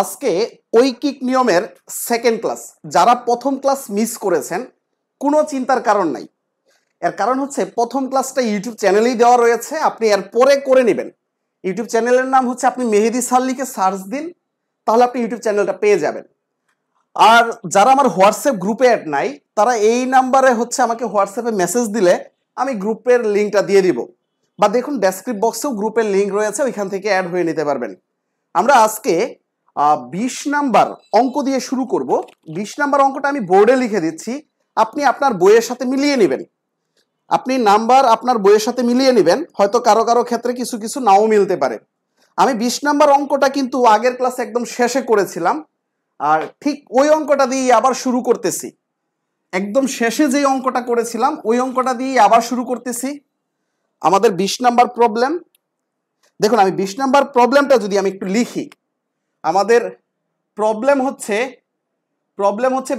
আজকে ঐকিক নিয়মের second class. যারা প্রথম ক্লাস মিস করেছেন কোনো চিন্তার কারণ নাই। এর কারণ হচ্ছে প্রথম ক্লাসটা ইউটিউব চ্যানেলেই দেওয়া রয়েছে, আপনি এর পরে করে নেবেন। ইউটিউব চ্যানেলের নাম হচ্ছে, আপনি মেহেদি স্যার লিখে সার্চ দিন, তাহলে আপনি ইউটিউব চ্যানেলটা পেয়ে যাবেন। আর যারা আমার হোয়াটসঅ্যাপ গ্রুপে অ্যাড নাই, তারা এই নাম্বারে হচ্ছে আমাকে হোয়াটসঅ্যাপে মেসেজ দিলে আমি গ্রুপের লিঙ্কটা দিয়ে দিব, বা দেখুন ডেসক্রিপশন বক্সেও গ্রুপের লিঙ্ক রয়েছে, ওইখান থেকে অ্যাড হয়ে নিতে পারবেন। আমরা আজকে 20 নাম্বার অঙ্ক দিয়ে শুরু করব। 20 নাম্বার অঙ্কটা আমি বোর্ডে লিখে দিচ্ছি, আপনি আপনার বইয়ের সাথে মিলিয়ে নেবেন। আপনি নাম্বার আপনার বইয়ের সাথে মিলিয়ে নেবেন, হয়তো কারো কারো ক্ষেত্রে কিছু কিছু নাও মিলতে পারে। আমি 20 নাম্বার অঙ্কটা কিন্তু আগের ক্লাসে একদম শেষে করেছিলাম, আর ঠিক ওই অঙ্কটা দিয়ে আবার শুরু করতেছি। একদম শেষে যে অঙ্কটা করেছিলাম ওই অঙ্কটা দিয়ে আবার শুরু করতেছি। আমাদের 20 নাম্বার প্রবলেম, দেখুন আমি 20 নাম্বার প্রবলেমটা যদি আমি একটু লিখি, আমাদের প্রবলেম হচ্ছে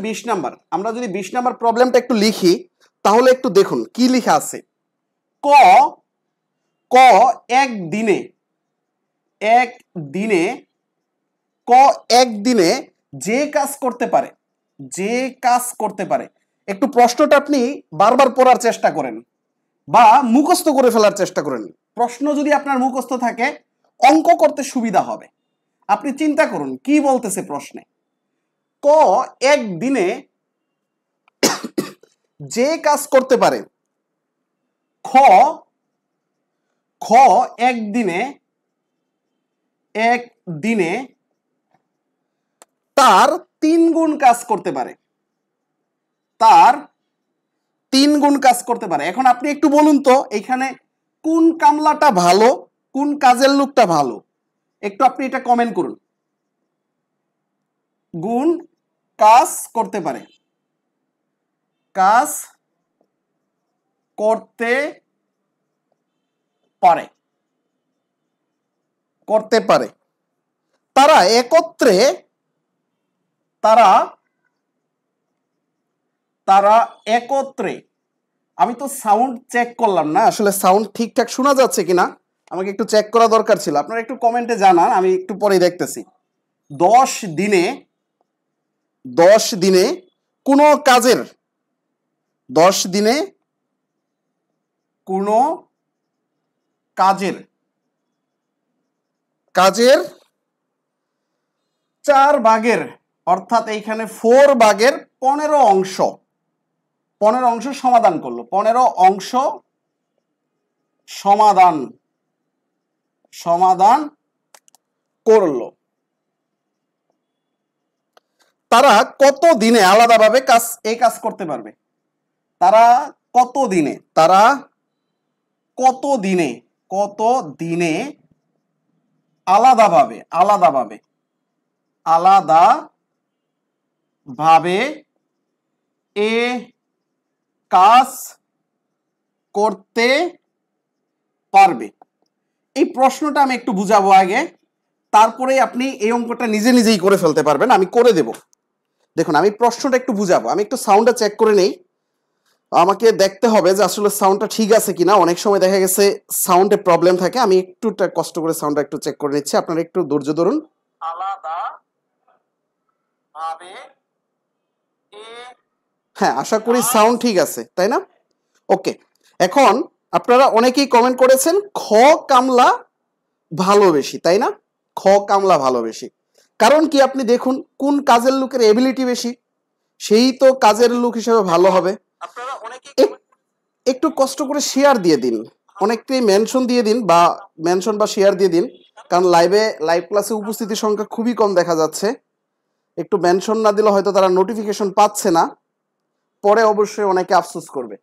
20 নাম্বার। আমরা যদি 20 নাম্বার প্রবলেমটা একটু লিখি, তাহলে একটু দেখুন কি লেখা আছে। ক ক একদিনে যে কাজ করতে পারে, একটু প্রশ্নটা আপনি বারবার পড়ার চেষ্টা করেন বা মুখস্থ করে ফেলার চেষ্টা করেন। প্রশ্ন যদি আপনার মুখস্থ থাকে, অঙ্ক করতে সুবিধা হবে। আপনি চিন্তা করুন কি বলতেছে প্রশ্নে। ক একদিনে যে কাজ করতে পারে, খ একদিনে তার 3 গুণ কাজ করতে পারে, এখন আপনি একটু বলুন তো, এখানে কোন কামলাটা ভালো, কোন কাজের লোকটা ভালো, একটু আপনি এটা কমেন্ট করুন। গুণ কাজ করতে পারে, তারা একত্রে আমি তো সাউন্ড চেক করলাম না, আসলে সাউন্ড ঠিকঠাক শোনা যাচ্ছে কিনা আমাকে একটু চেক করা দরকার ছিল। আপনারা একটু কমেন্টে জানান, আমি একটু পরে দেখতেছি। 10 দিনে কোনো কাজের 4 ভাগের, অর্থাৎ এইখানে 4 ভাগের 15 অংশ সমাধান করলো। 15 অংশ সমাধান করলো। তারা কত দিনে আলাদাভাবে এই কাজ করতে পারবে? তারা কত দিনে আলাদাভাবে এ কাজ করতে পারবে? এই প্রশ্নটা আমি একটু বুঝাবো আগে, তারপরে আপনি এই অঙ্কটা নিজে নিজেই করে ফেলতে পারবেন, আমি করে দেব। দেখুন আমি প্রশ্নটা একটু বুঝাবো, আমি একটু সাউন্ডটা চেক করে নেই। আমাকে দেখতে হবে যে আসলে সাউন্ডটা ঠিক আছে কিনা, অনেক সময় দেখা গেছে সাউন্ডে প্রবলেম থাকে। আমি একটু কষ্ট করে সাউন্ডটা একটু চেক করে নিচ্ছি, আপনারা একটু ধৈর্য ধরুন। হ্যাঁ, আশা করি সাউন্ড ঠিক আছে, তাই না? ওকে, এখন আপনারা অনেকেই কমেন্ট করেছেন খ কামলা ভালো বেশি, তাই না? খ কামলা ভালো বেশি, কারণ কি আপনি দেখুন কোন কাজের লোকের এবিলিটি বেশি, সেই তো কাজের লোক হিসেবে ভালো হবে। একটু কষ্ট করে শেয়ার দিয়ে দিন, অনেকটাই মেনশন দিয়ে দিন, বা মেনশন বা শেয়ার দিয়ে দিন, কারণ লাইভ ক্লাসে উপস্থিতির সংখ্যা খুবই কম দেখা যাচ্ছে। একটু মেনশন না দিলে হয়তো তারা নোটিফিকেশন পাচ্ছে না, পরে অবশ্যই অনেকে আফসোস করবে।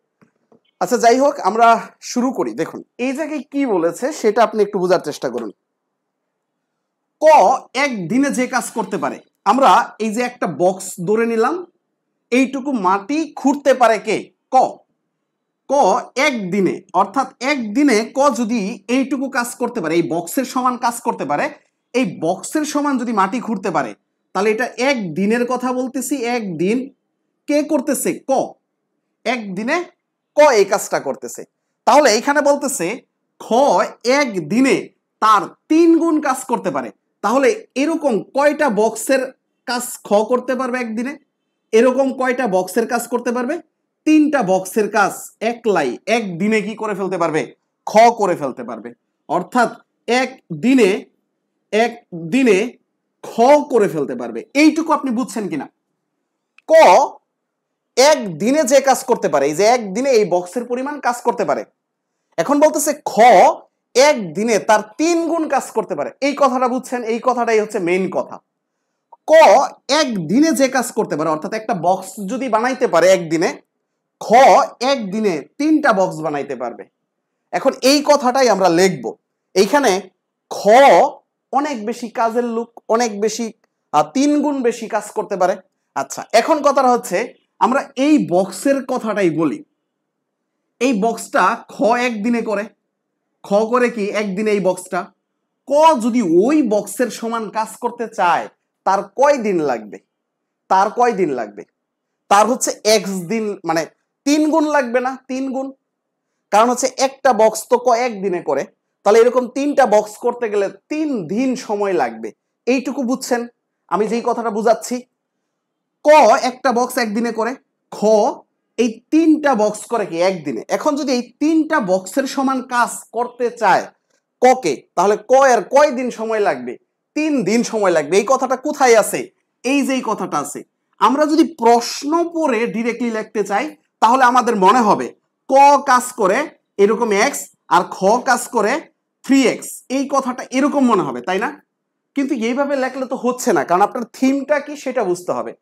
আচ্ছা যাই হোক, আমরা শুরু করি। দেখুন এই জায়গায় কি বলেছে সেটা আপনি একটু বোঝার চেষ্টা করুন। ক একদিনে যে কাজ করতে পারে, আমরা এই যে একটা বক্স ধরে নিলাম, এইটুকু মাটি খুঁড়তে পারে কে? ক একদিনে, অর্থাৎ একদিনে ক যদি এইটুকু কাজ করতে পারে, এই বক্সের সমান কাজ করতে পারে, এই বক্সের সমান যদি মাটি খুঁড়তে পারে, তাহলে এটা একদিনের কথা বলতেছি। একদিন কে করতেছে? একদিনে এই কাজটা করতেছে। তাহলে এইখানে বলতেছে খ একদিনে তার 3 গুণ কাজ করতে পারে। তাহলে এরকম কয়টা বক্সের কাজ খ করতে পারবে একদিনে? এরকম কয়টা বক্সের কাজ করতে পারবে? 3টা বক্সের কাজ একদিনে কি করে ফেলতে পারবে? খ করে ফেলতে পারবে। অর্থাৎ একদিনে খ করে ফেলতে পারবে। এইটুকু আপনি বুঝছেন কিনা? ক একদিনে যে কাজ করতে পারে, এই যে একদিনে এই বক্সের পরিমাণ কাজ করতে পারে। এখন বলতেছে খ একদিনে তার 3 গুণ কাজ করতে পারে। এই কথাটা বুঝছেন? এই কথাটাই হচ্ছে মেইন কথা। ক একদিনে যে কাজ করতে পারে, অর্থাৎ একটা বক্স যদি বানাইতে পারে একদিনে, খ একদিনে 3টা বক্স বানাইতে পারবে। এখন এই কথাটাই আমরা লিখব। এইখানে খ অনেক বেশি কাজের লোক, অনেক বেশি 3 গুণ বেশি কাজ করতে পারে। আচ্ছা, এখন কথাটা হচ্ছে আমরা এই বক্সের কথাটাই বলি। এই বক্সটা খ একদিনে করে, খ করে কি একদিনে এই বক্সটা। ক যদি ওই বক্সের সমান কাজ করতে চায় তার কয় দিন লাগবে? তার কয় দিন লাগবে? তার হচ্ছে এক্স দিন, মানে 3 গুণ লাগবে না? 3 গুণ। কারণ হচ্ছে একটা বক্স তো ক একদিনে করে, তাহলে এরকম 3টা বক্স করতে গেলে 3 দিন সময় লাগবে। এইটুকু বুঝছেন আমি যেই কথাটা বুঝাচ্ছি? ক একটা বক্স একদিনে করে, খ এই 3টা বক্স করে কি একদিনে। এখন যদি এই 3টা বক্সের সমান কাজ করতে চায় ককে, তাহলে ক এর কয় দিন সময় লাগবে? 3 দিন সময় লাগবে। এই কথাটা কোথায় আছে? এই যে এই কথাটা আছে। আমরা যদি প্রশ্ন পড়ে ডিরেক্টলি লিখতে চাই তাহলে আমাদের মনে হবে ক কাজ করে এরকম এক্স আর খ কাজ করে 3x, এই কথাটা এরকম মনে হবে, তাই না? কিন্তু এইভাবে লেখলে তো হচ্ছে না, কারণ আপনার থিমটা কি সেটা বুঝতে হবে,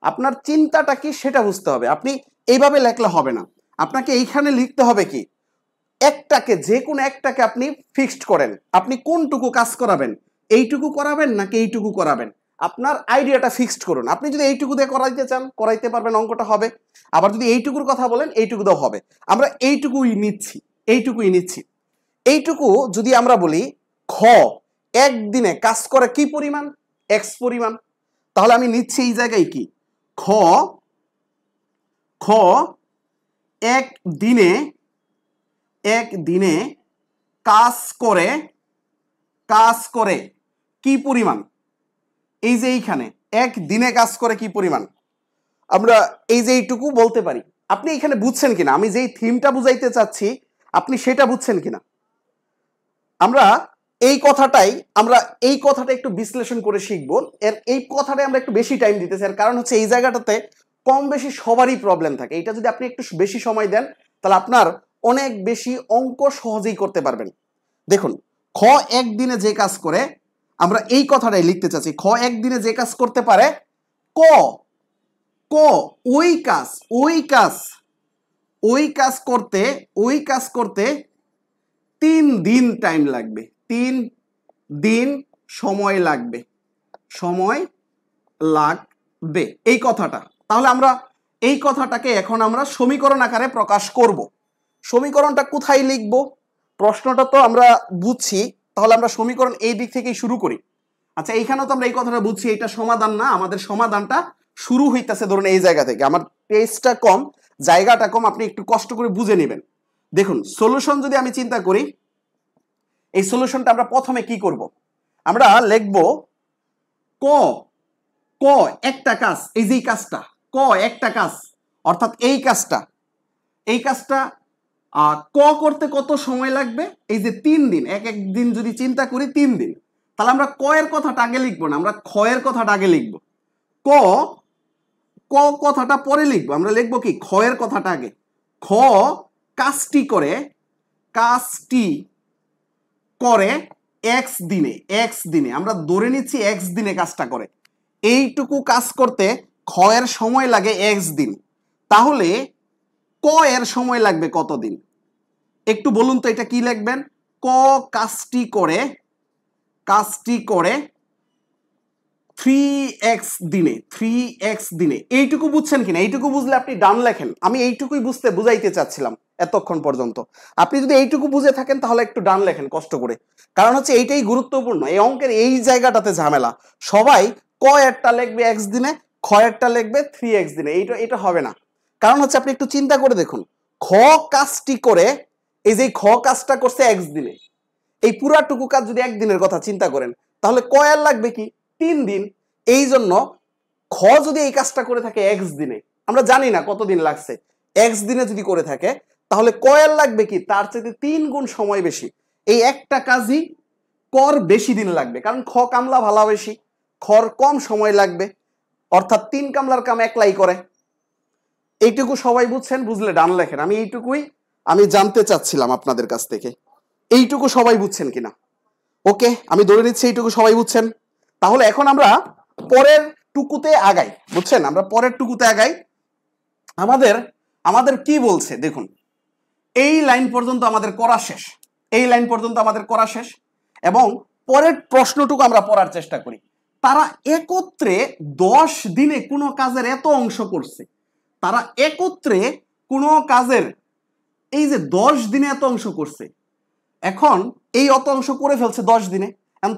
আপনার চিন্তাটা কি সেটা বুঝতে হবে। আপনি এইভাবে লেখলে হবে না, আপনাকে এইখানে লিখতে হবে কি একটাকে, যে কোনো একটাকে আপনি ফিক্সড করেন, আপনি কোনটুকু কাজ করাবেন, এইটুকু করাবেন নাকি এইটুকু করাবেন, আপনার আইডিয়াটা ফিক্সড করুন। আপনি যদি এইটুকু দিয়ে করাইতে চান করাইতে পারবেন, অঙ্কটা হবে। আবার যদি এইটুকুর কথা বলেন এইটুকু দাও হবে। আমরা এইটুকুই নিচ্ছি, এইটুকুই নিচ্ছি। এইটুকু যদি আমরা বলি খ একদিনে কাজ করে কি পরিমাণ? এক্স পরিমাণ। তাহলে আমি নিচ্ছি এই জায়গায় কি খ খ একদিনে কাজ করে কি পরিমাণ? এই যে এইখানে একদিনে কাজ করে কি পরিমাণ, আমরা এই যে এইটুকু বলতে পারি। আপনি এখানে বুঝছেন কিনা আমি যেই থিমটা বুঝাইতে চাচ্ছি আপনি সেটা বুঝছেন কিনা? আমরা এই কথাটা একটু বিশ্লেষণ করে শিখবো। এই কথাটাই আমরা একটু বেশি টাইম দিতেছি, এর কারণ হচ্ছে এই জায়গাটাতে কম বেশি সবারই প্রবলেম থাকে। এটা যদি আপনি একটু বেশি সময় দেন তাহলে আপনার অনেক বেশি অঙ্ক সহজেই করতে পারবেন। দেখুন, খ একদিনে যে কাজ করে, আমরা এই কথাটাই লিখতে চাচ্ছি। খ একদিনে যে কাজ করতে পারে, ক ওই কাজ করতে 3 দিন টাইম লাগবে, 3 দিন সময় লাগবে এই কথাটা। তাহলে আমরা এই কথাটাকে এখন আমরা সমীকরণ আকারে প্রকাশ করব। সমীকরণটা কোথায় লিখব? প্রশ্নটা তো আমরা বুঝছি, তাহলে আমরা সমীকরণ এই দিক থেকেই শুরু করি। আচ্ছা, এইখানেও তো আমরা এই কথাটা বুঝছি, এটা সমাধান না, আমাদের সমাধানটা শুরু হইতেছে ধরুন এই জায়গা থেকে। আমার পেজটা কম, জায়গাটা কম, আপনি একটু কষ্ট করে বুঝে নেবেন। দেখুন, সলিউশন যদি আমি চিন্তা করি, এই সলিউশনটা আমরা প্রথমে কি করব? আমরা লিখব ক একটা কাজ, এই যে কাজটা ক একটা কাজ, অর্থাৎ এই কাজটা ক করতে কত সময় লাগবে? এই যে 3 দিন, এক দিন যদি চিন্তা করি 3 দিন, তাহলে আমরা ক এর কথাটা আগে লিখবো না, আমরা খ এর কথাটা আগে লিখবো। ক কথাটা পরে লিখবো, আমরা লিখবো কি খ এর কথাটা আগে। খ কাজটি করে এক্স দিনে, আমরা ধরে নিচ্ছি এক্স দিনে কাজটা করে। এইটুকু কাজ করতে খ এর সময় লাগে এক্স দিন, তাহলে ক এর সময় লাগবে কত দিন? একটু বলুন তো, এটা কি লিখবেন? ক কাজটি করে 3x দিনে। এইটুকু বুঝছেন কিনা? এইটুকু বুঝলে আপনি ডান লেখেন। আমি এইটুকুই বুঝাইতে চাচ্ছিলাম এতক্ষণ পর্যন্ত। আপনি যদি এইটুকু বুঝে থাকেন তাহলে একটু ডান লেখেন কষ্ট করে, কারণ হচ্ছে এইটাই গুরুত্বপূর্ণ। এই অঙ্কের এই জায়গাটাতে ঝামেলা। সবাই ক এরটা লিখবে x দিনে, খ এরটা লিখবে 3x দিনে। এটা হবে না, কারণ হচ্ছে আপনি একটু চিন্তা করে দেখুন, খ কাজটি করে, এই যে খ কাজটা করছে x দিনে, এই পুরাটুকু কাজ যদি একদিনের কথা চিন্তা করেন তাহলে ক এর লাগবে কি 3 দিন। এই জন্য খ যদি এই কাজটা করে থাকে এক্স দিনে, আমরা জানি না কতদিন লাগছে, এক্স দিনে যদি করে থাকে তাহলে ক এর লাগবে কি তার চাইতে 3 গুণ সময় বেশি। এই একটা কাজই কর বেশি দিন লাগবে, কারণ খ কামলা ভালা বেশি, খর কম সময় লাগবে, অর্থাৎ 3 কামলার কাম একলাই করে। এইটুকু সবাই বুঝছেন? বুঝলে ডান লেখেন। আমি এইটুকুই আমি জানতে চাচ্ছিলাম আপনাদের কাছ থেকে, এইটুকু সবাই বুঝছেন কিনা। ওকে, আমি ধরে নিচ্ছি এইটুকু সবাই বুঝছেন। তাহলে এখন আমরা পরের টুকুতে আগাই, বুঝছেন? আমরা পরের টুকুতে আগাই। আমাদের কি বলছে দেখুন, এই লাইন পর্যন্ত আমাদের করা শেষ, এই লাইন পর্যন্ত আমাদের করা শেষ, এবং পরের প্রশ্নটুকু আমরা পড়ার চেষ্টা করি। তারা একত্রে 10 দিনে কোনো কাজের এত অংশ করছে, তারা একত্রে কোনো কাজের এই যে 10 দিনে এত অংশ করছে। এখন এই অত অংশ করে ফেলছে 10 দিনে,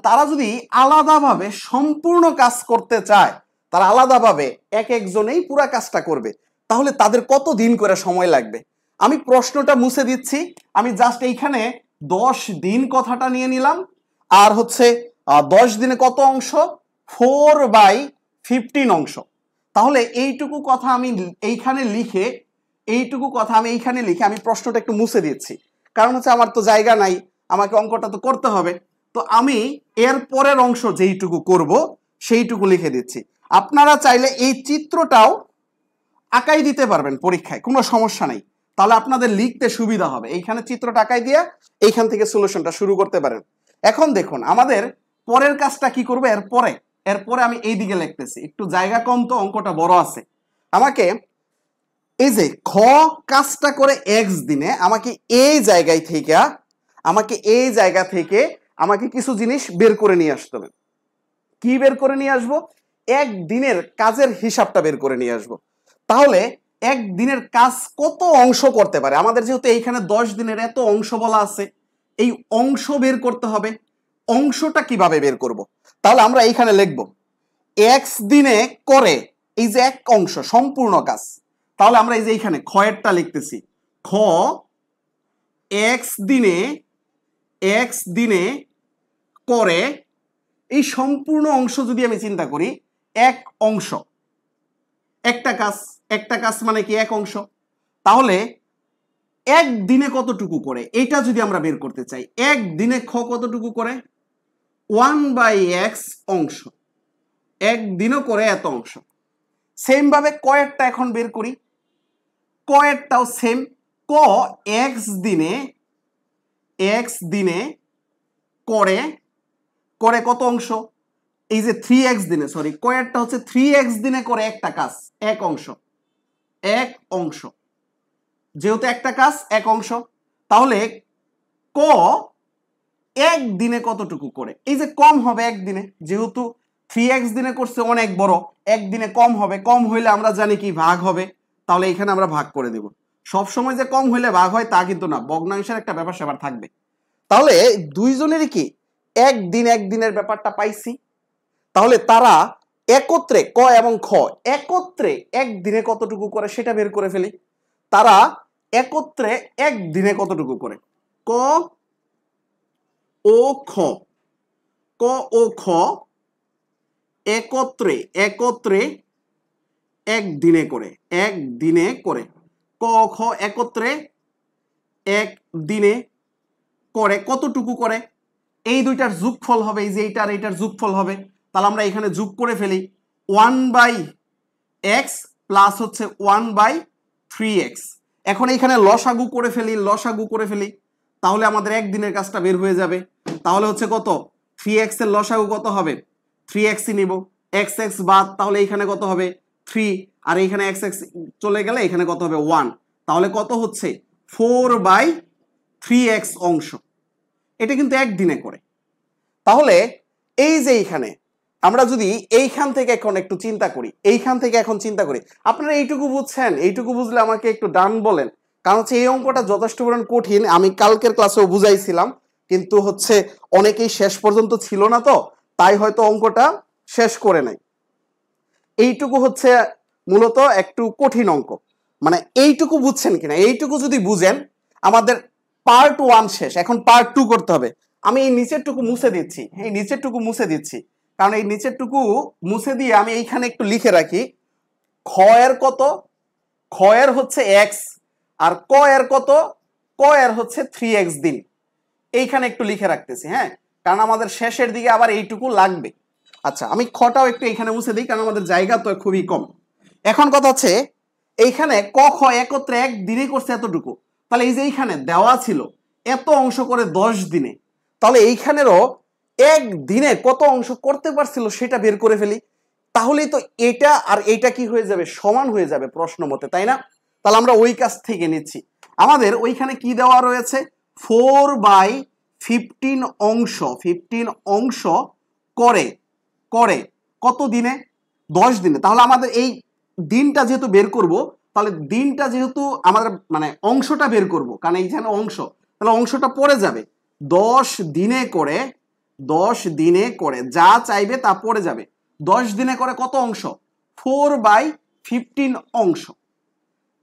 তারা যদি আলাদাভাবে সম্পূর্ণ কাজ করতে চায়, তারা আলাদাভাবে এক একজনেই পুরো কাজটা করবে, তাহলে তাদের কত দিন করে সময় লাগবে। আমি প্রশ্নটা মুছে দিচ্ছি, আমি জাস্ট এইখানে 10 দিন কথাটা নিয়ে নিলাম, আর হচ্ছে 10 দিনে কত অংশ, 4/15 অংশ। তাহলে এইটুকু কথা আমি এইখানে লিখে, এইটুকু কথা আমি এইখানে লিখে আমি প্রশ্নটা একটু মুছে দিচ্ছি, কারণ হচ্ছে আমার তো জায়গা নাই, আমাকে অঙ্কটা তো করতে হবে। তো আমি এর পরের অংশ যেইটুকু করব সেইটুকু লিখে দিচ্ছি। আপনারা চাইলে এই চিত্রটাও আঁকাই দিতে পারবেন পরীক্ষায়, কোনো সমস্যা নেই, তাহলে আপনাদের লিখতে সুবিধা হবে। এইখানে চিত্রটা আঁকাই দিয়ে এইখান থেকে সলিউশনটা শুরু করতে পারেন। এখন দেখুন আমাদের পরের কাজটা কি করবে, এরপরে আমি এই দিকে লিখতেছি, একটু জায়গা কম তো অঙ্কটা বড় আছে। আমাকে এই যে খ কাজটা করে এক্স দিনে, আমাকে এই জায়গা থেকে আমাকে কিছু জিনিস বের করে নিয়ে আসতে হবে। কি বের করে নিয়ে আসবো? এক দিনের কাজের হিসাবটা বের করে নিয়ে আসবো। তাহলে এক দিনের কাজ কত অংশ করতে পারে, আমাদের যেহেতু এইখানে 10 দিনের এত অংশ বলা আছে, এই অংশ বের করতে হবে। অংশটা কিভাবে বের করব? তাহলে আমরা এইখানে লিখবো এক্স দিনে করে এই যে এক অংশ সম্পূর্ণ কাজ, তাহলে আমরা এই যে এইখানে খ এরটা লিখতেছি, খ এক্স দিনে করে এই সম্পূর্ণ অংশ যদি আমি চিন্তা করি, এক অংশ, একটা কাজ মানে কি এক অংশ, তাহলে এক দিনে কতটুকু করে এটা যদি আমরা বের করতে চাই, এক দিনে খ কতটুকু করে 1/x অংশ, এক দিনও করে এত অংশ। সেম ভাবে কয়েরটা এখন বের করি, কয়েরটাও সেম, ক এক্স দিনে করে কত অংশ, এই যে 3x দিনে, সরি কয়েরটা হচ্ছে 3x দিনে করে একটা কাজ, এক অংশ, যেহেতু একটা কাজ এক অংশ, তাহলে ক এক দিনে কতটুকু করে, এই যে কম হবে একদিনে, যেহেতু 3x দিনে করছে অনেক বড়, একদিনে কম হবে, কম হইলে আমরা জানি কি ভাগ হবে, তাহলে এখানে আমরা ভাগ করে দেব। সবসময় যে কম হইলে ভাগ হয় তা কিন্তু না, ভগ্নাংশের একটা ব্যাপার স্যাপার থাকবে। তাহলে দুইজনেরই কি একদিনের ব্যাপারটা পাইছি। তাহলে তারা একত্রে ক এবং খ একত্রে একদিনে কতটুকু করে সেটা বের করে ফেলি। তারা একত্রে একদিনে কতটুকু করে, ক ও খ একত্রে একদিনে করে, ক খ একত্রে একদিনে করে কতটুকু করে, এই দুইটার যোগফল হবে, এই যে এইটার যোগফল হবে। তাহলে আমরা এখানে যোগ করে ফেলি 1/x প্লাস হচ্ছে 1/3x। এখন এখানে লসাগু করে ফেলি, তাহলে আমাদের একদিনের কাজটা বের হয়ে যাবে। তাহলে হচ্ছে কত, 3x এর লসাগু কত হবে, 3x নিব, x বাদ, তাহলে এখানে কত হবে 3, আর এখানে x চলে গেলে এখানে কত হবে 1, তাহলে কত হচ্ছে 4/3x অংশ। এটা কিন্তু একদিনে করে। তাহলে এই যে এইখানে আমরা যদি এইখান থেকে এখন একটু চিন্তা করি, আপনারা এইটুকু বুঝছেন? এইটুকু বুঝলে আমাকে একটু ডান বলেন, কারণ হচ্ছে এই অঙ্কটা যথেষ্ট পরিমাণ কঠিন। আমি কালকের ক্লাসেও বুঝাইছিলাম, কিন্তু হচ্ছে অনেকেই শেষ পর্যন্ত ছিল না, তো তাই হয়তো অঙ্কটা শেষ করে নাই। এইটুকু হচ্ছে মূলত একটু কঠিন অঙ্ক, মানে এইটুকু বুঝছেন কিনা, এইটুকু যদি বুঝেন আমাদের পার্ট 1 শেষ, এখন পার্ট 2 করতে হবে। আমি এই নিচেরটুকু মুছে দিচ্ছি, এই নিচেরটুকু মুছে দিচ্ছি, কারণ এই নিচেরটুকু মুছে দিয়ে আমি এইখানে একটু লিখে রাখি খ এর কত, খ এর হচ্ছে এক্স, আর ক এর কত, ক এর হচ্ছে 3x দিন। এইখানে একটু লিখে রাখতেছি, হ্যাঁ, কারণ আমাদের শেষের দিকে আবার এইটুকু লাগবে। আচ্ছা, আমি খটাও একটু এখানে মুছে দিই, কারণ আমাদের জায়গা তো খুবই কম। এখন কথা হচ্ছে এইখানে ক খ একত্রে এক দিনে করছে এতটুকু, তাহলে এই যে এইখানে দেওয়া ছিল এত অংশ করে 10 দিনে, তাহলে এইখানেরও এক দিনে কত অংশ করতে পারছিল সেটা বের করে ফেলি, তাহলেই তো এটা আর এইটা কি হয়ে যাবে, সমান হয়ে যাবে প্রশ্ন মতে, তাই না? তাহলে আমরা ওই কাজ থেকে নিচ্ছি। আমাদের ওইখানে কি দেওয়া রয়েছে, 4/15 অংশ, 15 অংশ করে করে কত দিনে, 10 দিনে। তাহলে আমাদের এই দিনটা যেহেতু বের করব, তাহলে দিনটা যেহেতু আমাদের মানে অংশটা বের করব, কারণ এইখানে অংশ, তাহলে অংশটা পড়ে যাবে 10 দিনে করে, 10 দিনে করে যা চাইবে তা পড়ে যাবে। 10 দিনে করে কত অংশ, 4/15 অংশ।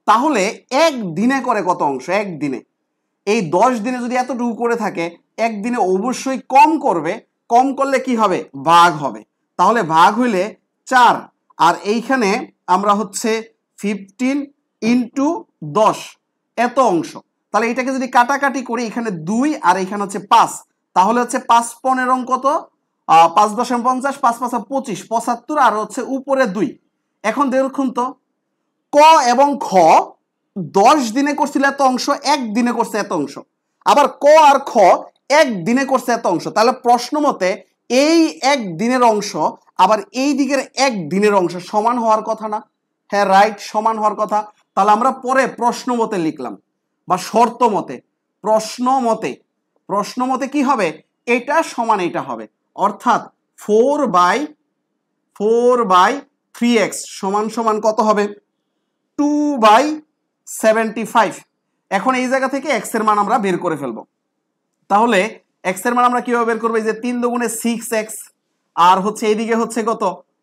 তাহলে এক দিনে করে কত অংশ, এক দিনে, এই 10 দিনে যদি এতটুকু করে থাকে, একদিনে অবশ্যই কম করবে, কম করলে কি হবে, ভাগ হবে। তাহলে ভাগ হইলে 4, আর এইখানে আমরা হচ্ছে 15 × 10 এত অংশ। তাহলে এটাকে যদি কাটাকাটি করি, এখানে 2 আর এখানে হচ্ছে 5, তাহলে হচ্ছে 5×15 কত, 5×10 = 50, 5×5 = 25, 75, আর হচ্ছে উপরে 2। এখন দেখুন তো ক এবং খ 10 দিনে করছিল এত অংশ, এক দিনে করছে এত অংশ, আবার ক আর খ এক দিনে করছে এত অংশ। তাহলে প্রশ্ন মতে এই এক দিনের অংশ আবার এই দিকের এক দিনের অংশ সমান হওয়ার কথা না? হ্যাঁ, রাইট, সমান হওয়ার কথা। তাহলে আমরা পরে প্রশ্ন মতে লিখলাম, বা শর্ত মতে, প্রশ্ন মতে কি হবে, এটা সমান এটা হবে, অর্থাৎ 4/3x সমান সমান কত হবে, 2/75। এখন এই জায়গা থেকে x এর মান আমরা বের করে ফেলবো। তাহলে x এর মান আমরা কিভাবে বের করবো, এই যে 3 দুগুণে 6x, আর হচ্ছে এইদিকে হচ্ছে কত,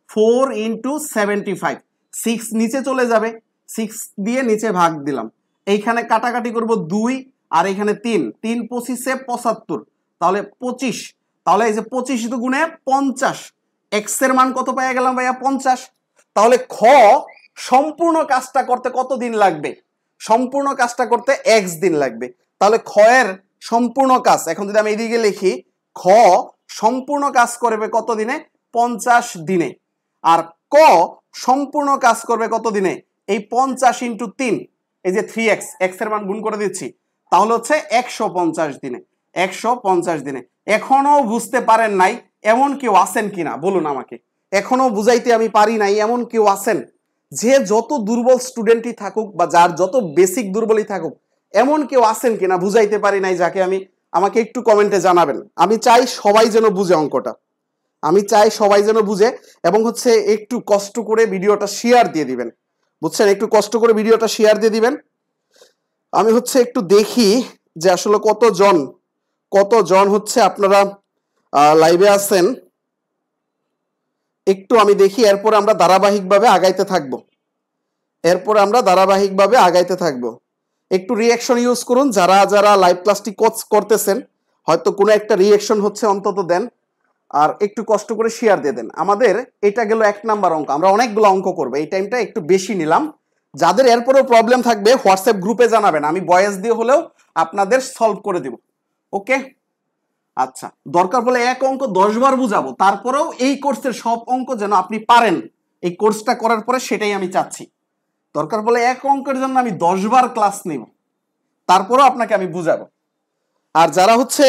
4 × 75, 6 নিচে চলে যাবে, 6 দিয়ে নিচে ভাগ দিলাম, এইখানে কাটাকাটি করব 2, আর এখানে 3, 3 25 এ 75, তাহলে 25, তাহলে এই যে 25 দুগুণে 50, x এর মান কত পেয়ে গেলাম ভাইয়া, 50। তাহলে খ সম্পূর্ণ কাজটা করতে কত দিন লাগবে, সম্পূর্ণ কাজটা করতে x দিন লাগবে। তাহলে খ এর সম্পূর্ণ কাজ, এখন যদি আমি এইদিকে লিখি, খ সম্পূর্ণ কাজ করবে কত দিনে, 50 দিনে, আর ক সম্পূর্ণ কাজ করবে কত দিনে, এই 50 × 3, এই যে 3x, x এর মান গুণ করে দিচ্ছি, তাহলে হচ্ছে 150 দিনে, 150 দিনে। এখনো বুঝতে পারেন নাই এমন কেউ আছেন কিনা বলুন আমাকে, এখনো বুঝাইতে আমি পারি নাই এমন কেউ আছেন? যে যত দুর্বল স্টুডেন্টই থাকুক বা যার যত বেসিক দুর্বলই থাকুক, এমন কেউ আছেন কিনা বুঝাইতে পারি নাই যাকে আমি, আমাকে একটু কমেন্টে জানাবেন। আমি চাই সবাই যেন বুঝে অঙ্কটা, আমি চাই সবাই যেন বুঝে, এবং হচ্ছে একটু কষ্ট করে ভিডিওটা শেয়ার দিয়ে দিবেন, বুঝছেন, একটু কষ্ট করে ভিডিওটা শেয়ার দিয়ে দিবেন। আমি হচ্ছে একটু দেখি যে আসলে কতজন হচ্ছে আপনারা লাইভে আছেন, একটু আমি দেখি, এরপরে আমরা ধারাবাহিকভাবে আগাইতে থাকবো। একটু রিঅ্যাকশন ইউজ করুন, যারা লাইভ ক্লাসটি করতেছেন, হয়তো কোনো একটা রিঅ্যাকশন হচ্ছে অন্তত দেন, আর একটু কষ্ট করে শেয়ার দিয়ে দেন। আমাদের এটা গেল 1 নাম্বার অঙ্ক, আমরা অনেকগুলো অঙ্ক করবো, এই টাইমটা একটু বেশি নিলাম। যাদের এরপরেও প্রবলেম থাকবে হোয়াটসঅ্যাপ গ্রুপে জানাবেন, আমি ভয়েস দিয়ে হলেও আপনাদের সলভ করে দিব, ওকে? আচ্ছা, দরকার হলে এক অঙ্ক 10 বার বুঝাবো, তারপরেও এই কোর্সের সব অঙ্ক যেন আপনি পারেন, এই কোর্সটা করার পরে সেটাই আমি চাচ্ছি। দরকার হলে এক অঙ্কের জন্য আমি 10 বার ক্লাস নিব, তারপরেও আপনাকে আমি বুঝাবো। আর যারা হচ্ছে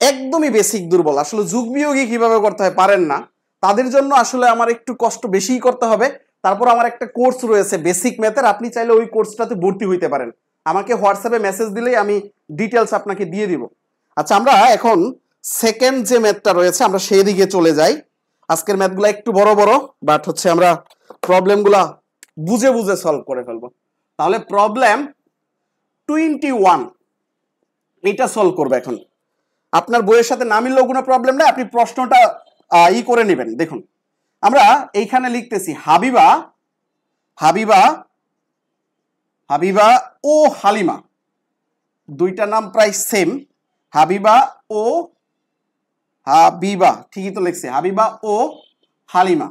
একদমই বেসিক দুর্বল, আসলে যোগ বিয়োগই কিভাবে করতে হয় পারেন না, তাদের জন্য আসলে আমার একটু কষ্ট বেশিই করতে হবে। তারপর আমার একটা কোর্স রয়েছে বেসিক ম্যাথের, আপনি চাইলে ওই কোর্সটাতে ভর্তি হইতে পারেন, আমাকে হোয়াটসঅ্যাপে মেসেজ দিলেই আমি ডিটেলস আপনাকে দিয়ে দিব। আচ্ছা, আমরা এখন সেকেন্ড যে ম্যাথটা রয়েছে আমরা সেই দিকে চলে যাই। আজকের ম্যাথগুলো একটু বড় বাট হচ্ছে আমরা প্রবলেমগুলা বুঝে বুঝে সলভ করে ফেলবো। তাহলে প্রবলেম 21 এটা সলভ করবো। এখন আপনার বইয়ের সাথে না মিললেও কোনো প্রবলেম নাই, আপনি প্রশ্নটা করে নেবেন। দেখুন, আমরা এইখানে লিখতেছি হাবিবা ও হালিমা, দুইটা নাম প্রায় সেম। হাবিবা ও হাবিবা, ঠিকই তো লিখছে, হাবিবা ও হালিমা।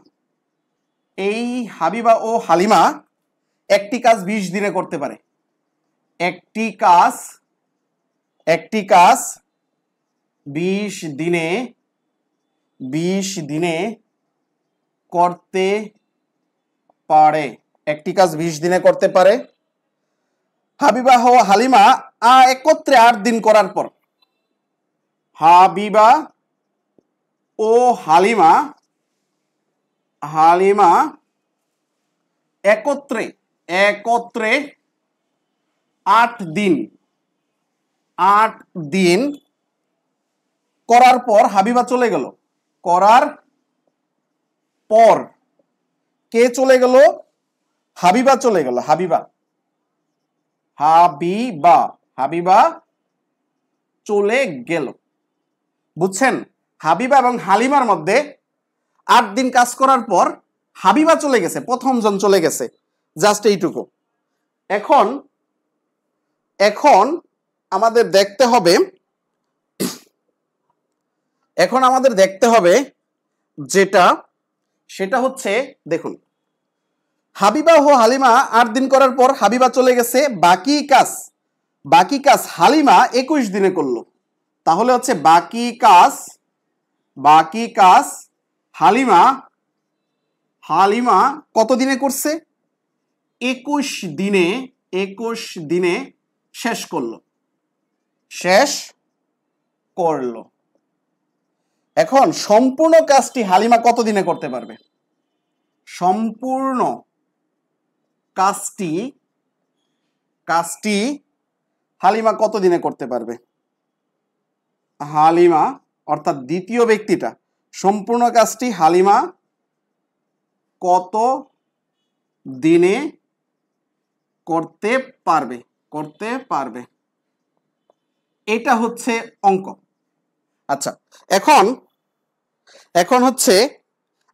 এই হাবিবা ও হালিমা একটি কাজ 20 দিনে করতে পারে। একটি কাজ 20 দিনে করতে পারে। একটি কাজ 20 দিনে করতে পারে। হাবিবা ও হালিমা একত্রে 8 দিন করার পর, হাবিবা ও হালিমা একত্রে 8 দিন করার পর হাবিবা চলে গেল। করার পর কে চলে গেল? হাবিবা চলে গেল। হাবিবা চলে গেল। বুঝছেন? হাবিবা এবং হালিমার মধ্যে 8 দিন কাজ করার পর হাবিবা চলে গেছে, প্রথম জন চলে গেছে, জাস্ট এইটুকু। এখন আমাদের দেখতে হবে সেটা হচ্ছে, দেখুন, হাবিবা ও হালিমা 8 দিন করার পর হাবিবা চলে গেছে, বাকি কাজ হালিমা 21 দিনে করলো। তাহলে হচ্ছে বাকি কাজ হালিমা কত দিনে করছে? 21 দিনে শেষ করলো। এখন সম্পূর্ণ কাজটি হালিমা কত দিনে করতে পারবে? সম্পূর্ণ কাজটি হালিমা কত দিনে করতে পারবে? হালিমা অর্থাৎ দ্বিতীয় ব্যক্তিটা, সম্পূর্ণ কাজটি হালিমা কত দিনে করতে পারবে? এটা হচ্ছে অঙ্ক। আচ্ছা, এখন হচ্ছে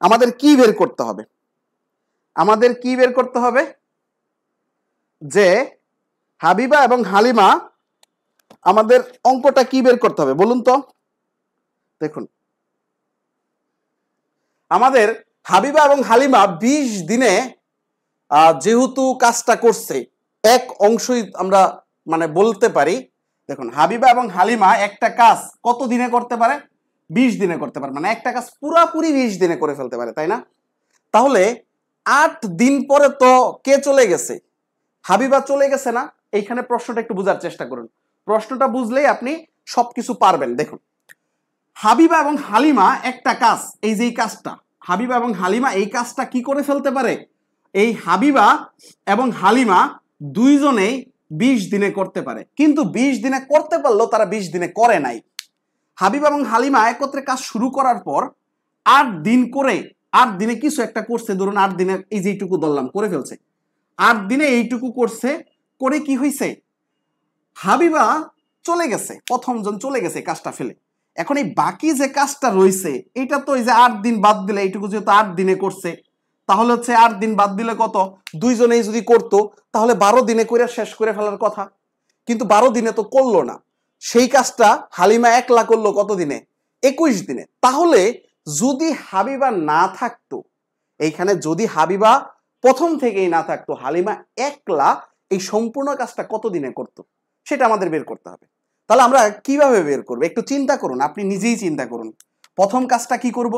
আমাদের কি বের করতে হবে? যে হাবিবা এবং হালিমা, আমাদের অঙ্কটা কি বের করতে হবে বলুন তো? দেখুন, আমাদের হাবিবা এবং হালিমা 20 দিনে যেহেতু কাজটা করছে, এক অংশই আমরা মানে বলতে পারি। দেখুন, হাবিবা এবং হালিমা একটা কাজ কত দিনে করতে পারে? 20 দিনে করতে পারে, মানে একটা কাজ পুরাপুরি 20 দিনে করে ফেলতে পারে, তাই না? তাহলে 8 দিন পরে তো কে চলে গেছে? হাবিবা চলে গেছে না? এইখানে প্রশ্নটা একটু বোঝার চেষ্টা করুন। প্রশ্নটা বুঝলেই আপনি সবকিছু পারবেন। দেখুন, হাবিবা এবং হালিমা একটা কাজ, এই যে কাজটা, হাবিবা এবং হালিমা এই কাজটা কি করে ফেলতে পারে? এই হাবিবা এবং হালিমা দুইজনেই 20 দিনে করতে পারে, কিন্তু 20 দিনে করতে পারলো, তারা 20 দিনে করে নাই। হাবিবা এবং হালিমা একত্রে কাজ শুরু করার পর 8 দিনে কিছু একটা করছে, ধরুন 8 দিনে এই যেটুকু ধরলাম করে ফেলছে। 8 দিনে এইটুকু করছে, করে কি হয়েছে? হাবিবা চলে গেছে, প্রথম জন চলে গেছে কাজটা ফেলে। এখন এই বাকি যে কাজটা রয়েছে, এটা তো এই যে 8 দিন বাদ দিলে, এইটুকু যেহেতু 8 দিনে করছে, তাহলে হচ্ছে 8 দিন বাদ দিলে কত? দুইজনেই যদি করতো তাহলে 12 দিনে করে শেষ করে ফেলার কথা, কিন্তু 12 দিনে তো করলো না। সেই কাজটা হালিমা একলা করলো কত দিনে? 21 দিনে। তাহলে যদি হাবিবা না থাকতো এইখানে, যদি হাবিবা প্রথম থেকেই না থাকতো, হালিমা একলা এই সম্পূর্ণ কাজটা কত দিনে করতো, সেটা আমাদের বের করতে হবে। তাহলে আমরা কিভাবে বের করবো? একটু চিন্তা করুন, আপনি নিজেই চিন্তা করুন। প্রথম কাজটা কি করব?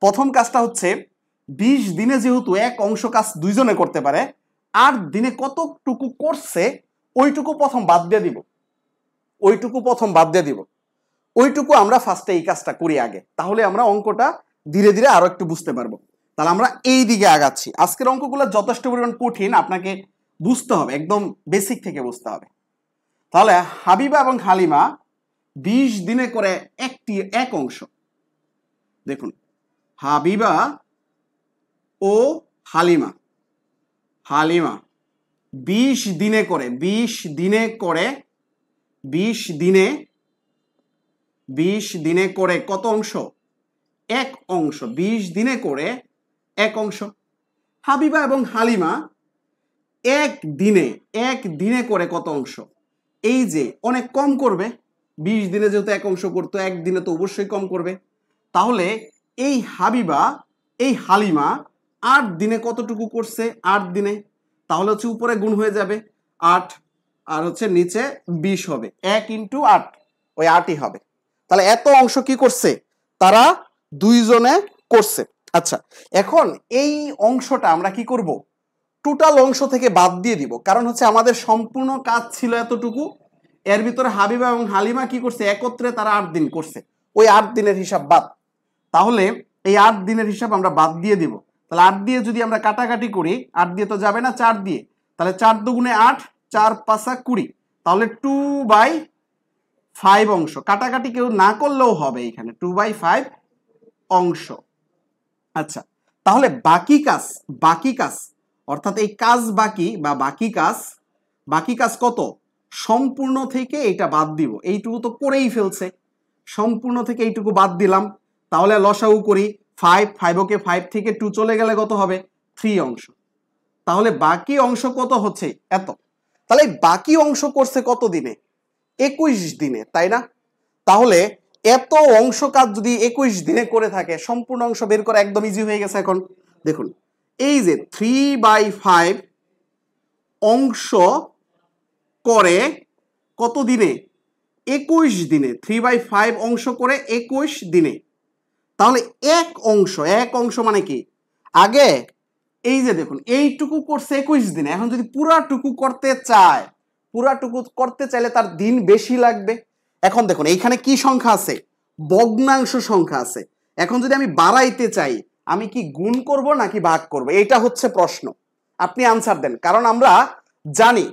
প্রথম কাজটা হচ্ছে 20 দিনে যেহেতু এক অংশ কাজ দুইজনে করতে পারে, 8 দিনে কতটুকু করছে ওইটুকু প্রথম বাদ দিয়ে দিব। ওইটুকু আমরা ফার্স্টে এই কাজটা করি আগে, তাহলে আমরা অঙ্কটা ধীরে ধীরে আরো একটু বুঝতে পারবো। তাহলে আমরা এই দিকে আগাচ্ছি। আজকের অঙ্কগুলো যথেষ্ট পরিমাণ কঠিন, আপনাকে বুঝতে হবে, একদম বেসিক থেকে বুঝতে হবে। তাহলে হাবিবা এবং হালিমা 20 দিনে করে এক অংশ। দেখুন, হাবিবা ও হালিমা 20 দিনে করে কত অংশ? এক অংশ। 20 দিনে করে এক অংশ। হাবিবা এবং হালিমা এক দিনে করে কত অংশ? এই যে অনেক কম করবে, 20 দিনে যেহেতু এক অংশ করতো, একদিনে তো অবশ্যই কম করবে। তাহলে এই হাবিবা, এই হালিমা 8 দিনে কতটুকু করছে? 8 দিনে। তাহলে হচ্ছে উপরে গুণ হয়ে যাবে 8, আর হচ্ছে নিচে 20 হবে। 1 × 8, ওই 8ই হবে। তাহলে এত অংশ কি করছে? তারা দুইজনে করছে। আচ্ছা, এখন এই অংশটা আমরা কি করব? টোটাল অংশ থেকে বাদ দিয়ে দিব, কারণ হচ্ছে আমাদের সম্পূর্ণ কাজ ছিল এতটুকু, এর ভিতরে হাবিবা এবং হালিমা কি করছে? একত্রে তারা 8 দিন করছে, ওই 8 দিনের হিসাব বাদ। তাহলে এই 8 দিনের হিসাব আমরা বাদ দিয়ে দিব। তাহলে 8 দিয়ে যদি আমরা কাটাকাটি করি, 8 দিয়ে তো যাবে না 4 দিয়ে, তাহলে 4 দুগুণে 8, 4 5 20, তাহলে 2/5 অংশ। কাটাকাটি কেউ না করলেও হবে, এখানে 2/5 অংশ। আচ্ছা, তাহলে বাকি কাজ অর্থাৎ এই কাজ বাকি বা বাকি কাজ কত? সম্পূর্ণ থেকে এটা বাদ দিব। এইটুকু তো করেই ফেলছে, সম্পূর্ণ থেকে এইটুকু বাদ দিলাম। তাহলে লসাগু করি, 5 ওকে 5 থেকে 2 চলে গেলে কত হবে? 3 অংশ। তাহলে বাকি অংশ কত হচ্ছে? এত। তাহলে বাকি অংশ করছে কত দিনে? 21 দিনে, তাই না? তাহলে এত অংশ কাজ যদি 21 দিনে করে থাকে, সম্পূর্ণ অংশ বের করা একদম ইজি হয়ে গেছে। এখন দেখুন, এই যে 3/5 অংশ করে কত দিনে? 21 দিনে। 3/5 অংশ করে 21 দিনে। তাহলে এক অংশ মানে কি? আগে এই যে দেখুন, এইটুকু করছে 21 দিনে। এখন যদি পুরাটুকু করতে চাইলে তার দিন বেশি লাগবে। এখন দেখুন, এইখানে কি সংখ্যা আছে? ভগ্নাংশ সংখ্যা আছে। এখন যদি আমি বাড়াইতে চাই, আমি কি গুণ করব নাকি ভাগ করব? এটা হচ্ছে প্রশ্ন। আপনি আনসার দেন, কারণ আমরা জানি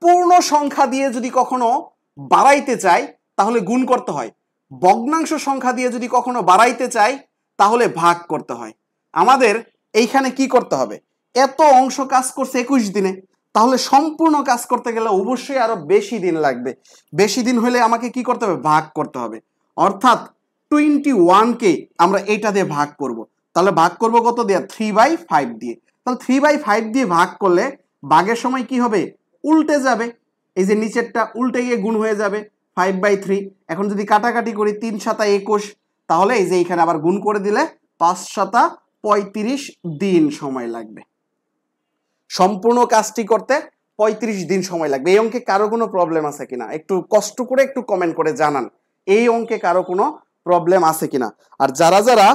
পূর্ণ সংখ্যা দিয়ে যদি কখনো বাড়াইতে চাই তাহলে গুণ করতে হয়, ভগ্নাংশ সংখ্যা দিয়ে যদি কখনো বাড়াইতে চাই তাহলে ভাগ করতে হয়। আমাদের এইখানে কি করতে হবে? এত অংশ কাজ করছে 21 দিনে, তাহলে সম্পূর্ণ কাজ করতে গেলে অবশ্যই আরো বেশি দিন লাগবে। বেশি দিন হলে আমাকে কি করতে হবে? ভাগ করতে হবে। অর্থাৎ 21কে আমরা এটা দিয়ে ভাগ করব। তাহলে ভাগ করব কত দিয়ে? 3/5 দিয়ে। তাহলে 3/5 দিয়ে ভাগ করলে ভাগের সময় কি হবে? উল্টে যাবে। এই যে নিচেরটা উল্টে গিয়ে গুণ হয়ে যাবে 5/3। এখন যদি কাটাকাটি করি, 3 × 7 = 21, তাহলে এই যে এখানে আবার গুণ করে দিলে 5 × 7 = 35 দিন সময় লাগবে। সম্পূর্ণ কাজটি করতে 35 দিন সময় লাগবে। এই অঙ্কে কারো কোনো প্রবলেম আছে কিনা একটু কষ্ট করে একটু কমেন্ট করে জানান, এই অঙ্কে কারো কোনো প্রবলেম আছে কিনা। আর যারা যারা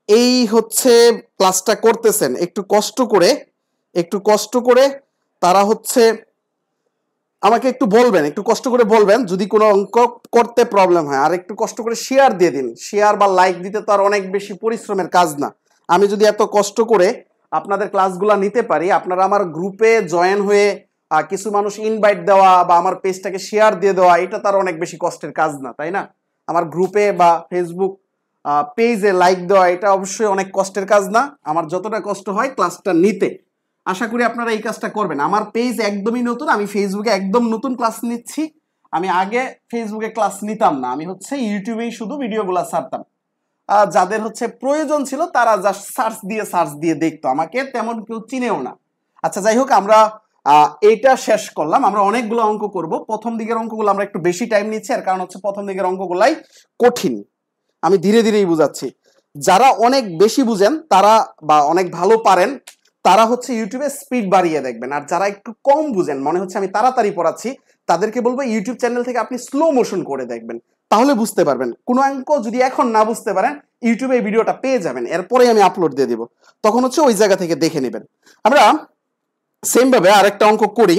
এই হচ্ছে ক্লাসটা করতেছেন, একটু কষ্ট করে তারা হচ্ছে আমাকে একটু বলবেন, একটু কষ্ট করে বলবেন যদি কোনো অঙ্ক করতে প্রবলেম হয়। আর একটু কষ্ট করে শেয়ার দিয়ে দিন। শেয়ার বা লাইক দিতে তো আর অনেক বেশি পরিশ্রমের কাজ না। আমি যদি এত কষ্ট করে আপনাদের ক্লাসগুলা নিতে পারি, আপনারা আমার গ্রুপে জয়েন হয়ে কিছু মানুষ ইনভাইট দেওয়া বা আমার পেজটাকে শেয়ার দিয়ে দেওয়া, এটা তার অনেক বেশি কষ্টের কাজ না, তাই না? আমার গ্রুপে বা ফেসবুক পেজে লাইক দেওয়া, এটা অবশ্যই অনেক কষ্টের কাজ না। আমার যতটা কষ্ট হয় ক্লাসটা নিতে, আশা করি আপনারা এই কাজটা করবেন। আমার পেজ একদমই নতুন, আমি ফেসবুকে একদম নতুন ক্লাস নিচ্ছি। আমি আগে ফেসবুকে ক্লাস নিতাম না, আমি হচ্ছে ইউটিউবেই শুধু ভিডিওগুলো ছাড়তাম। যাদের হচ্ছে প্রয়োজন ছিল তারা জাস্ট সার্চ দিয়ে দেখতো, আমাকে তেমন কেউ চিনেও না। আচ্ছা, যাই হোক, আমরা এইটা শেষ করলাম। আমরা অনেকগুলো অঙ্ক করব। প্রথম দিকের অঙ্কগুলো আমরা একটু বেশি টাইম নিচ্ছি, আর কারণ হচ্ছে প্রথম দিকের অঙ্কগুলাই কঠিন। আমি ধীরে ধীরেই বুঝাচ্ছি। যারা অনেক বেশি বুঝেন তারা বা অনেক ভালো পারেন তারা হচ্ছে ইউটিউবে স্পিড বাড়িয়ে দেখবেন। আর যারা একটু কম বুঝেন, মনে হচ্ছে আমি তাড়াতাড়ি পড়াচ্ছি, তাদেরকে বলবো ইউটিউব চ্যানেল থেকে আপনি স্লো মোশন করে দেখবেন, তাহলে বুঝতে পারবেন। কোনো অঙ্ক যদি এখন না বুঝতে পারেন, ইউটিউবে এই ভিডিওটা পেয়ে যাবেন, এরপরে আমি আপলোড দিয়ে দিব, তখন হচ্ছে ওই জায়গা থেকে দেখে নেবেন। আমরা সেম ভাবে আরেকটা অঙ্ক করি।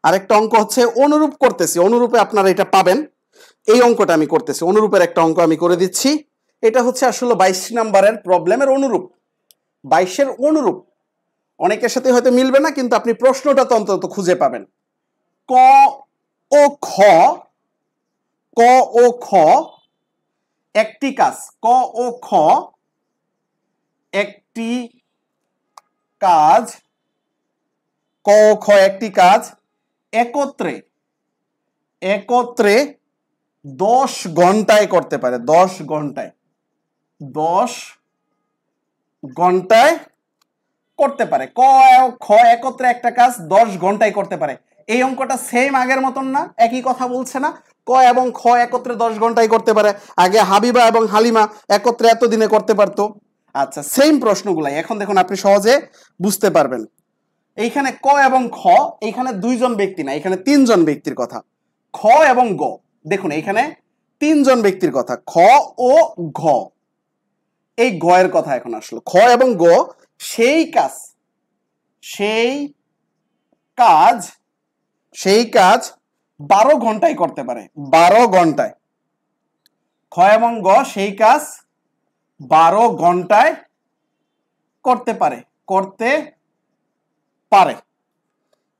আরেকটা অঙ্ক হচ্ছে অনুরূপ করতেছি, অনুরূপে আপনারা এটা পাবেন। এই অঙ্কটা আমি করতেছি, অনুরূপের একটা অঙ্ক আমি করে দিচ্ছি। এটা হচ্ছে আসলে 22 নম্বরের প্রবলেমের অনুরূপ। 22-এর অনুরূপ অনেকের সাথে হয়তো মিলবে না, কিন্তু আপনি প্রশ্নটা তো অন্তত খুঁজে পাবেন। ক ও খ একটি কাজ, ক ও খ একটি কাজ, ক ও খ একটি কাজ একত্রে 10 ঘন্টায় করতে পারে। 10 ঘন্টায় করতে পারে। ক ও খ একত্রে একটা কাজ 10 ঘন্টায় করতে পারে। এই অঙ্কটা সেম আগের মতন না, একই কথা বলছে না? ক এবং খ একত্রে 10 ঘন্টায় করতে পারে, আগে হাবিবা এবং হালিমা একত্রে এতদিনে করতে পারতো। আচ্ছা, সেম প্রশ্নগুলাই এখন দেখুন আপনি সহজে বুঝতে পারবেন। এইখানে ক এবং খ, এইখানে 2 জন ব্যক্তি না, এখানে 3 জন ব্যক্তির কথা। খ এবং গ, দেখুন এইখানে 3 জন ব্যক্তির কথা, খ ও ঘ। এই গ এর কথা এখন আসলো। খ এবং গ সেই কাজ সেই কাজ 12 ঘন্টায় করতে পারে, 12 ঘন্টায়। খ এবং গ সেই কাজ 12 ঘন্টায় করতে পারে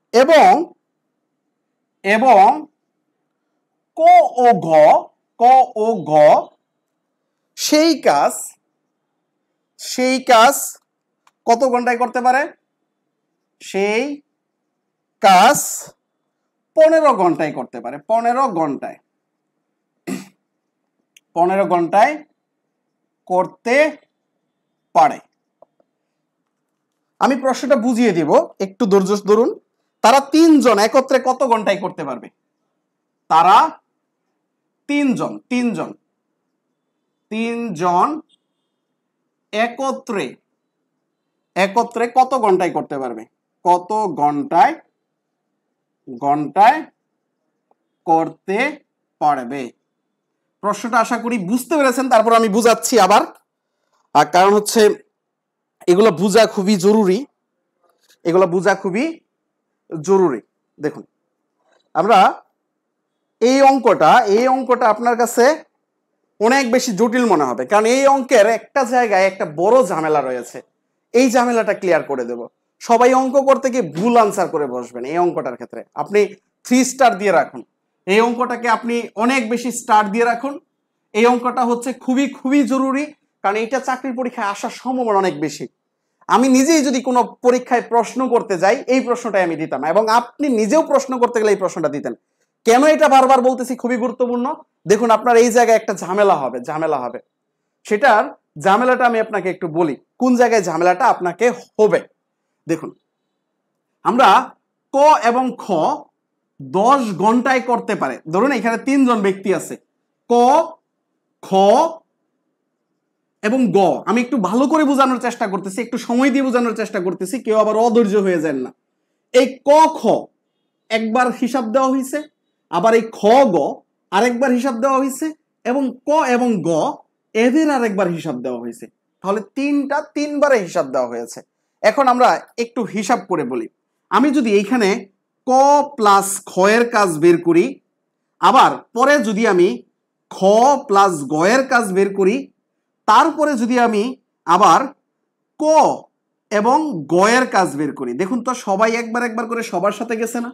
এবং ক ও ঘ সেই কাজ কত ঘন্টায় করতে পারে? সেই কাজ 15 ঘন্টায় করতে পারে, 15 ঘন্টায় করতে পারে। আমি প্রশ্নটা বুঝিয়ে দিব, একটু ধৈর্য ধরুন। তারা 3 জন একত্রে কত ঘন্টায় করতে পারবে? তারা 3 জন একত্রে কত ঘন্টায় করতে পারবে? কত ঘন্টায় করতে পারবে? প্রশ্নটা আশা করি বুঝতে পেরেছেন। তারপর আমি বুঝাচ্ছি আবার, কারণ হচ্ছে এগুলো বোঝা খুবই জরুরি। দেখুন, আমরা এই অঙ্কটা আপনার কাছে অনেক বেশি জটিল মনে হবে, কারণ এই অঙ্কের একটা জায়গায় একটা বড় ঝামেলা রয়েছে। এই ঝামেলাটা ক্লিয়ার করে দেব। সবাই অঙ্ক করতে গিয়ে ভুল আনসার করে বসবেন। এই অঙ্কটার ক্ষেত্রে আপনি 3 স্টার দিয়ে রাখুন, এই অঙ্কটাকে আপনি অনেক বেশি স্টার দিয়ে রাখুন। এই অঙ্কটা হচ্ছে খুবই জরুরি, কারণ এটা চাকরির পরীক্ষায় আসার সম্ভাবনা অনেক বেশি। আমি নিজেই যদি কোনো পরীক্ষায় প্রশ্ন করতে যাই, এই প্রশ্নটাই আমি দিতাম, এবং আপনি নিজেও প্রশ্ন করতে গেলে এই প্রশ্নটা দিতেন। কেন এটা বারবার বলতেছি খুবই গুরুত্বপূর্ণ? দেখুন, আপনার এই জায়গায় একটা ঝামেলা হবে। সেটার ঝামেলাটা আমি আপনাকে একটু বলি, কোন জায়গায় ঝামেলাটা আপনাকে হবে। দেখুন, আমরা ক এবং খ 10 ঘন্টায় করতে পারে। ধরুন এখানে 3 জন ব্যক্তি আছে, ক, খ এবং গ। আমি একটু ভালো করে বোঝানোর চেষ্টা করতেছি, একটু সময় দিয়ে বোঝানোর চেষ্টা করতেছি, কেউ আবার অধৈর্য হয়ে যান না। এই ক খ একবার হিসাব দেওয়া হয়েছে, আবার এই খ গ আরেকবার হিসাব দেওয়া হয়েছে, এবং ক এবং গ এদের আরেকবার হিসাব দেওয়া হয়েছে। তাহলে 3বারে হিসাব দেওয়া হয়েছে। এখন আমরা একটু হিসাব করে বলি। আমি যদি এইখানে ক প্লাস খ এর কাজ বের করি, আবার পরে যদি আমি খ প্লাস গ এর কাজ বের করি, তারপরে যদি আমি আবার ক এবং গ এর কাজ বের করি, দেখুন তো সবাই একবার করে সবার সাথে গেছে না?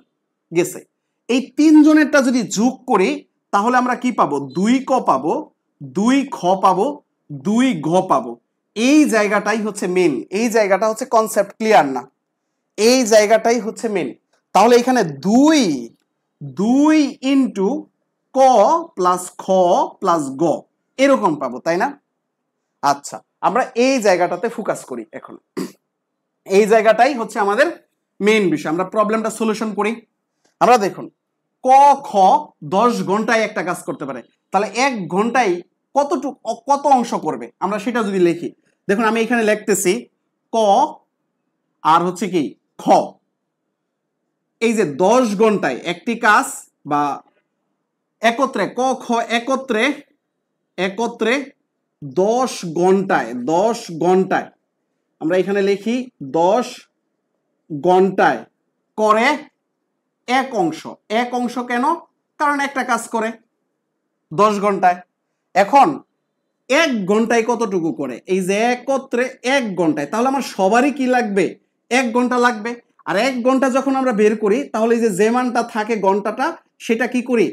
গেছে। এই 3 জনেরটা যদি যোগ করি, তাহলে আমরা কি পাবো? 2 ক পাবো, 2 খ পাবো, 2 ঘ পাবো। এই জায়গাটাই হচ্ছে মেন, এই জায়গাটা হচ্ছে কনসেপ্ট ক্লিয়ার না, এই জায়গাটাই হচ্ছে মেন। তাহলে এখানে 2 ইন্টু ক প্লাস খ প্লাস গ এরকম পাবো, তাই না? আচ্ছা, আমরা এই জায়গাটাতে ফোকাস করি এখন। এই জায়গাটাই হচ্ছে আমাদের মেইন বিষয়। আমরা প্রবলেমটা সলিউশন করি। আমরা দেখুন, ক খ 10 ঘন্টায় একটা কাজ করতে পারে, তাহলে 1 ঘন্টায় কত অংশ করবে আমরা সেটা যদি লিখি, দেখুন আমি এখানে লিখতেছি ক আর হচ্ছে কি খ। এই যে 10 ঘন্টায় একটি কাজ, বা একত্রে ক খ একত্রে 10 ঘন্টায় আমরা এখানে লিখি 10 ঘন্টায় করে এক অংশ। কেন? কারণ একটা কাজ করে 10 ঘন্টায়। এখন 1 ঘন্টায় কতটুকু করে? এই যে একত্রে 1 ঘন্টায়, তাহলে আমার সবারই কি লাগবে? 1 ঘন্টা লাগবে। আর 1 ঘন্টা যখন আমরা বের করি, তাহলে এই যে মানটা থাকে ঘন্টাটা, সেটা কি করি?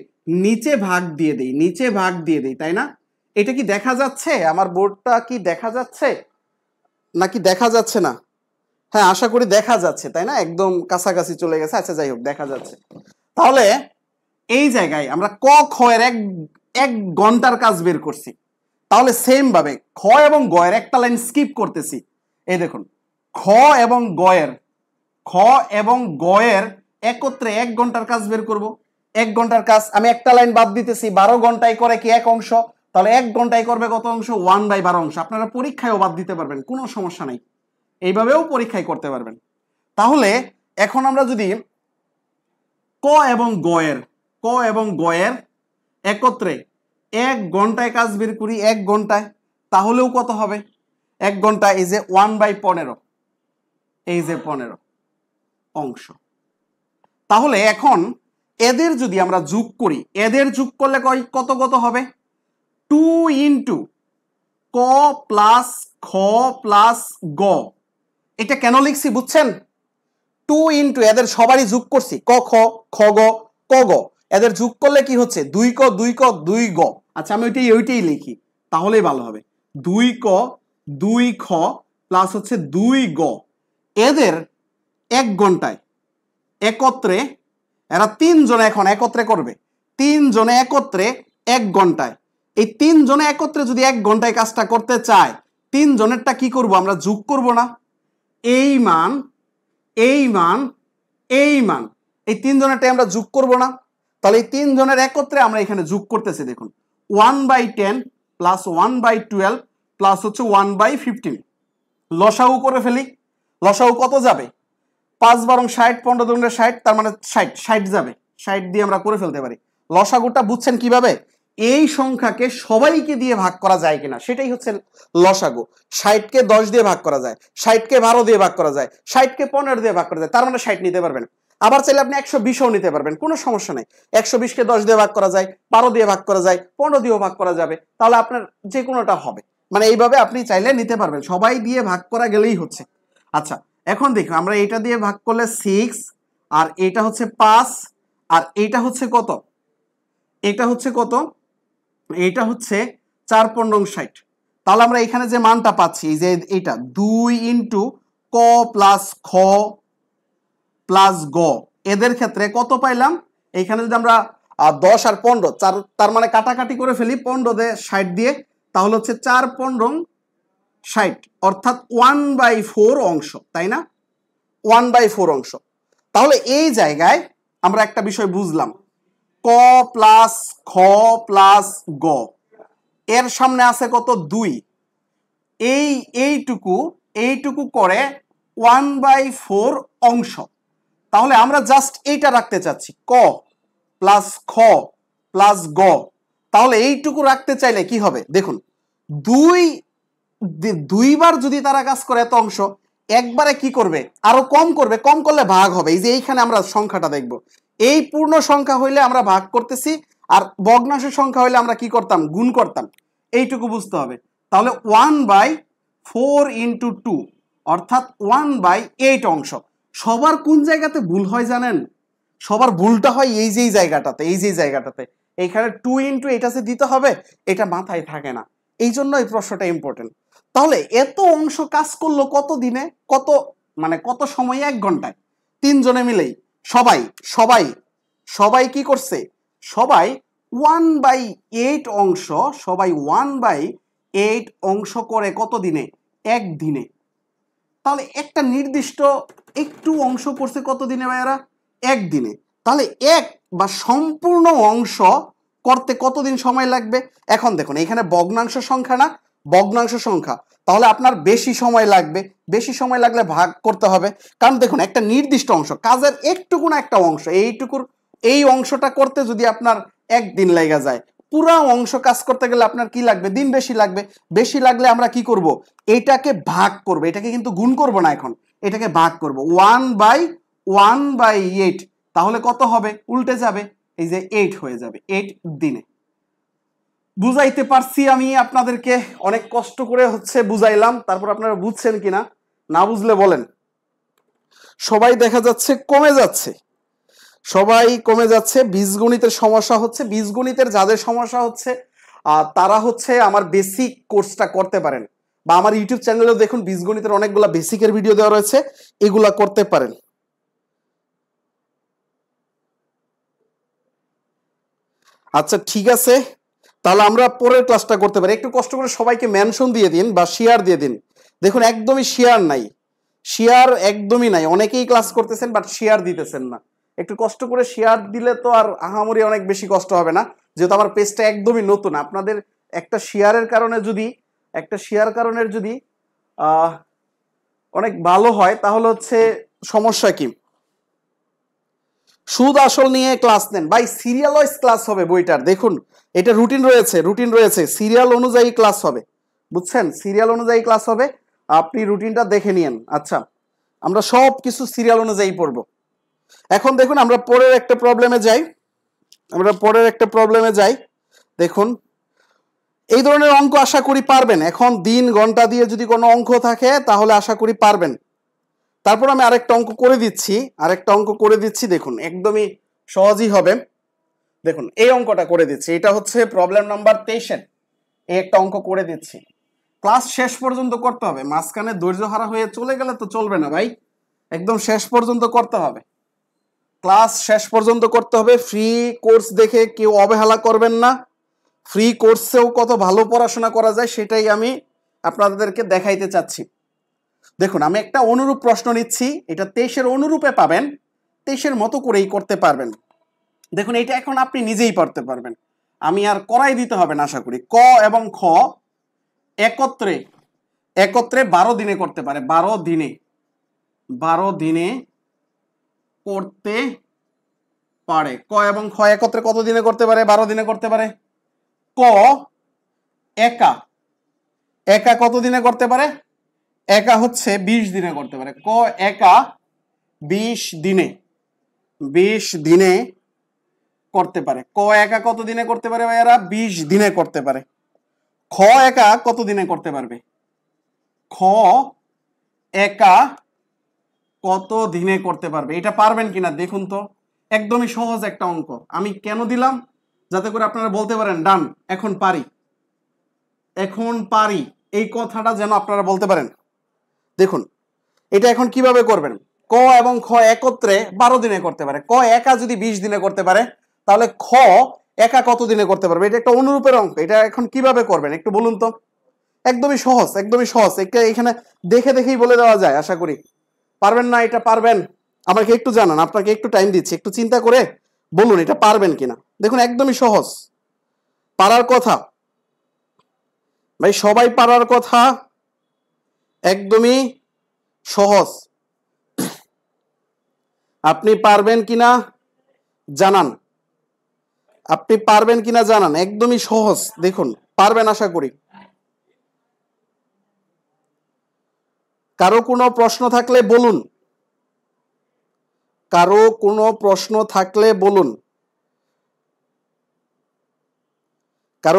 নিচে ভাগ দিয়ে দেই, তাই না? এটা কি দেখা যাচ্ছে? আমার বোর্ডটা কি দেখা যাচ্ছে নাকি দেখা যাচ্ছে না? হ্যাঁ, আশা করি দেখা যাচ্ছে, তাই না? একদম কাছাকাছি চলে গেছে। আচ্ছা, যাই হোক, দেখা যাচ্ছে। তাহলে এই জায়গায় আমরা ক খ এর এক ঘন্টার কাজ বের করছি। তাহলে সেম ভাবে খ এবং গ এর একটা লাইন স্কিপ করতেছি। এই দেখুন, খ এবং গ এর একত্রে 1 ঘন্টার কাজ বের করব। 1 ঘন্টার কাজ আমি একটা লাইন বাদ দিতেছি, 12 ঘন্টায় করে কি 1 অংশ, তাহলে 1 ঘন্টায় করবে কত অংশ? 1/12 অংশ। আপনারা পরীক্ষায়ও বাদ দিতে পারবেন, কোনো সমস্যা নাই, এইভাবেও পরীক্ষায় করতে পারবেন। তাহলে এখন আমরা যদি ক এবং গ এর একত্রে 1 ঘন্টায় কাজ বের করি, 1 ঘন্টায়, তাহলেও কত হবে? 1 ঘন্টা এই যে 1/15, এই যে 15 অংশ। তাহলে এখন এদের যদি আমরা যোগ করি, এদের যোগ করলে কত কত হবে? 2 ইন্টু ক প্লাস খ প্লাস গ। এটা কেন লিখছি বুঝছেন? 2 ইন্টু এদের সবারই যোগ করছি, ক খ, খ গ, ক গ, এদের যোগ করলে কি হচ্ছে? 2 ক 2 ক 2 গ। আচ্ছা আমি ওইটাই লিখি, তাহলেই ভালো হবে। 2 ক 2 খ প্লাস হচ্ছে 2 গ। এদের 1 ঘন্টায় একত্রে, এরা 3 জনে এখন একত্রে করবে, 3 জনে একত্রে 1 ঘন্টায়। এই 3 জনে একত্রে যদি 1 ঘন্টায় কাজটা করতে চায়, 3 জনেরটা কি করব আমরা? যোগ করব না? এই মান, এই মান, এই মান, এই 3 জনেরটাই আমরা যোগ করব না? তাহলে এই 3 জনের একত্রে আমরা এখানে যোগ করতেছি, দেখুন 1/10 প্লাস 1/12 প্লাস হচ্ছে 1/15। লসাগু করে ফেলি, লসাগু কত যাবে? 5 12 60, 15 দুগুণে 60, তার মানে 60 যাবে, 60 দিয়ে আমরা করে ফেলতে পারি। লসাগুটা বুঝছেন কিভাবে? এই সংখ্যাকে সবাইকে দিয়ে ভাগ করা যায় কিনা, সেটাই হচ্ছে লসাগু। 60 কে 10 দিয়ে ভাগ করা যায়, 60 কে 12 দিয়ে ভাগ করা যায়, 60 কে 15 দিয়ে ভাগ করা যায়, তার মানে 60 নিতে পারবেন। আবার চাইলে আপনি 120ও নিতে পারবেন, কোনো সমস্যা নেই। 120 কে 10 দিয়ে ভাগ করা যায়, 12 দিয়ে ভাগ করা যায়, 15 দিয়েও ভাগ করা যাবে, তাহলে আপনার যে কোনোটা হবে। মানে এইভাবে আপনি চাইলে নিতে পারবেন, সবাই দিয়ে ভাগ করা গেলেই হচ্ছে। আচ্ছা এখন দেখুন, আমরা এটা দিয়ে ভাগ করলে 6, আর এটা হচ্ছে 5, আর এটা হচ্ছে কত? এটা হচ্ছে কত? এটা হচ্ছে 4 15 60। তাহলে আমরা এখানে যে মানটা পাচ্ছি, যে এটা 2 ইন্টু ক প্লাস খ প্লাস গ, এদের ক্ষেত্রে কত পাইলাম? এইখানে যদি আমরা 10 আর 15, তার মানে কাটাকাটি করে ফেলি 15 দিয়ে 60 দিয়ে, তাহলে হচ্ছে 4 15 60, অর্থাৎ 1/4 অংশ, তাই না? 1/4 অংশ। তাহলে এই জায়গায় আমরা একটা বিষয় বুঝলাম, ক প্লাস খ প্লাস গ, এর সামনে আছে কত? 2। এইটুকু করে 1/4 অংশ। তাহলে আমরা জাস্ট এইটা রাখতে চাচ্ছি, ক প্লাস খ প্লাস গ। তাহলে এইটুকু রাখতে চাইলে কি হবে? দেখুন, দুইবার যদি তারা কাজ করে এত অংশ, একবারে কি করবে? আরো কম করবে, কম করলে ভাগ হবে। এই যে এইখানে আমরা সংখ্যাটা দেখব, এই পূর্ণ সংখ্যা হইলে আমরা ভাগ করতেছি, আর ভগ্নাংশ সংখ্যা হইলে আমরা কি করতাম? গুণ করতাম। এইটুকু বুঝতে হবে। তাহলে 1/4 ইন্টু 2, অর্থাৎ 1/8 অংশ। সবার কোন জায়গাতে ভুল হয় জানেন? সবার ভুলটা হয় এই যে জায়গাটাতে, এই যে জায়গাটাতে। এইখানে 2 ইন্টু এটা যে দিতে হবে, এটা মাথায় থাকে না, এই জন্য এই প্রশ্নটা ইম্পর্টেন্ট। তাহলে এত অংশ কাজ করলো কত দিনে, কত সময়ে? 1 ঘন্টায়। 3 জনে মিলেই সবাই সবাই সবাই কি করছে? সবাই 1/8 অংশ, সবাই 1/8 অংশ করে কত দিনে? 1 দিনে। তাহলে একটা নির্দিষ্ট একটু অংশ করছে কত দিনে ভাইয়ারা? 1 দিনে। তাহলে এক বা সম্পূর্ণ অংশ করতে কতদিন সময় লাগবে? এখন দেখুন, এখানে ভগ্নাংশ সংখ্যা না, ভগ্নাংশ সংখ্যা, তাহলে আপনার বেশি সময় লাগবে। বেশি সময় লাগলে ভাগ করতে হবে, কারণ দেখুন একটা নির্দিষ্ট অংশ কাজের একটুকু না, একটা অংশ, এই অংশটা করতে যদি আপনার 1 দিন লেগে যায়, পুরো অংশ কাজ করতে গেলে আপনার কি লাগবে? দিন বেশি লাগবে। বেশি লাগলে আমরা কি করব? এইটাকে ভাগ করব, এটাকে কিন্তু গুণ করব না, এখন এটাকে ভাগ করব 1/8। তাহলে কত হবে? উল্টে যাবে, এই যে 8 হয়ে যাবে, 8 দিনে। বুঝাইতে পারছি আমি আপনাদেরকে? অনেক কষ্ট করে বুঝাইলাম, তারপর আপনারা বুঝছেন কিনা না বুঝলে বলেন। সবাই দেখা যাচ্ছে কমে যাচ্ছে, সবাই কমে যাচ্ছে। বীজগণিতের সমস্যা হচ্ছে, বীজগণিতের যাদের সমস্যা হচ্ছে তারা আমার বেসিক কোর্সটা করতে পারেন, বা আমার ইউটিউব চ্যানেলেও দেখুন বীজগণিতের অনেকগুলা বেসিকের ভিডিও দেওয়া রয়েছে, এগুলা করতে পারেন। আচ্ছা ঠিক আছে, তাহলে আমরা পরের ক্লাসটা করতে পারি। একটু কষ্ট করে সবাইকে মেনশন দিয়ে দিন বা শেয়ার দিয়ে দিন। দেখুন একদমই শেয়ার নাই, শেয়ার একদমই নাই। অনেকেই ক্লাস করতেছেন বাট শেয়ার দিতেছেন না, একটু কষ্ট করে শেয়ার দিলে তো আর আহামরি অনেক বেশি কষ্ট হবে না, যেহেতু আমার পেজটা একদমই নতুন। আপনাদের একটা শেয়ারের কারণে যদি অনেক ভালো হয় তাহলে হচ্ছে সমস্যা কি? সুদ আসল নিয়ে ক্লাস নেন ভাই, সিরিয়াল ওয়াইজ ক্লাস হবে বইটার। দেখুন এটা রুটিন রয়েছে, সিরিয়াল অনুযায়ী ক্লাস হবে, বুঝছেন? সিরিয়াল অনুযায়ী ক্লাস হবে, আপনি রুটিনটা দেখে নিয়েন। আচ্ছা, আমরা সব কিছু সিরিয়াল অনুযায়ী পড়ব। এখন দেখুন আমরা পরের একটা প্রবলেমে যাই। দেখুন এই ধরনের অঙ্ক আশা করি পারবেন। এখন দিন ঘন্টা দিয়ে যদি কোনো অঙ্ক থাকে তাহলে আশা করি পারবেন। তারপর আমি আরেকটা অঙ্ক করে দিচ্ছি, দেখুন একদমই সহজই হবে। দেখুন এই অঙ্কটা করে দিচ্ছি, এটা হচ্ছে প্রবলেম নাম্বার 23-এর এই একটা অঙ্ক করে দিচ্ছি। ক্লাস শেষ পর্যন্ত করতে হবে, মাঝখানে ধৈর্য হারা হয়ে চলে গেলে তো চলবে না ভাই, একদম শেষ পর্যন্ত করতে হবে, ক্লাস শেষ পর্যন্ত করতে হবে। ফ্রি কোর্স দেখে কেউ অবহেলা করবেন না, ফ্রি কোর্সেও কত ভালো পড়াশোনা করা যায় সেটাই আমি আপনাদেরকে দেখাইতে চাচ্ছি। দেখুন আমি একটা অনুরূপ প্রশ্ন নিচ্ছি, এটা 23-এর অনুরূপে পাবেন, 23-এর মতো করেই করতে পারবেন। দেখুন এটা এখন আপনি নিজেই পড়তে পারবেন, আমি আর করাই দিতে হবে না আশা করি। ক এবং খ একত্রে 12 দিনে করতে পারে, 12 দিনে করতে পারে। ক এবং খ একত্রে কত দিনে করতে পারে? 12 দিনে করতে পারে। ক একা কত দিনে করতে পারে? একা হচ্ছে 20 দিনে করতে পারে। ক একা 20 দিনে করতে পারে। ক একা কত দিনে করতে পারে ভাইয়ারা? 20 দিনে করতে পারে। খ একা কত দিনে করতে পারবে? খ একা কত দিনে করতে পারবে? এটা পারবেন কিনা দেখুন তো, একদমই সহজ একটা অঙ্ক। আমি কেন দিলাম? যাতে করে আপনারা বলতে পারেন ডান, এখন পারি, এই কথাটা যেন আপনারা বলতে পারেন। দেখুন এটা এখন কিভাবে করবেন? ক এবং খ একত্রে 12 দিনে করতে পারে। ক একা যদি 20 দিনে করতে পারে তাহলে খ একা কত দিনে করতে পারবে? এটা একটা অনুরূপের অঙ্ক, এটা এখন কিভাবে করবেন একটু বলুন তো। একদমই সহজ, একটা এখানে দেখেই বলে দেওয়া যায় আশা করি। পারবেন না? এটা পারবেন? আমাকে একটু জানান, আপনাকে একটু টাইম দিচ্ছি, একটু চিন্তা করে বলুন এটা পারবেন কিনা। দেখুন একদমই সহজ, পারার কথা ভাই, সবাই পারার কথা, একদমই সহজ। আপনি পারবেন কিনা জানান, একদমই সহজ। দেখুন পারবেন আশা করি। কারো কোনো প্রশ্ন থাকলে বলুন, কারো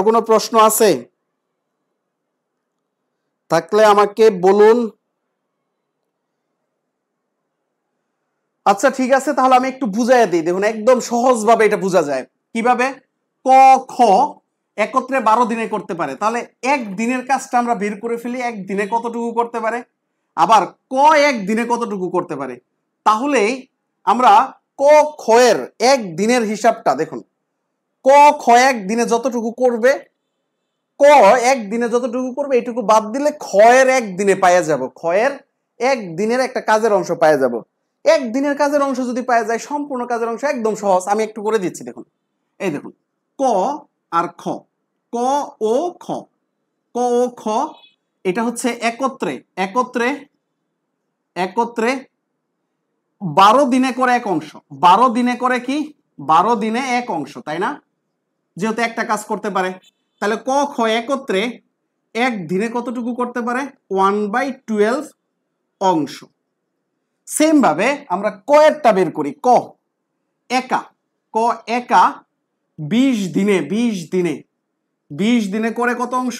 কোনো প্রশ্ন আছে থাকলে আমাকে বলুন। আচ্ছা ঠিক আছে, তাহলে আমি একটু বুঝাইয়া দিই। দেখুন একদম সহজভাবে এটা বোঝা যায়। কিভাবে? ক খ একত্রে 12 দিনে করতে পারে, তাহলে এক দিনের কাজটা আমরা বের করে ফেলি, এক দিনে কতটুকু করতে পারে, আবার ক এক দিনে কতটুকু করতে পারে। তাহলে আমরা ক খ এর এক দিনের হিসাবটা দেখুন, ক খ এক দিনে যতটুকু করবে, এটুকু বাদ দিলে খ এর এক দিনে পাওয়া যাব, খ এর এক দিনের একটা কাজের অংশ পাওয়া যাব। এক দিনের কাজের অংশ যদি পাওয়া যায়, সম্পূর্ণ কাজের অংশ একদম সহজ। আমি একটু করে দিচ্ছি, দেখুন এই দেখুন ক আর খ, ক ও খ এটা হচ্ছে একত্রে 12 দিনে করে এক অংশ। 12 দিনে করে কি? 12 দিনে এক অংশ, তাই না? যেহেতু একটা কাজ করতে পারে, তাহলে ক খ একত্রে এক দিনে কতটুকু করতে পারে? 1/12 অংশ। সেম ভাবে আমরা ক এরটা বের করি, ক একা 20 দিনে করে কত অংশ?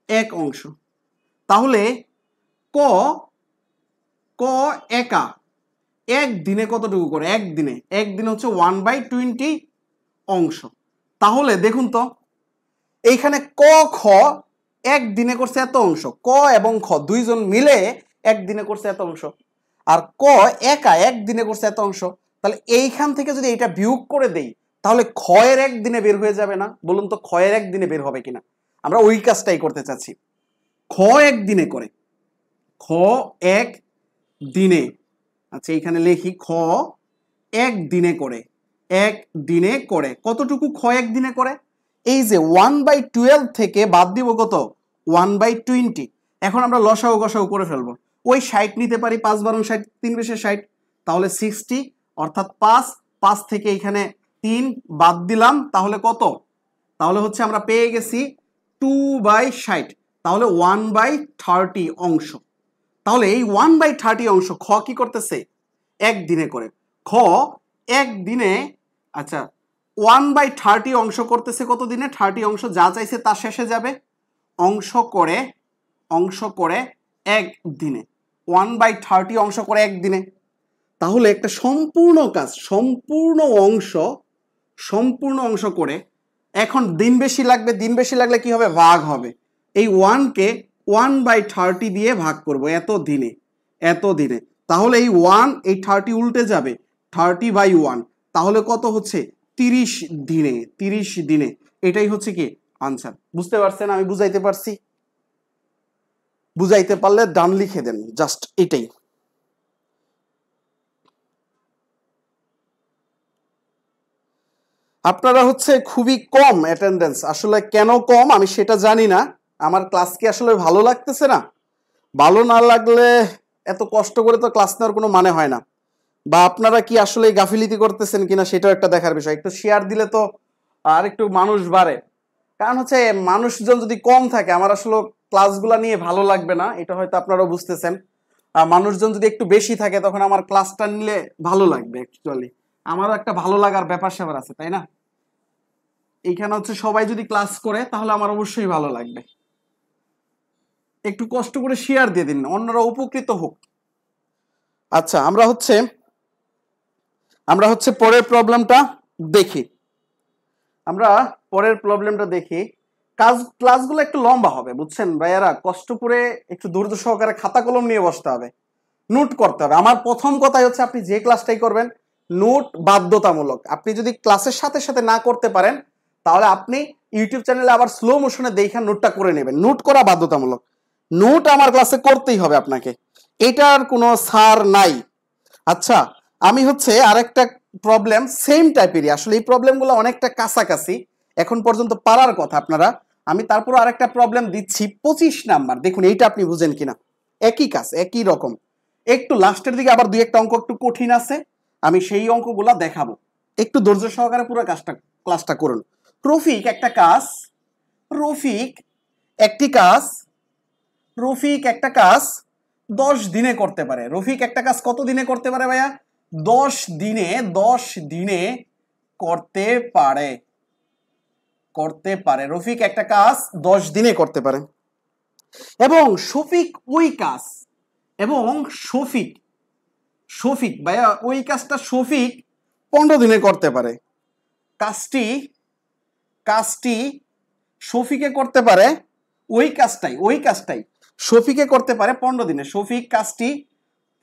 এক অংশ। তাহলে ক একা এক দিনে কতটুকু করে? এক দিনে হচ্ছে 1/20 অংশ। তাহলে দেখুন তো এইখানে ক খ এক দিনে করছে এত অংশ, ক এবং খ দুইজন মিলে এক দিনে করছে এত অংশ, আর ক একা এক দিনে করছে এত অংশ। তাহলে এইখান থেকে যদি এটা বিয়োগ করে দেই তাহলে খ এর এক দিনে বের হয়ে যাবে না? বলুন তো খ এর এক দিনে বের হবে কিনা? আমরা ওই কাজটাই করতে চাচ্ছি। খ এক দিনে করে, খ এক দিনে, আচ্ছা এইখানে লিখি খ একদিনে করে, একদিনে করে। কতটুকু খ একদিনে করে? এই যে 1/12 থেকে বাদ দিব কত? 1/20। এখন আমরা লসাগু গসাগু করে ফেলবো। ওই 60 নিতে পারি, 5 12 60, 3 বেশে 60, তাহলে 60, অর্থাৎ 5 থেকে এখানে 3 বাদ দিলাম, তাহলে কত? তাহলে হচ্ছে আমরা পেয়ে গেছি 2/60, তাহলে 1/30 অংশ। তাহলে এই 1/30 অংশ খ কি করতেছে? একদিনে করে। খ একদিনে, আচ্ছা 1/30 অংশ করতেছে কত দিনে? 30 অংশ, যা চাইছে তা শেষে যাবে, অংশ করে একদিনে। 1/30 অংশ করে একদিনে। তাহলে একটা সম্পূর্ণ কাজ, সম্পূর্ণ অংশ করে, এখন দিন বেশি লাগবে, দিন বেশি লাগলে কি হবে? ভাগ হবে। এই 1কে 1/30 দিয়ে ভাগ করব, এত দিনে। তাহলে এই 1, এই 30 উল্টে যাবে, 30/1, তাহলে কত হচ্ছে? 30 দিনে। এটাই হচ্ছে কি আনসার। বুঝতে পারছেন? আমি বুঝাইতে পারছি? বুঝাইতে পারলে ডান লিখে দেন, জাস্ট এটাই। আপনারা হচ্ছে খুবই কম অ্যাটেন্ডেন্স, আসলে কেন কম আমি সেটা জানি না। আমার ক্লাস কি আসলে ভালো লাগতেছে না? ভালো না লাগলে এত কষ্ট করে তো ক্লাস নেওয়ার কোনো মানে হয় না। বা আপনারা কি আসলে গাফিলিতি করতেছেন কিনা সেটাও একটা দেখার বিষয়। একটু শেয়ার দিলে তো আর একটু মানুষ বাড়ে। কারণ হচ্ছে মানুষজন যদি কম থাকে আমার আসলে ক্লাসগুলা নিয়ে ভালো লাগবে না, এটা হয়তো আপনারাও বুঝতেছেন। মানুষজন যদি একটু বেশি থাকে তখন আমার ক্লাসটা নিলে ভালো লাগবে। অ্যাকচুয়ালি আমারও একটা ভালো লাগার ব্যাপার স্যাপার আছে, তাই না? এইখানে হচ্ছে সবাই যদি ক্লাস করে তাহলে আমার অবশ্যই ভালো লাগবে। একটু কষ্ট করে শেয়ার দিয়ে দিন, অন্যরা উপকৃত হোক। আচ্ছা, আমরা হচ্ছে পরের প্রবলেমটা দেখি। ক্লাসগুলো একটু লম্বা হবে, বুঝছেন ভাইয়ারা? কষ্ট করে একটু ধৈর্য সহকারে খাতা কলম নিয়ে বসতে হবে, নোট করতে হবে। আমার প্রথম কথাই হচ্ছে আপনি যে ক্লাসটাই করবেন নোট বাধ্যতামূলক। আপনি যদি ক্লাসের সাথে সাথে না করতে পারেন তাহলে আপনি ইউটিউব চ্যানেলে আবার স্লো মোশনে দেখে নোটটা করে নেবেন। নোট করা বাধ্যতামূলক, নোট আমার ক্লাসে করতেই হবে আপনাকে, এটার কোনো ছাড় নাই। আচ্ছা, আমি হচ্ছে আরেকটা প্রবলেম সেম টাইপেরই, আসলে এই প্রবলেমগুলো অনেকটা কাছাকাছি, এখন পর্যন্ত পারার কথা আপনারা। আমি তারপর আরেকটা প্রবলেম দিচ্ছি 25 নাম্বার, দেখুন এইটা আপনি বুঝেন কিনা। একই কাজ, একই রকম, একটু লাস্টের দিকে আবার দুই একটা অঙ্ক একটু কঠিন আছে, আমি সেই অঙ্কগুলা দেখাবো। একটু ধৈর্য সহকারে পুরো ক্লাসটা করুন। রফিক একটা কাজ রফিক একটি কাজ রফিক একটা কাজ 10 দিনে করতে পারে। রফিক একটা কাজ কত দিনে করতে পারে ভাইয়া? 10 দিনে করতে পারে। রফিক একটা কাজ 10 দিনে করতে পারে এবং শফিক ওই কাজ, এবং শফিক ভাইয়া ওই কাজটা শফিক 15 দিনে করতে পারে। কাজটি শফিকে করতে পারে, ওই কাজটাই শফিকে করতে পারে 15 দিনে। শফিক কাজটি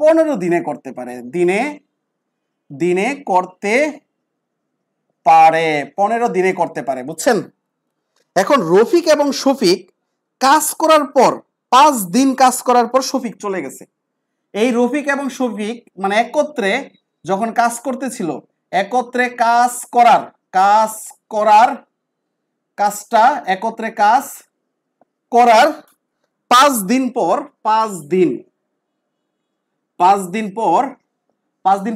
15 দিনে করতে পারে, দিনে করতে পারে, 15 দিনে করতে পারে, বুঝছেন? এখন রফিক এবং শফিক কাজ করার পর 5 দিন কাজ করার পর শফিক চলে গেছে। এই রফিক এবং শফিক মানে একত্রে যখন কাজ করতেছিল, একত্রে কাজটা একত্রে কাজ করার 5 দিন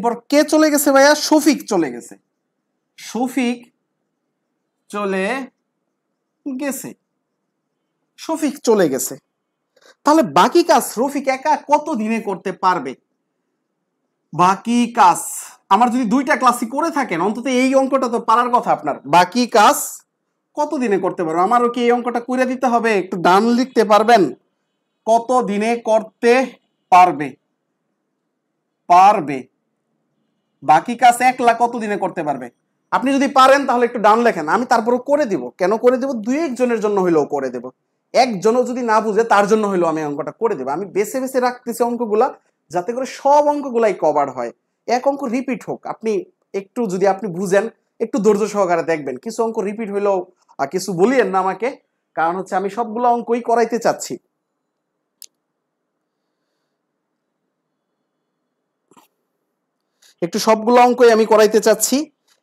পর কে চলে গেছে ভাইয়া? শফিক চলে গেছে। শফিক চলে গেছে। তাহলে বাকি কাজ রফিক একা কত দিনে করতে পারবে? বাকি কাজ আমার যদি দুইটা ক্লাসই করে থাকেন অন্তত এই অঙ্কটা তো পারার কথা আপনার। বাকি কাজ কত দিনে করতে পারবে? আমারও কি এই অঙ্কটা করে দিতে হবে? একটু ডান লিখতে পারবেন? কত দিনে করতে পারবে? বাকি কাজ একলা কত দিনে করতে পারবে? আপনি যদি পারেন তাহলে একটু ডান লেখেন, আমি তারপরও করে দিব। কেন করে দেব? দুই একজনের জন্য হইলেও করে দেব। একজনও যদি না বুঝে তার জন্য হইলেও আমি অঙ্কটা করে দেব। আমি বেছে বেছে রাখতেছি অঙ্কগুলা যাতে করে সব অঙ্কগুলাই কভার হয়, এক অঙ্ক রিপিট হোক। আপনি একটু যদি আপনি বুঝেন, একটু ধৈর্য সহকারে দেখবেন, কিছু অঙ্ক রিপিট হইলেও কিছু বলিয়েন না আমাকে, কারণ হচ্ছে আমি সবগুলো অঙ্কই করাইতে চাচ্ছি। একটু সবগুলো অঙ্কই আমি করাইতে চাচ্ছি,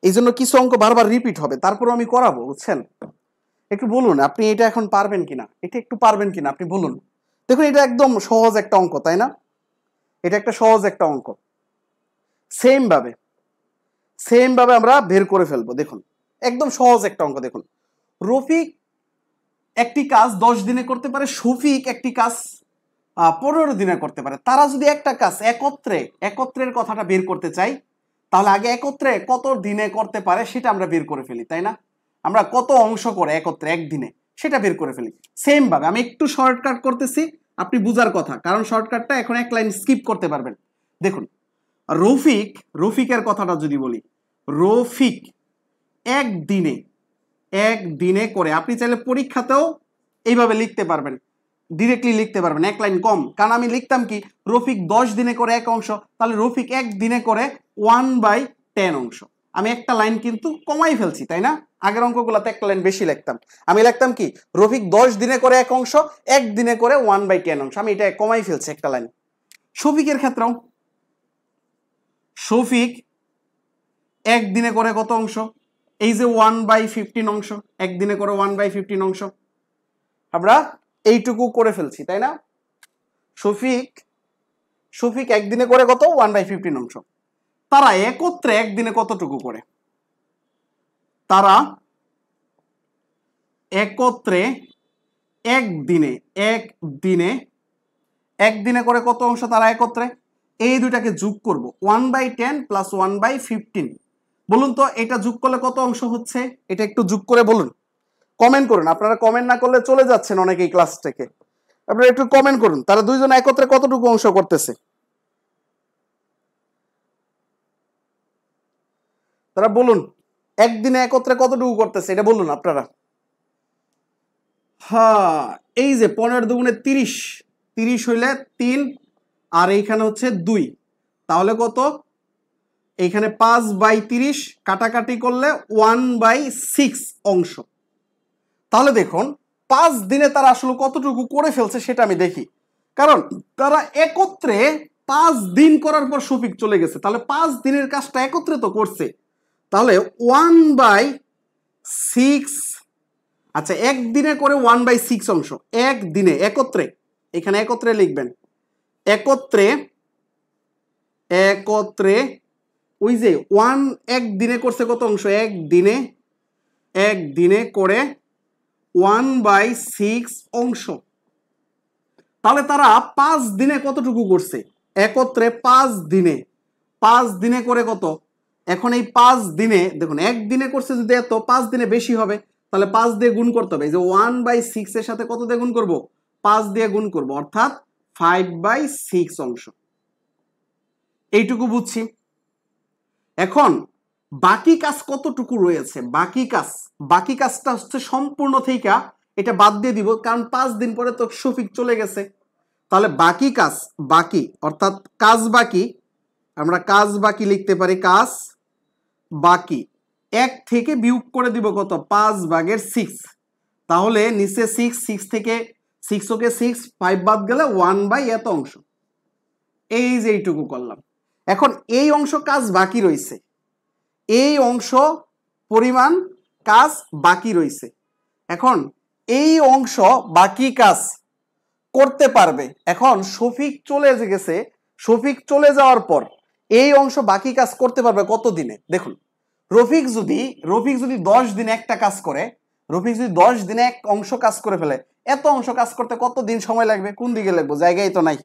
এই জন্য কিছু অঙ্ক বারবার রিপিট হবে, তারপর আমি করাবো, বুঝছেন? একটু বলুন আপনি এটা এখন পারবেন কিনা, এটা একটু পারবেন কিনা আপনি বলুন। দেখুন এটা একদম সহজ একটা অঙ্ক, তাই না? এটা একটা সহজ একটা অঙ্ক। সেম ভাবে আমরা বের করে ফেলবো। দেখুন একদম সহজ একটা অঙ্ক। দেখুন রফিক একটি কাজ 10 দিনে করতে পারে, শফিক একটি কাজ 15 দিনে করতে পারে। তারা যদি একটা কাজ একত্রের কথাটা বের করতে চাই, তাহলে আগে একত্রে কত দিনে করতে পারে সেটা আমরা বের করে ফেলি, তাই না? আমরা কত অংশ করে একত্রে একদিনে সেটা বের করে ফেলি। সেম ভাবে আমি একটু শর্টকাট করতেছি, আপনি বুঝার কথা, কারণ শর্টকাটটা এখন এক লাইন স্কিপ করতে পারবেন। দেখুন রফিকের কথাটা যদি বলি, রফিক একদিনে করে, আপনি চাইলে পরীক্ষাতেও এইভাবে লিখতে পারবেন, ডিরেক্টলি লিখতে পারবেন, এক লাইন কম। কারণ আমি লিখতাম কি, রফিক 10 দিনে করে এক অংশ, তাহলে রফিক একদিনে করে 1/10 অংশ। আমি একটা লাইন কিন্তু কমাই ফেলছি, তাই না? আগের অঙ্কগুলোতে একটা লাইন বেশি লিখতাম। আমি লিখতাম কি, রফিক 10 দিনে করে এক অংশ, একদিনে করে 1/10 অংশ। আমি এটা কমাই ফেলছি একটা লাইন। শফিকের ক্ষেত্রেও, শফিক একদিনে করে কত অংশ? এই যে 1/15 অংশ, একদিনে করে 1/15 অংশ। আমরা এইটুকু করে ফেলছি, তাই না? শফিক একদিনে করে কত? 1/15 অংশ। তারা একত্রে একদিনে কতটুকু করে? তারা একত্রে একদিনে করে কত অংশ? তারা একত্রে, এই দুইটাকে যোগ করব, 1/10 প্লাস 1/15। বলুন তো এটা যোগ করলে কত অংশ হচ্ছে? এটা একটু যোগ করে বলুন, কমেন্ট করুন। আপনারা কমেন্ট না করলে চলে যাচ্ছেন অনেকেই ক্লাস থেকে, আপনারা একটু কমেন্ট করুন তারা দুইজন একত্রে কতটুকু অংশ করতেছে। তারা বলুন একদিনে একত্রে কতটুকু করতেছে, এটা বলুন আপনারা। হ্যাঁ, এই যে 15 দুগুণে 30, 30 হইলে 3, আর এইখানে হচ্ছে 2, তাহলে কত? এইখানে 5/30 কাটাকাটি করলে 1/6 অংশ। তাহলে দেখুন 5 দিনে তারা আসলে কতটুকু করে ফেলছে সেটা আমি দেখি, কারণ তারা একত্রে 5 দিন করার পর শফিক চলে গেছে, তাহলে 5 দিনের কাজটা একত্রে তো করছে, তাহলে 1/6। আচ্ছা একদিনে করে 1/6 অংশ, একদিনে একত্রে, এখানে একত্রে লিখবেন, একত্রে ওই যে 1 একদিনে করছে কত অংশ? একদিনে করে 1/6 অংশ। তাহলে তারা 5 দিনে কতটুকু করছে? একত্রে 5 দিনে করে কত? এখন এই 5 দিনে দেখুন, একদিনে করছে যদি এত, 5 দিনে বেশি হবে, তাহলে 5 দিয়ে গুণ করতে হবে। এই যে 1/6 এর সাথে কত দিয়ে গুণ করব? 5 দিয়ে গুণ করব, অর্থাৎ 5/6 অংশ। এইটুকু বুঝছি। এখন বাকি কাজ কতটুকু রয়েছে? বাকি কাজটা হচ্ছে সম্পূর্ণ থেকে এটা বাদ দিয়ে দিব, কারণ 5 দিন পরে তো শফিক চলে গেছে। তাহলে বাকি অর্থাৎ কাজ বাকি, আমরা কাজ বাকি লিখতে পারি, কাজ বাকি 1 থেকে বিয়োগ করে দিব কত? 5/6। তাহলে নিচে 6 থেকে 6 ওকে 6, 5 বাদ গেলে 1/এত অংশ। এই যে এইটুকু করলাম। এখন এই অংশ কাজ বাকি রয়েছে, এই অংশ পরিমাণ কাজ বাকি রয়েছে। এখন এই অংশ বাকি কাজ করতে পারবে। এখন শফিক চলে গেছে, শফিক চলে যাওয়ার পর এই অংশ বাকি কাজ করতে পারবে কত দিনে? দেখুন রফিক যদি 10 দিনে একটা কাজ করে, রফিক যদি 10 দিনে এক অংশ কাজ করে ফেলে, এত অংশ কাজ করতে কত দিন সময় লাগবে? কোন দিকে লিখবো? জায়গায় তো নাই।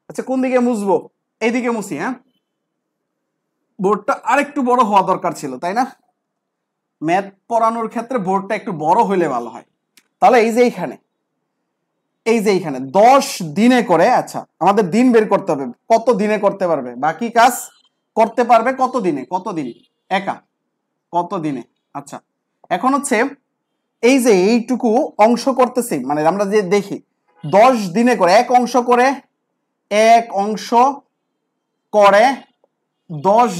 আচ্ছা কোন দিকে মুছবো? এইদিকে মুছি। হ্যাঁ, বোর্ডটা আরেকটু বড় হওয়া দরকার ছিল, তাই না? ম্যাথ পড়ানোর ক্ষেত্রে বোর্ডটা একটু বড় হইলে ভালো হয়। তাহলে এই যে এইখানে 10 দিনে করে, আচ্ছা আমাদের দিন বের করতে হবে, কত দিনে করতে পারবে বাকি কাজ? করতে পারবে কত দিনে? কত দিনে? আচ্ছা এখন হচ্ছে এই যে এইটুকু অংশ করতেছি, মানে আমরা যে দেখি 10 দিনে করে এক অংশ করে 10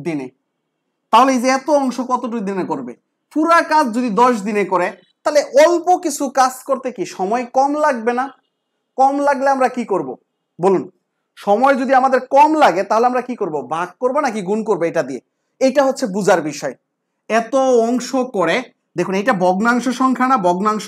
দিনে, তাহলে এই যে এত অংশ কতটুকু দিনে করবে? পুরা কাজ যদি 10 দিনে করে, তাহলে অল্প কিছু কাজ করতে কি সময় কম লাগবে না? কম লাগলে আমরা কি করব বলুন? সময় যদি আমাদের কম লাগে তাহলে আমরা কি করব, ভাগ করব নাকি গুণ করব এটা দিয়ে। এইটা হচ্ছে বুঝার বিষয়। এত অংশ করে দেখুন, এটা ভগ্নাংশ সংখ্যা না, ভগ্নাংশ।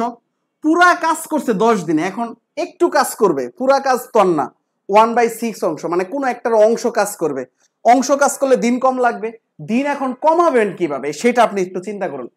পুরা কাজ করছে 10 দিনে, এখন একটু কাজ করবে, পুরা কাজ তো না। 1/6 অংশ মানে কোনো একটার অংশ কাজ করবে। অংশ কাজ করলে দিন কম লাগবে, দিন এখন কমাবেন কিভাবে সেটা আপনি একটু চিন্তা করুন।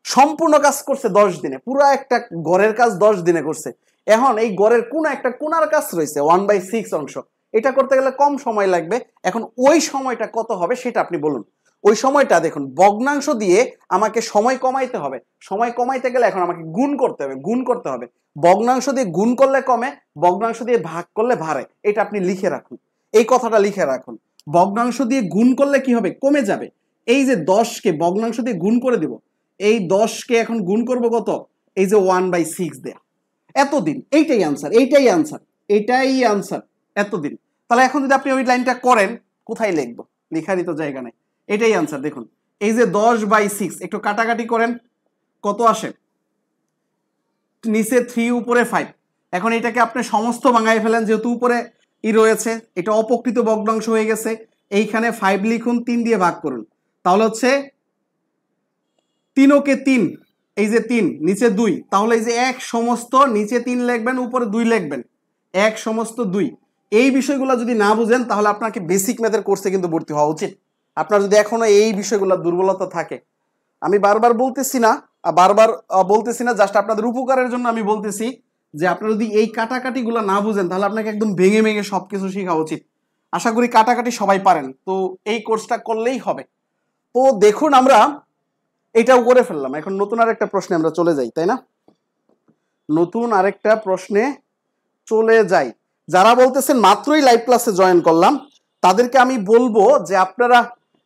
সম্পূর্ণ কাজ করছে 10 দিনে, পুরা একটা ঘরের কাজ 10 দিনে করছে। এখন এই ঘরের কোনো একটা কোনার কাজ রয়েছে 1/6 অংশ, এটা করতে গেলে কম সময় লাগবে। এখন ওই সময়টা কত হবে সেটা আপনি বলুন। ওই সময়টা দেখুন, ভগ্নাংশ দিয়ে আমাকে সময় কমাইতে হবে, সময় কমাইতে গেলে এখন আমাকে গুণ করতে হবে, গুণ করতে হবে। ভগ্নাংশ দিয়ে গুণ করলে কমে, ভগ্নাংশ দিয়ে ভাগ করলে বাড়ে। এটা আপনি লিখে রাখুন, এই কথাটা লিখে রাখুন। ভগ্নাংশ দিয়ে গুণ করলে কি হবে, কমে যাবে। এই যে 10কে ভগ্নাংশ দিয়ে গুণ করে দিব, এই 10কে এখন গুণ করব কত, এই যে 1/6 দেয়া, এতদিন। এইটাই আনসার, এইটাই আনসার, এটাই আনসার, এতদিন। তাহলে এখন যদি আপনি ওই লাইনটা করেন, কোথায় লিখবো, লেখারই তো জায়গা নেই। এটাই আনসার। দেখুন এই যে 10/6, একটু কাটাকাটি করেন, কত আসে, নিচে 3 উপরে 5। এখন এটাকে আপনি সমস্ত ভাঙায় ফেলেন, যেহেতু উপরে ই রয়েছে, এটা অপকৃত ভগ্নাংশ হয়ে গেছে। এইখানে 5 লিখুন, 3 দিয়ে ভাগ করুন, তাহলে হচ্ছে 3 কে 3, এই যে 3 নিচে 2, তাহলে এই যে 1 সমস্ত, নিচে 3 লিখবেন, উপরে 2 লিখবেন, 1 সমস্ত 2। এই বিষয়গুলো যদি না বুঝেন তাহলে আপনাকে বেসিক ম্যাথের কোর্সে কিন্তু ভর্তি হওয়া উচিত। আপনার যদি এখনো এই বিষয়গুলো দুর্বলতা থাকে, আমি বারবার বলতেছি না, জাস্ট আপনাদের উপকারের জন্য আমি বলতেছি যে আপনারা যদি এই কাটাকাটিগুলো না বুঝেন তাহলে আপনাকে একদম ভেঙে ভেঙে সবকিছু শেখা উচিত। আশা করি কাটাকাটি সবাই পারেন, তো এই কোর্সটা করলেই হবে। তো দেখুন আমরা এটাও করে ফেললাম, এখন নতুন আরেকটা প্রশ্নে আমরা চলে যাই, তাই না? নতুন আরেকটা প্রশ্নে চলে যাই। যারা বলতেছেন মাত্রই লাইভ ক্লাসে জয়েন করলাম, তাদেরকে আমি বলবো যে আপনারা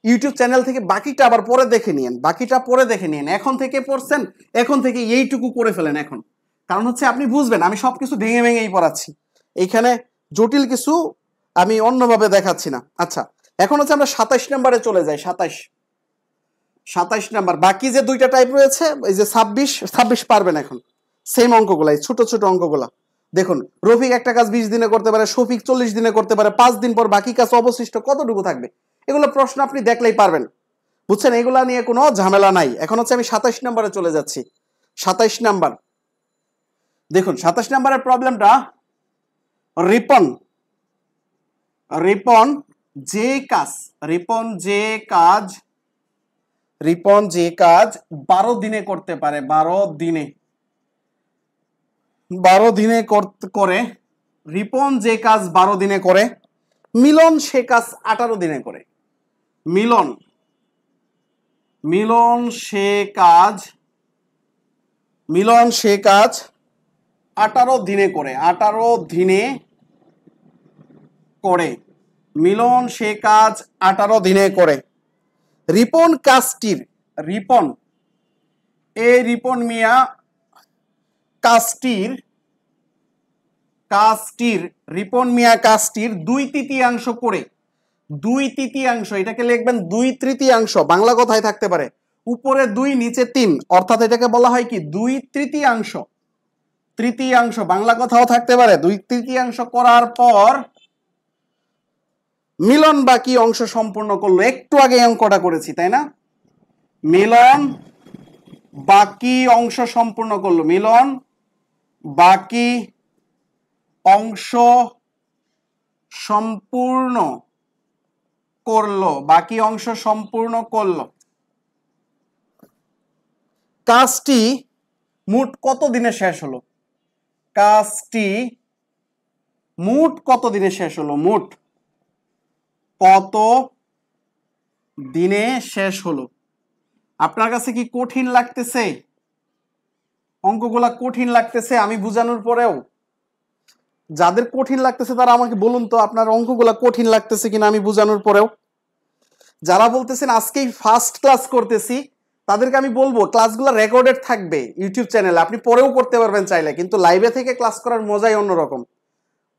ইউটিউব চ্যানেল থেকে বাকিটা আবার পরে দেখে নিন, বাকিটা পরে দেখে নিন। এখন থেকে পড়ছেন, এখন থেকে এইটুকু করে ফেলেন এখন। কারণ হচ্ছে আপনি বুঝবেন আমি সবকিছু ভেঙে ভেঙেই পড়াচ্ছি, এইখানে জটিল কিছু আমি অন্যভাবে দেখাচ্ছি না। আচ্ছা, এখন হচ্ছে আমরা 27 নম্বরে চলে যাই। 27 নাম্বার, বাকি যে দুইটা টাইপ রয়েছে, এই যে 26 পারবেন এখন, সেম অঙ্কগুলা, এই ছোট ছোট অঙ্কগুলা। দেখুন রফিক একটা কাজ 20 দিনে করতে পারে, শফিক 40 দিনে করতে পারে, 5 দিন পর বাকি কাজ অবশিষ্ট কতটুকু থাকবে, এগুলো প্রশ্ন আপনি দেখলেই পারবেন, বুঝছেন? এগুলা নিয়ে কোনো ঝামেলা নাই। এখন হচ্ছে আমি 27 নম্বরে চলে যাচ্ছি। 27 নাম্বার দেখুন, 27 নাম্বারের প্রবলেমটা, রিপন যে কাজ 12 দিনে করতে পারে, 12 দিনে করে। রিপন যে কাজ 12 দিনে করে, মিলন সে কাজ 18 দিনে করে। মিলন সে কাজ 18 দিনে করে, 18 দিনে করে। মিলন সে কাজ 18 দিনে করে। রিপন মিয়া কাজটির 2/3 করে। 2/3, এটাকে লিখবেন 2/3। বাংলা কথায় থাকতে পারে, উপরে 2 নিচে 3, অর্থাৎ এটাকে বলা হয় কি 2/3। বাংলা কথাও থাকতে পারে। 2/3 করার পর মিলন বাকি অংশ সম্পূর্ণ করলো। একটু আগে অঙ্কটা করেছি, তাই না? মিলন বাকি অংশ সম্পূর্ণ করলো, মিলন বাকি অংশ সম্পূর্ণ করলো। কাজটি মোট কত দিনে শেষ হলো? মোট কত দিনে শেষ হলো? আপনার কাছে কি কঠিন লাগতেছে? অঙ্কগুলা কঠিন লাগতেছে আমি বুঝানোর পরেও? যাদের কঠিন লাগতেছে তারা আমাকে বলুন তো, আপনার অঙ্কগুলা কঠিন লাগতেছে কিনা আমি বুঝানোর পরেও। যারা বলতেছেন আজকেই ফার্স্ট ক্লাস করতেছি, তাদেরকে আমি বলবো ক্লাসগুলো রেকর্ডেড থাকবে ইউটিউব চ্যানেলে, আপনি পরেও করতে পারবেন চাইলে, কিন্তু লাইভে থেকে ক্লাস করার মজাই অন্যরকম।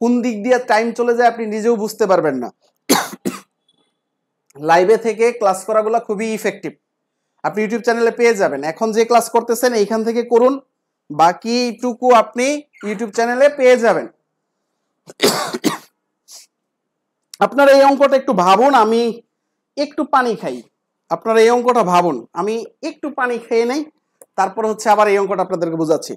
কোন দিক দিয়ে টাইম চলে যায় আপনি নিজেও বুঝতে পারবেন না। লাইভে থেকে ক্লাস করাগুলো খুবই ইফেক্টিভ, আপনি ইউটিউব চ্যানেলে পেয়ে যাবেন। এখন যে ক্লাস করতেছেন এইখান থেকে করুন, বাকিটুকু আপনি ইউটিউব চ্যানেলে পেয়ে যাবেন। আপনারা এই অঙ্কটা একটু ভাবুন, আমি একটু পানি খাই। আপনারা এই অঙ্কটা ভাবুন, আমি একটু পানি খেয়ে নেই, তারপর হচ্ছে আবার এই অঙ্কটা আপনাদেরকে বোঝাচ্ছি।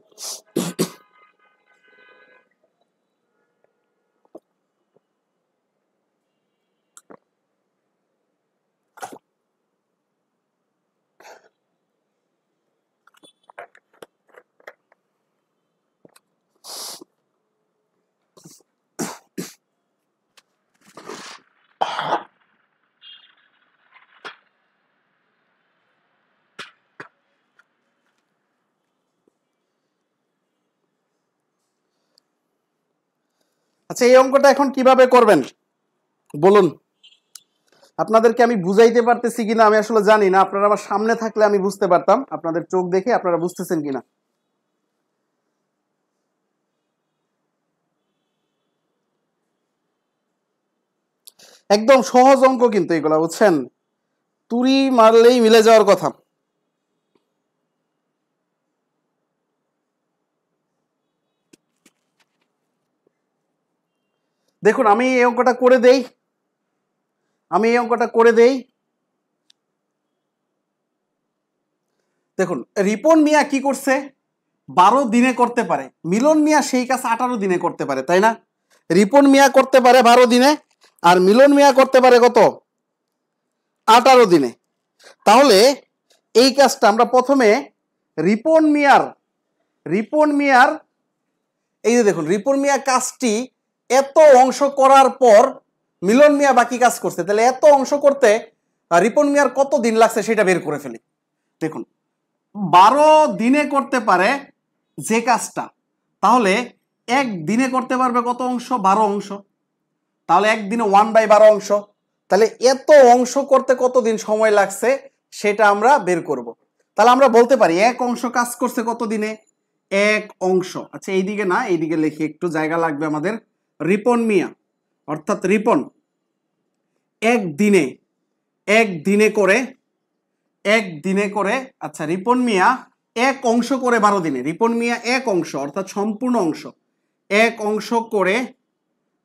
আচ্ছা, এই অঙ্কটা এখন কিভাবে করবেন বলুন? আপনাদেরকে আমি বুঝাইতে পারতেছি কিনা আমি আসলে জানি না, আপনারা আমার সামনে থাকলে আমি বুঝতে পারতাম, আপনাদের চোখ দেখে আপনারা বুঝতেছেন কিনা। একদম সহজ অঙ্ক কিন্তু এগুলা, বুঝছেন? তুড়ি মারলেই মিলে যাওয়ার কথা। দেখুন, আমি এই অঙ্কটা করে দেই, দেখুন রিপন মিয়া কি করছে, 12 দিনে করতে পারে, মিলন মিয়া সেই কাজ 18 দিনে করতে পারে, তাই না? রিপন মিয়া করতে পারে 12 দিনে, আর মিলন মিয়া করতে পারে কত? 18 দিনে। তাহলে এই কাজটা আমরা প্রথমে রিপন মিয়ার এই যে দেখুন, রিপন মিয়া কাজটি এত অংশ করার পর মিলন মিয়া বাকি কাজ করছে, তাহলে এত অংশ করতে রিপন মিয়ার কত দিন লাগছে সেটা বের করে ফেলি। দেখুন 12 দিনে করতে পারে যে কাজটা, তাহলে এক দিনে করতে পারবে কত অংশ? 12 অংশ। তাহলে একদিনে 1/12 অংশ, তাহলে এত অংশ করতে কত দিন সময় লাগছে সেটা আমরা বের করব। তাহলে আমরা বলতে পারি এক অংশ কাজ করছে কত দিনে? এক অংশ, আচ্ছা এইদিকে না, এইদিকে লিখি, একটু জায়গা লাগবে আমাদের। রিপন মিয়া অর্থাৎ রিপন একদিনে করে, আচ্ছা রিপন মিয়া এক অংশ করে 12 দিনে, রিপন মিয়া এক অংশ অর্থাৎ সম্পূর্ণ অংশ, এক অংশ করে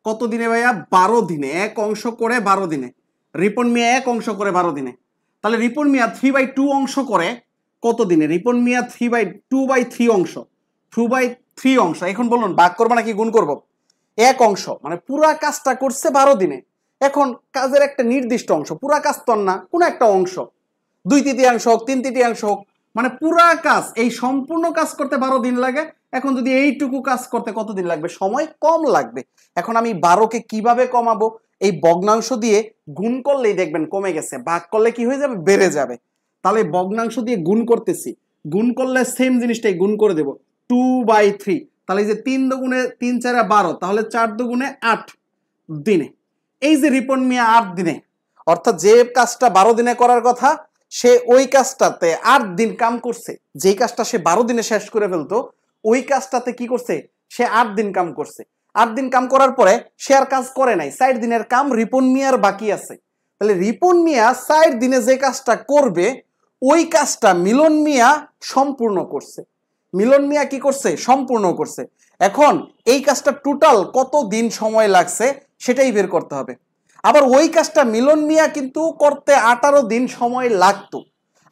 কত দিনে ভাইয়া? 12 দিনে। এক অংশ করে 12 দিনে, রিপন মিয়া এক অংশ করে 12 দিনে। তাহলে রিপন মিয়া 3/2 অংশ করে কত দিনে? রিপন মিয়া 2/3 অংশ, 2/3 অংশ। এখন বলুন ভাগ করবো নাকি গুণ করব? এক অংশ মানে পুরা কাজটা করছে 12 দিনে। এখন কাজের একটা নির্দিষ্ট অংশ, পুরা কাজ তো না, কোনো একটা অংশ, 2/3 হোক, 3/3 হোক, মানে পুরা কাজ, এই সম্পূর্ণ কাজ করতে 12 দিন লাগে। এখন যদি এইটুকু কাজ করতে কত দিন লাগবে? সময় কম লাগবে। এখন আমি 12কে কিভাবে কমাবো? এই ভগ্নাংশ দিয়ে গুণ করলেই দেখবেন কমে গেছে, ভাগ করলে কি হয়ে যাবে? বেড়ে যাবে। তাহলে ভগ্নাংশ দিয়ে গুণ করতেছি, গুণ করলে সেম জিনিসটাই গুণ করে দেব, 2/3। তাহলে এই যে 3 দুগুণে 3 4 12, তাহলে 4 দুগুণে 8 দিনে। এই যে রিপন মিয়া 8 দিনে, অর্থাৎ যে কাজটা 12 দিনে করার কথা সে ওই কাজটাতে 8 দিন কাম করছে। যেই কাজটা সে 12 দিনে শেষ করে ফেলতো, ওই কাজটাতে কি করছে? সে 8 দিন কাম করছে। 8 দিন কাম করার পরে সে আর কাজ করে নাই, 4 দিনের কাম রিপন মিয়ার বাকি আছে। তাহলে রিপন মিয়া 4 দিনে যে কাজটা করবে, ওই কাজটা মিলন মিয়া সম্পূর্ণ করছে। মিলন মিয়া কি করছে? সম্পূর্ণ করছে। এখন এই কাজটা টোটাল কত দিন সময় লাগছে সেটাই বের করতে হবে। আবার ওই কাজটা মিলন মিয়া কিন্তু করতে 18 দিন সময় লাগতো।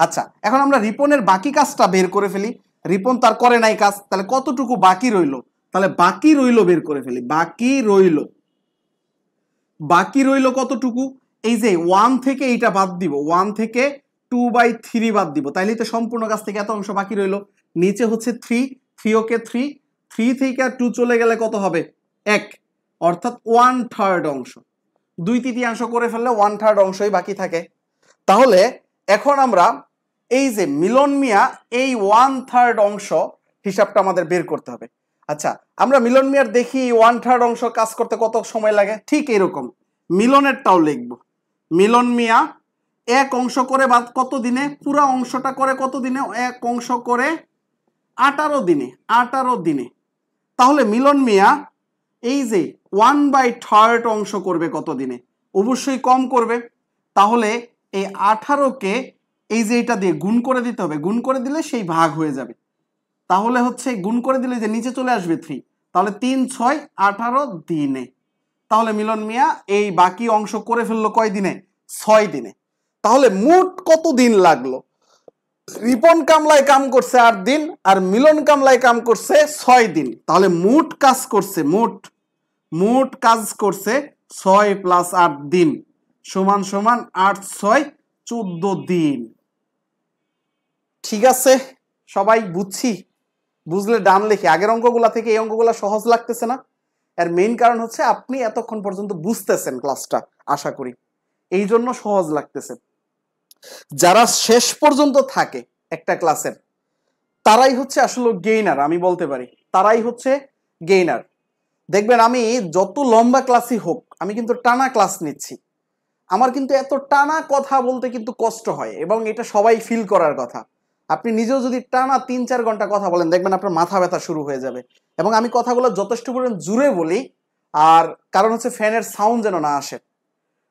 আচ্ছা, এখন আমরা রিপনের বাকি কাজটা বের করে ফেলি। রিপন তার করে নাই কাজ, তাহলে কতটুকু বাকি রইল? তাহলে বাকি রইল বের করে ফেলি। বাকি রইল কতটুকু? এই যে 1 থেকে এইটা বাদ দিব, 1 থেকে 2/3 বাদ দিব, তাইলেই তো সম্পূর্ণ কাজ থেকে এত অংশ বাকি রইল। নিচে হচ্ছে 3 ওকে 3 থেকে 2 চলে গেলে কত হবে? 1, অর্থাৎ 1/3 অংশ। 2/3 করে ফেললে 1/3 অংশই বাকি থাকে। তাহলে এখন আমরা এই যে মিলন মিয়া, এই 1/3 অংশ হিসাবটা আমাদের বের করতে হবে। আচ্ছা, আমরা মিলন মিয়ার দেখি 1/3 অংশ কাজ করতে কত সময় লাগে। ঠিক এরকম মিলনেরটাও লিখব। মিলন মিয়া এক অংশ করে বাদ কত দিনে? পুরা অংশটা করে কত দিনে? এক অংশ করে 18 দিনে। 18 দিনে। তাহলে মিলন মিয়া এই যে 1/3 অংশ করবে কত দিনে? অবশ্যই কম করবে। তাহলে এই 18কে এই যে এটা দিয়ে গুণ করে দিতে হবে, গুণ করে দিলে সেই ভাগ হয়ে যাবে। তাহলে হচ্ছে গুণ করে দিলে যে নিচে চলে আসবে 3, তাহলে 3 6 18 দিনে। তাহলে মিলন মিয়া এই বাকি অংশ করে ফেললো কয় দিনে? 6 দিনে। তাহলে মোট কত দিন লাগলো? রিপন কামলায় কাম করছে 8 দিন আর মিলন কামলায় কাম করছে 6 দিন। তাহলে মোট কাজ করছে, মোট কাজ করছে 6 + 8 দিন সমান সমান 8 6 14 দিন। ঠিক আছে সবাই বুঝছি? বুঝলে ডান লিখে। আগের অঙ্কগুলা থেকে এই অঙ্কগুলা সহজ লাগতেছে না? এর মেইন কারণ হচ্ছে আপনি এতক্ষণ পর্যন্ত বুঝতেছেন ক্লাসটা, আশা করি এই জন্য সহজ লাগতেছে। যারা শেষ পর্যন্ত থাকে একটা ক্লাসের তারাই হচ্ছে আসলে গেইনার, আমি বলতে পারি তারাই হচ্ছে গেইনার। দেখবেন আমি যত লম্বা ক্লাসই হোক আমি কিন্তু টানা ক্লাস নিচ্ছি, আমার কিন্তু এত টানা কথা বলতে কিন্তু কষ্ট হয় এবং এটা সবাই ফিল করার কথা। আপনি নিজেও যদি টানা 3-4 ঘন্টা কথা বলেন দেখবেন আপনার মাথা ব্যথা শুরু হয়ে যাবে। এবং আমি কথাগুলো যথেষ্ট পরিমাণ জুড়ে বলি, আর কারণ হচ্ছে ফ্যানের সাউন্ড যেন না আসে।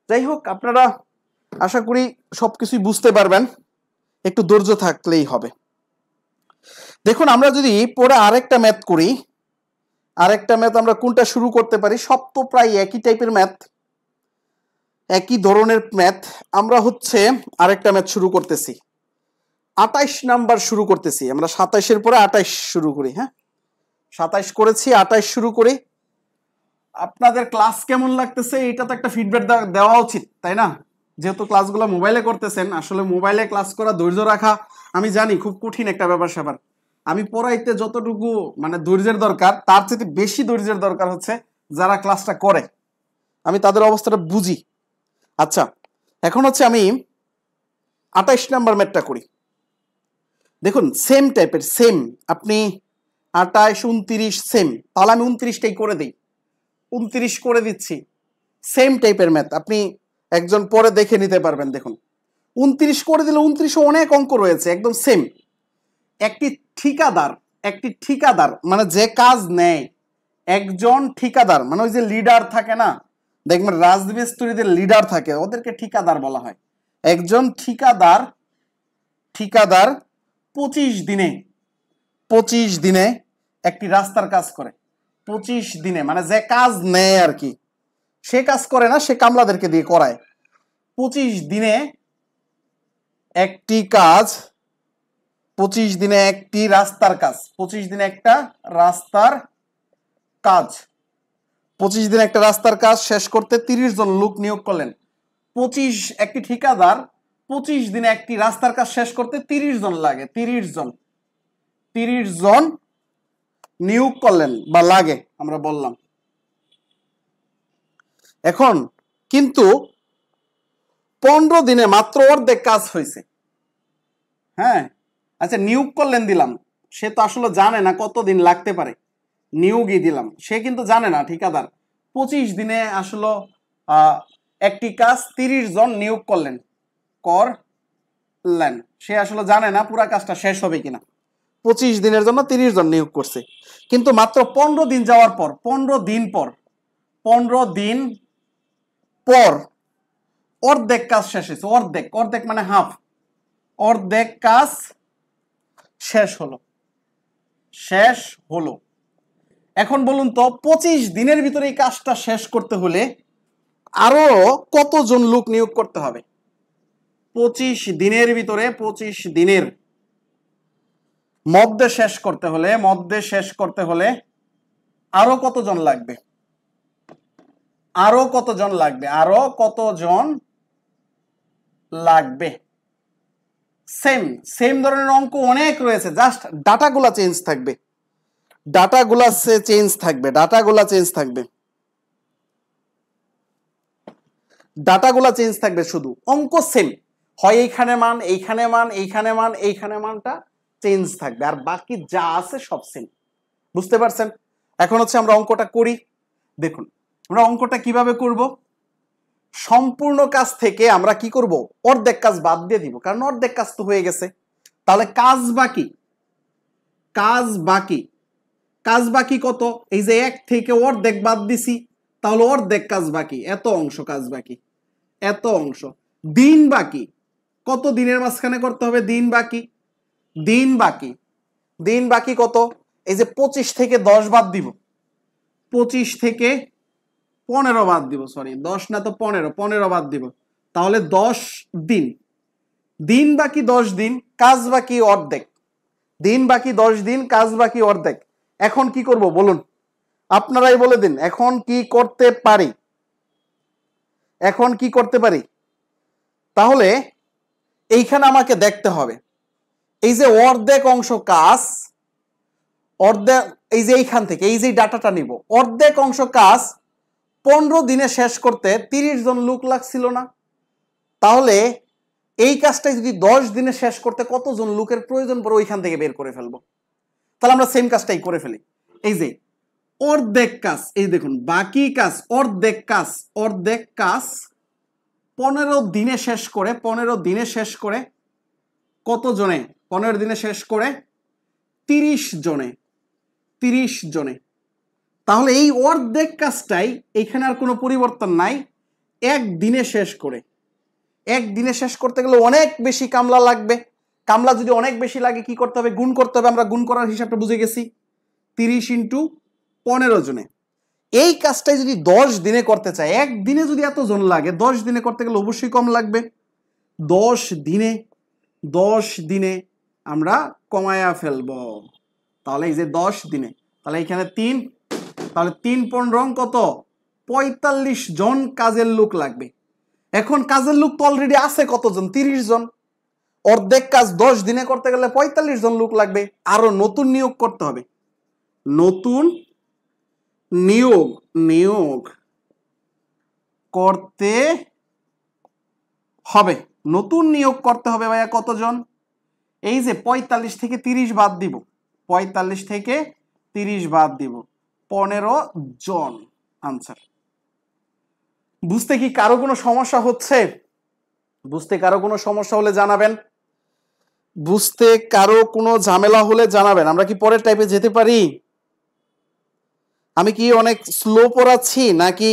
যাই হোক আপনারা আশা করি সবকিছুই বুঝতে পারবেন, একটু ধৈর্য থাকলেই হবে। দেখুন আমরা যদি পরে আরেকটা ম্যাথ করি, আরেকটা ম্যাথ আমরা কোনটা শুরু করতে পারি? সব তো প্রায় একই টাইপের ম্যাথ, একই ধরনের ম্যাথ। আমরা হচ্ছে আরেকটা ম্যাথ শুরু করতেছি, 28 নাম্বার শুরু করতেছি আমরা। 27-এর পরে 28 শুরু করি। হ্যাঁ 27 করেছি, 28 শুরু করি। আপনাদের ক্লাস কেমন লাগতেছে এটা তো একটা ফিডব্যাক দেওয়া উচিত, তাই না? যেহেতু ক্লাসগুলো মোবাইলে করতেছেন, আসলে মোবাইলে ক্লাস করা, ধৈর্য রাখা আমি জানি খুব কঠিন একটা ব্যাপার স্যাপার। আমি পড়াইতে যতটুকু মানে ধৈর্যের দরকার তার চেয়ে বেশি ধৈর্যের দরকার হচ্ছে যারা ক্লাসটা করে, আমি তাদের অবস্থাটা বুঝি। আচ্ছা এখন হচ্ছে আমি 28 নাম্বার ম্যাথটা করি। দেখুন সেম টাইপের, সেম আপনি 28 29 সেম, তাহলে আমি 29টাই করে দিই, 29 করে দিচ্ছি। সেম টাইপের ম্যাথ আপনি একজন পরে দেখে নিতে পারবেন। দেখুন 29 করে দিলে 29 অনেক অঙ্ক রয়েছে একদম সেম। একটি ঠিকাদার মানে যে কাজ নেয়, একজন ঠিকাদার মানে ওই যে লিডার থাকে না, দেখবেন রাজমিস্ত্রিদের লিডার থাকে, ওদেরকে ঠিকাদার বলা হয়। একজন ঠিকাদার 25 দিনে একটি রাস্তার কাজ করে। 25 দিনে মানে যে কাজ নেয় আর কি, সে কাজ করে না, সে কামলাদেরকে দিয়ে করায়। 25 দিনে একটি কাজ, 25 দিনে একটি রাস্তার কাজ, 25 দিনে একটা রাস্তার কাজ, 25 দিনে একটা রাস্তার কাজ শেষ করতে 30 জন লোক নিয়োগ করলেন। একটি ঠিকাদার 25 দিনে একটি রাস্তার কাজ শেষ করতে 30 জন লাগে, 30 জন নিয়োগ করলেন বা লাগে আমরা বললাম। এখন কিন্তু 15 দিনে মাত্র অর্ধেক কাজ হয়েছে। হ্যাঁ আচ্ছা নিয়োগ করলেন দিলাম, সে তো আসলে জানে না কতদিন লাগতে পারে, নিয়োগই দিলাম, সে কিন্তু জানে না ঠিকাদার 25 দিনে আসলে একটি কাজ 30 জন নিয়োগ করলেন, সে আসলে জানে না পুরা কাজটা শেষ হবে কিনা। 25 দিনের জন্য 30 জন নিয়োগ করছে, কিন্তু মাত্র 15 দিন যাওয়ার পর, 15 দিন পর অর্ধেক কাজ শেষ হয়েছে। অর্ধেক মানে হাফ, অর্ধেক কাজ শেষ হলো। এখন বলুন তো 25 দিনের ভিতরে এই কাজটা শেষ করতে হলে আরো কতজন লোক নিয়োগ করতে হবে? 25 দিনের ভিতরে, 25 দিনের মধ্যে শেষ করতে হলে আরো কতজন লাগবে? আরো কতজন লাগবে? সেম ধরনের অঙ্ক অনেক রয়েছে, জাস্ট ডাটাগুলা চেঞ্জ থাকবে, ডাটাগুলা চেঞ্জ থাকবে, শুধু অঙ্ক সেম, হয় এইখানে মানটা চেঞ্জ থাকবে, আর বাকি যা আছে সব সেম। বুঝতে পারছেন? এখন হচ্ছে আমরা অঙ্কটা করি। দেখুন আমরা অঙ্কটা কিভাবে করব? সম্পূর্ণ কাজ থেকে আমরা কি করব? অর্ধেক কাজ বাদ দিয়ে দিব, কারণ অর্ধেক কাজ তো হয়ে গেছে। তাহলে কাজ বাকি কত? এই যে 1 থেকে অর্ধেক বাদ দিছি, তাহলে অর্ধেক কাজ বাকি, এত অংশ কাজ বাকি, এত অংশ। দিন বাকি, কত দিনের মাঝখানে করতে হবে? দিন বাকি কত? এই যে 25 থেকে 10 বাদ দিব, 25 থেকে 15 বাদ দিব, সরি 10 না তো 15 বাদ দিব, তাহলে 10 দিন। দিন বাকি 10 দিন, কাজ বাকি অর্ধেক। দিন বাকি 10 দিন, কাজ বাকি অর্ধেক। এখন কি করব বলুন, আপনারাই বলে দিন এখন কি করতে পারি, এখন কি করতে পারি। তাহলে এইখানে আমাকে দেখতে হবে এই যে অর্ধেক অংশ কাজ, অর্ধেক এই যে এইখান থেকে এই যে ডাটাটা নিব, অর্ধেক অংশ কাজ 15 দিনে শেষ করতে 30 জন লোক লাগছিল না? তাহলে এই কাজটাই যদি 10 দিনে শেষ করতে কতজন লোকের প্রয়োজন পড়ে ওইখান থেকে বের করে ফেলবো। তাহলে আমরা সেম কাজটাই করে ফেলি। এই যে অর্ধেক কাজ, এই দেখুন বাকি কাজ, অর্ধেক কাজ, অর্ধেক কাজ 15 দিনে শেষ করে, 15 দিনে শেষ করে কত জনে, 15 দিনে শেষ করে 30 জনে, 30 জনে। তাহলে এই অর্ধেক কাজটাই এখানে আর কোনো পরিবর্তন নাই, একদিনে শেষ করে। একদিনে শেষ করতে গেলে অনেক বেশি কামলা লাগবে। কামলা যদি অনেক বেশি লাগে কি করতে হবে, গুণ করতে হবে। আমরা গুণ করার হিসাবটা বুঝে গেছি, 30 × 15 জনে। এই কাজটাই যদি 10 দিনে করতে চাই, একদিনে যদি এত জন লাগে, 10 দিনে করতে গেলে অবশ্যই কম লাগবে। 10 দিনে, 10 দিনে আমরা কমায়া ফেলব। তাহলে এই যে 10 দিনে, তাহলে এখানে 3, তাহলে 3 15 কত, 45 জন কাজের লোক লাগবে। এখন কাজের লোক তো অলরেডি আছে কতজন, 30 জন। অর্ধেক কাজ 10 দিনে করতে গেলে 45 জন লোক লাগবে, আরো নতুন নিয়োগ করতে হবে। নতুন নিয়োগ, নিয়োগ করতে হবে, নতুন নিয়োগ করতে হবে ভাইয়া কতজন, এই যে 45 থেকে 30 বাদ দিব, 45 থেকে 30 বাদ দিব, 15 জন আনসার। বুঝতে কি কারো কোনো সমস্যা হচ্ছে? বুঝতে কারো কোনো সমস্যা হলে জানাবেন, বুঝতে কারো কোনো ঝামেলা হলে জানাবেন। আমরা কি পরের টাইপে যেতে পারি? আমি কি অনেক স্লো পড়াচ্ছি নাকি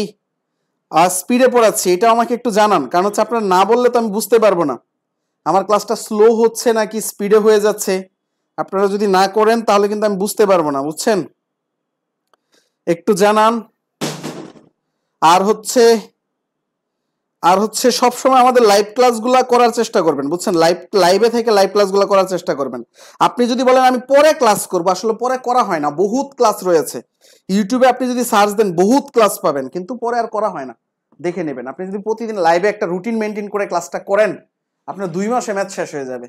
স্পিডে পড়াচ্ছি, এটা আমাকে একটু জানান। কারণ হচ্ছে আপনারা না বললে তো আমি বুঝতে পারবো না আমার ক্লাসটা স্লো হচ্ছে নাকি স্পিডে হয়ে যাচ্ছে। আপনারা যদি না করেন তাহলে কিন্তু আমি বুঝতে পারবো না, বুঝছেন? একটু জানান। আর হচ্ছে সবসময় আমাদের লাইভ ক্লাসগুলা করার চেষ্টা করবেন, বুঝছেন? লাইভে থেকে লাইভ ক্লাসগুলো করার চেষ্টা করবেন। আপনি যদি বলেন আমি পরে ক্লাস করবো, আসলে পরে করা হয় না, বহুত ক্লাস রয়েছে ইউটিউবে। আপনি যদি সার্চ দেন বহুত ক্লাস পাবেন, কিন্তু পরে আর করা হয় না, দেখে নেবেন। আপনি যদি প্রতিদিন লাইভে একটা রুটিন মেনটেন করে ক্লাসটা করেন, আপনার 2 মাসে ম্যাথ শেষ হয়ে যাবে।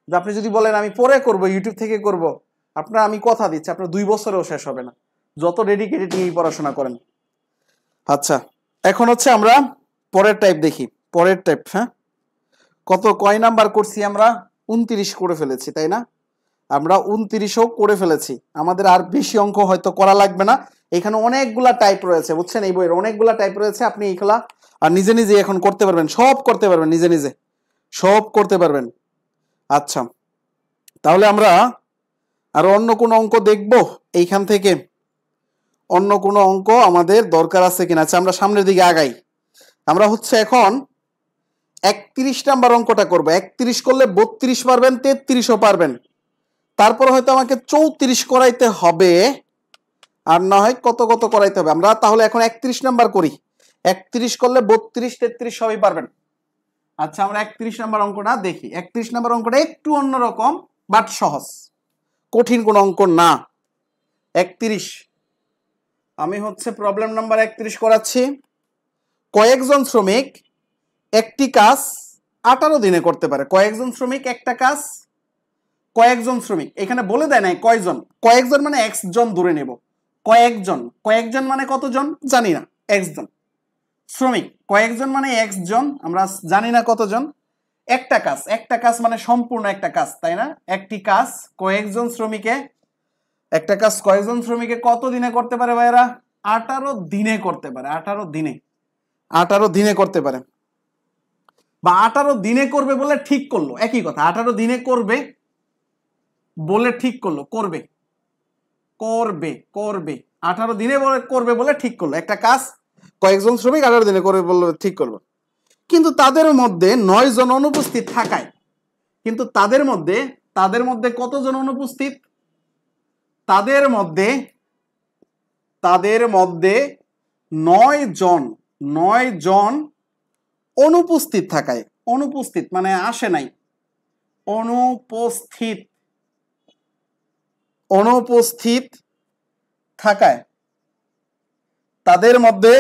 আপনি যদি বলেন আমি পরে করব, ইউটিউব থেকে করব, আপনার আমি কথা দিচ্ছি আপনার 2 বছরেও শেষ হবে না, যত ডেডিকেটেড নিয়ে পড়াশোনা করেন। আচ্ছা, এখন হচ্ছে আমরা পরের টাইপ দেখি। পরের টাইপ, হ্যাঁ, কয় নাম্বার করছি আমরা? 29 করে ফেলেছি, তাই না? আমরা 29ও করে ফেলেছি। আমাদের আর বেশি অঙ্ক হয়তো করা লাগবে না। এখানে অনেকগুলা টাইপ রয়েছে, বুঝছেন? এই বইয়ের অনেকগুলা টাইপ রয়েছে। আপনি এইগুলা আর নিজে নিজে এখন করতে পারবেন, সব করতে পারবেন, নিজে নিজে সব করতে পারবেন। আচ্ছা, তাহলে আমরা আর অন্য কোনো অঙ্ক দেখব এইখান থেকে? অন্য কোনো অঙ্ক আমাদের দরকার আছে কিনা? আচ্ছা, আমরা সামনের দিকে আগাই। আমরা হচ্ছে এখন 31 নাম্বার অঙ্কটা করবো। 31 করলে 32 পারবেন, 33ও পারবেন। তারপর হয়তো আমাকে 34 করাইতে হবে, আর না হয় কত কত করাইতে হবে। আমরা তাহলে এখন 31 নাম্বার করি। 31 করলে 32 33 সবই পারবেন। আচ্ছা, আমরা 31 নাম্বার অঙ্কটা দেখি। 31 নাম্বার অঙ্কটা একটু অন্যরকম, বাট সহজ, কঠিন কোনো অঙ্ক না। 31, আমি হচ্ছে প্রবলেম নাম্বার 31 করাচ্ছি। কয়েকজন শ্রমিক একটি কাজ 18 দিনে করতে পারে। কয়েকজন শ্রমিক একটা কাজ, কয়েকজন শ্রমিক এখানে বলে দেয় নাই কয়জন। কয়েকজন মানে একজন ধরে নেব, কয়েকজন। কয়েকজন মানে কতজন জানি না, একজন। শ্রমিক কয়েকজন মানে একজন, আমরা জানি না কতজন। একটা কাজ, একটা কাজ মানে সম্পূর্ণ একটা কাজ, তাই না? একটি কাজ কয়েকজন শ্রমিকে, একটা কাজ কয়েকজন শ্রমিকে কত দিনে করতে পারে ভাইরা? 18 দিনে করতে পারে। 18 দিনে, 18 দিনে করতে পারে। বা 18 দিনে করবে বলে ঠিক করলো, একই কথা। 18 দিনে করবে বলে ঠিক করলো, করবে করবে করবে 18 দিনে বলে করবে বলে ঠিক করলো। একটা কাজ কয়েকজন শ্রমিক 18 দিনে করবে বলে ঠিক করলো। কিন্তু তাদের মধ্যে 9 জন অনুপস্থিত থাকায়, কিন্তু তাদের মধ্যে কতজন অনুপস্থিত? তাদের মধ্যে 9 জন অনুপস্থিত থাকায়, অনুপস্থিত মানে আসে নাই, অনুপস্থিত থাকায়, তাদের মধ্যে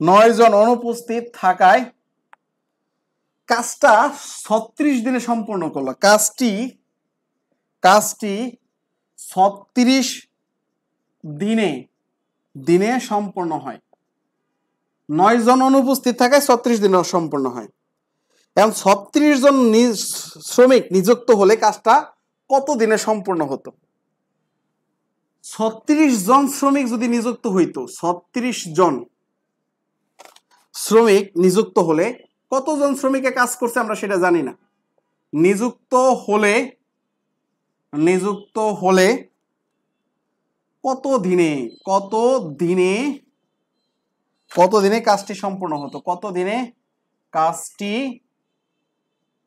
9 জন অনুপস্থিত থাকায় কাজটা 36 দিনে সম্পূর্ণ করলো। কাজটি 36 দিনে সম্পূর্ণ হয়। 9 জন অনুপস্থিত থাকায় 36 দিনে সম্পূর্ণ হয়। এখন 36 জন শ্রমিক নিযুক্ত হলে কাজটা কত দিনে সম্পূর্ণ হতো? 36 জন শ্রমিক যদি নিযুক্ত হইতো, 36 জন শ্রমিক নিযুক্ত হলে কতজন শ্রমিকে কাজ করছে আমরা সেটা জানি না। নিযুক্ত হলে কত দিনে কাজটি সম্পূর্ণ হতো? কত দিনে কাজটি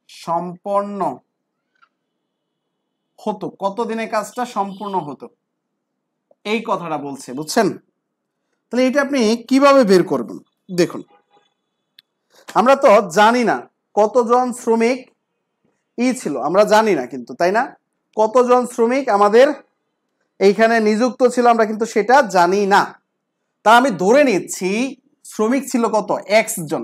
সম্পন্ন হতো? কত দিনে কাজটা সম্পূর্ণ হতো? এই কথাটা বলছে, বুঝছেন? তাহলে এটা আপনি কিভাবে বের করবেন? দেখুন, আমরা তো জানি না কতজন শ্রমিক ছিল, আমরা জানি না কিন্তু, তাই না? কতজন শ্রমিক আমাদের এইখানে নিযুক্ত ছিল আমরা কিন্তু সেটা জানি না। তা আমি ধরে নিচ্ছি শ্রমিক ছিল কত? x জন।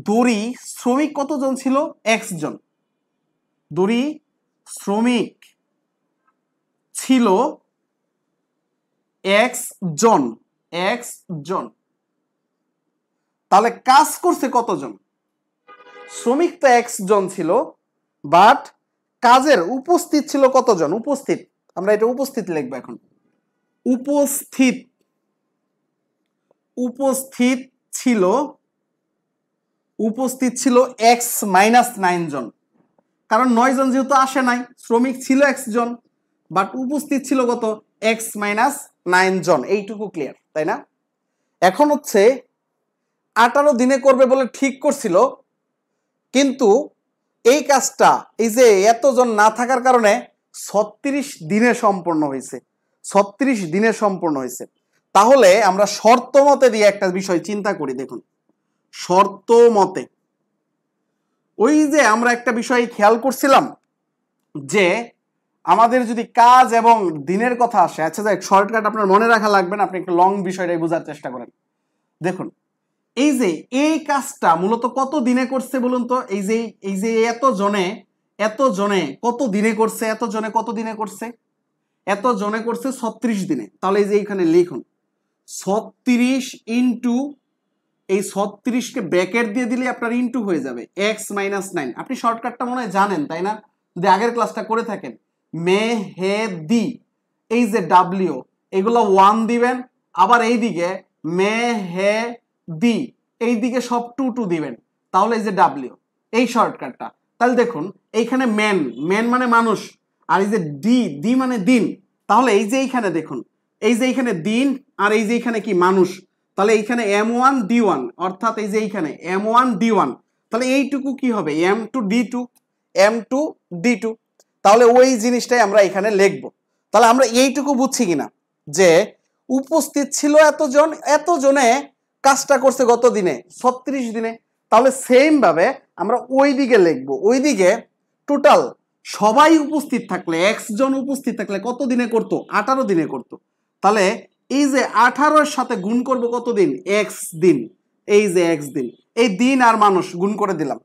দড়ি শ্রমিক কতজন ছিল? x জন। দড়ি শ্রমিক ছিল x জন। তাহলে কাজ করছে কতজন? শ্রমিক তো x জন ছিল, বাট কাজের উপস্থিত ছিল কতজন? উপস্থিত, আমরা এটা উপস্থিত লিখবো এখন। উপস্থিত ছিল x মাইনাস 9 জন, কারণ 9 জন যেহেতু আসে নাই, শ্রমিক ছিল x জন, বাট উপস্থিত ছিল কত? x মাইনাস 9 জন। এইটুকু ক্লিয়ার, তাই না? এখন হচ্ছে 18 দিনে করবে বলে ঠিক করছিল, কিন্তু এই কাজটা এই যে এতজন না থাকার কারণে 36 দিনে সম্পূর্ণ হয়েছে। 36 দিনে সম্পূর্ণ হয়েছে। তাহলে আমরা শর্ত মতে দিয়ে একটা বিষয় চিন্তা করি। দেখুন, শর্ত মতে ওই যে আমরা একটা বিষয় খেয়াল করছিলাম যে আমাদের যদি কাজ এবং দিনের কথা আসে, আচ্ছা যাক, শর্টকাট আপনার মনে রাখা লাগবে না, আপনি একটু লং বিষয়টাই বোঝার চেষ্টা করেন। দেখুন, এই যে এই কাজটা মূলত কত দিনে করছে বলুন তো? এই যে এত জনে কত দিনে করছে? এত জনে কত দিনে করছে? এত জনে করছে 36 দিনে। তাহলে এই যে এখানে লিখুন 36 ইন্টু, এই 36 কে ব্র্যাকেট দিয়ে দিলে আপনার ইন্টু হয়ে যাবে x মাইনাস 9। আপনি শর্টকাটটা মনে হয় জানেন, তাই না? যদি আগের ক্লাসটা করে থাকেন। মেহেদি, এই যে w, এগুলো 1 দিবেন, আবার এইদিকে মেহেদি, এইদিকে সব 2 দিবেন, তাহলে এই যে w, এই শর্টকাটটা। তাহলে দেখুন এইখানে ম্যান মানে মানুষ, আর এই যে ডি মানে দিন। তাহলে এই যে এইখানে দেখুন, এই যে এইখানে দিন, আর এই যে এইখানে কি? মানুষ। তাহলে এইখানে m1 d1, অর্থাৎ এই যে এইখানে m1 d1, তাহলে এইটুকু কি হবে? m2 d2। তাহলে ওই জিনিসটাই আমরা এখানে লিখবো। তাহলে আমরা এইটুকু বুঝছি কিনা যে উপস্থিত ছিল এতজনে কাজটা করছে কত দিনে? 36 দিনে। তাহলে সেম ভাবে আমরা ওই দিকে লিখবো, ওই দিকে টোটাল সবাই উপস্থিত থাকলে, x জন উপস্থিত থাকলে কত দিনে করতো? 18 দিনে করতো। তাহলে এই যে 18-এর সাথে গুণ করব কত দিন? x দিন। এই যে x দিন, এই দিন আর মানুষ গুণ করে দিলাম।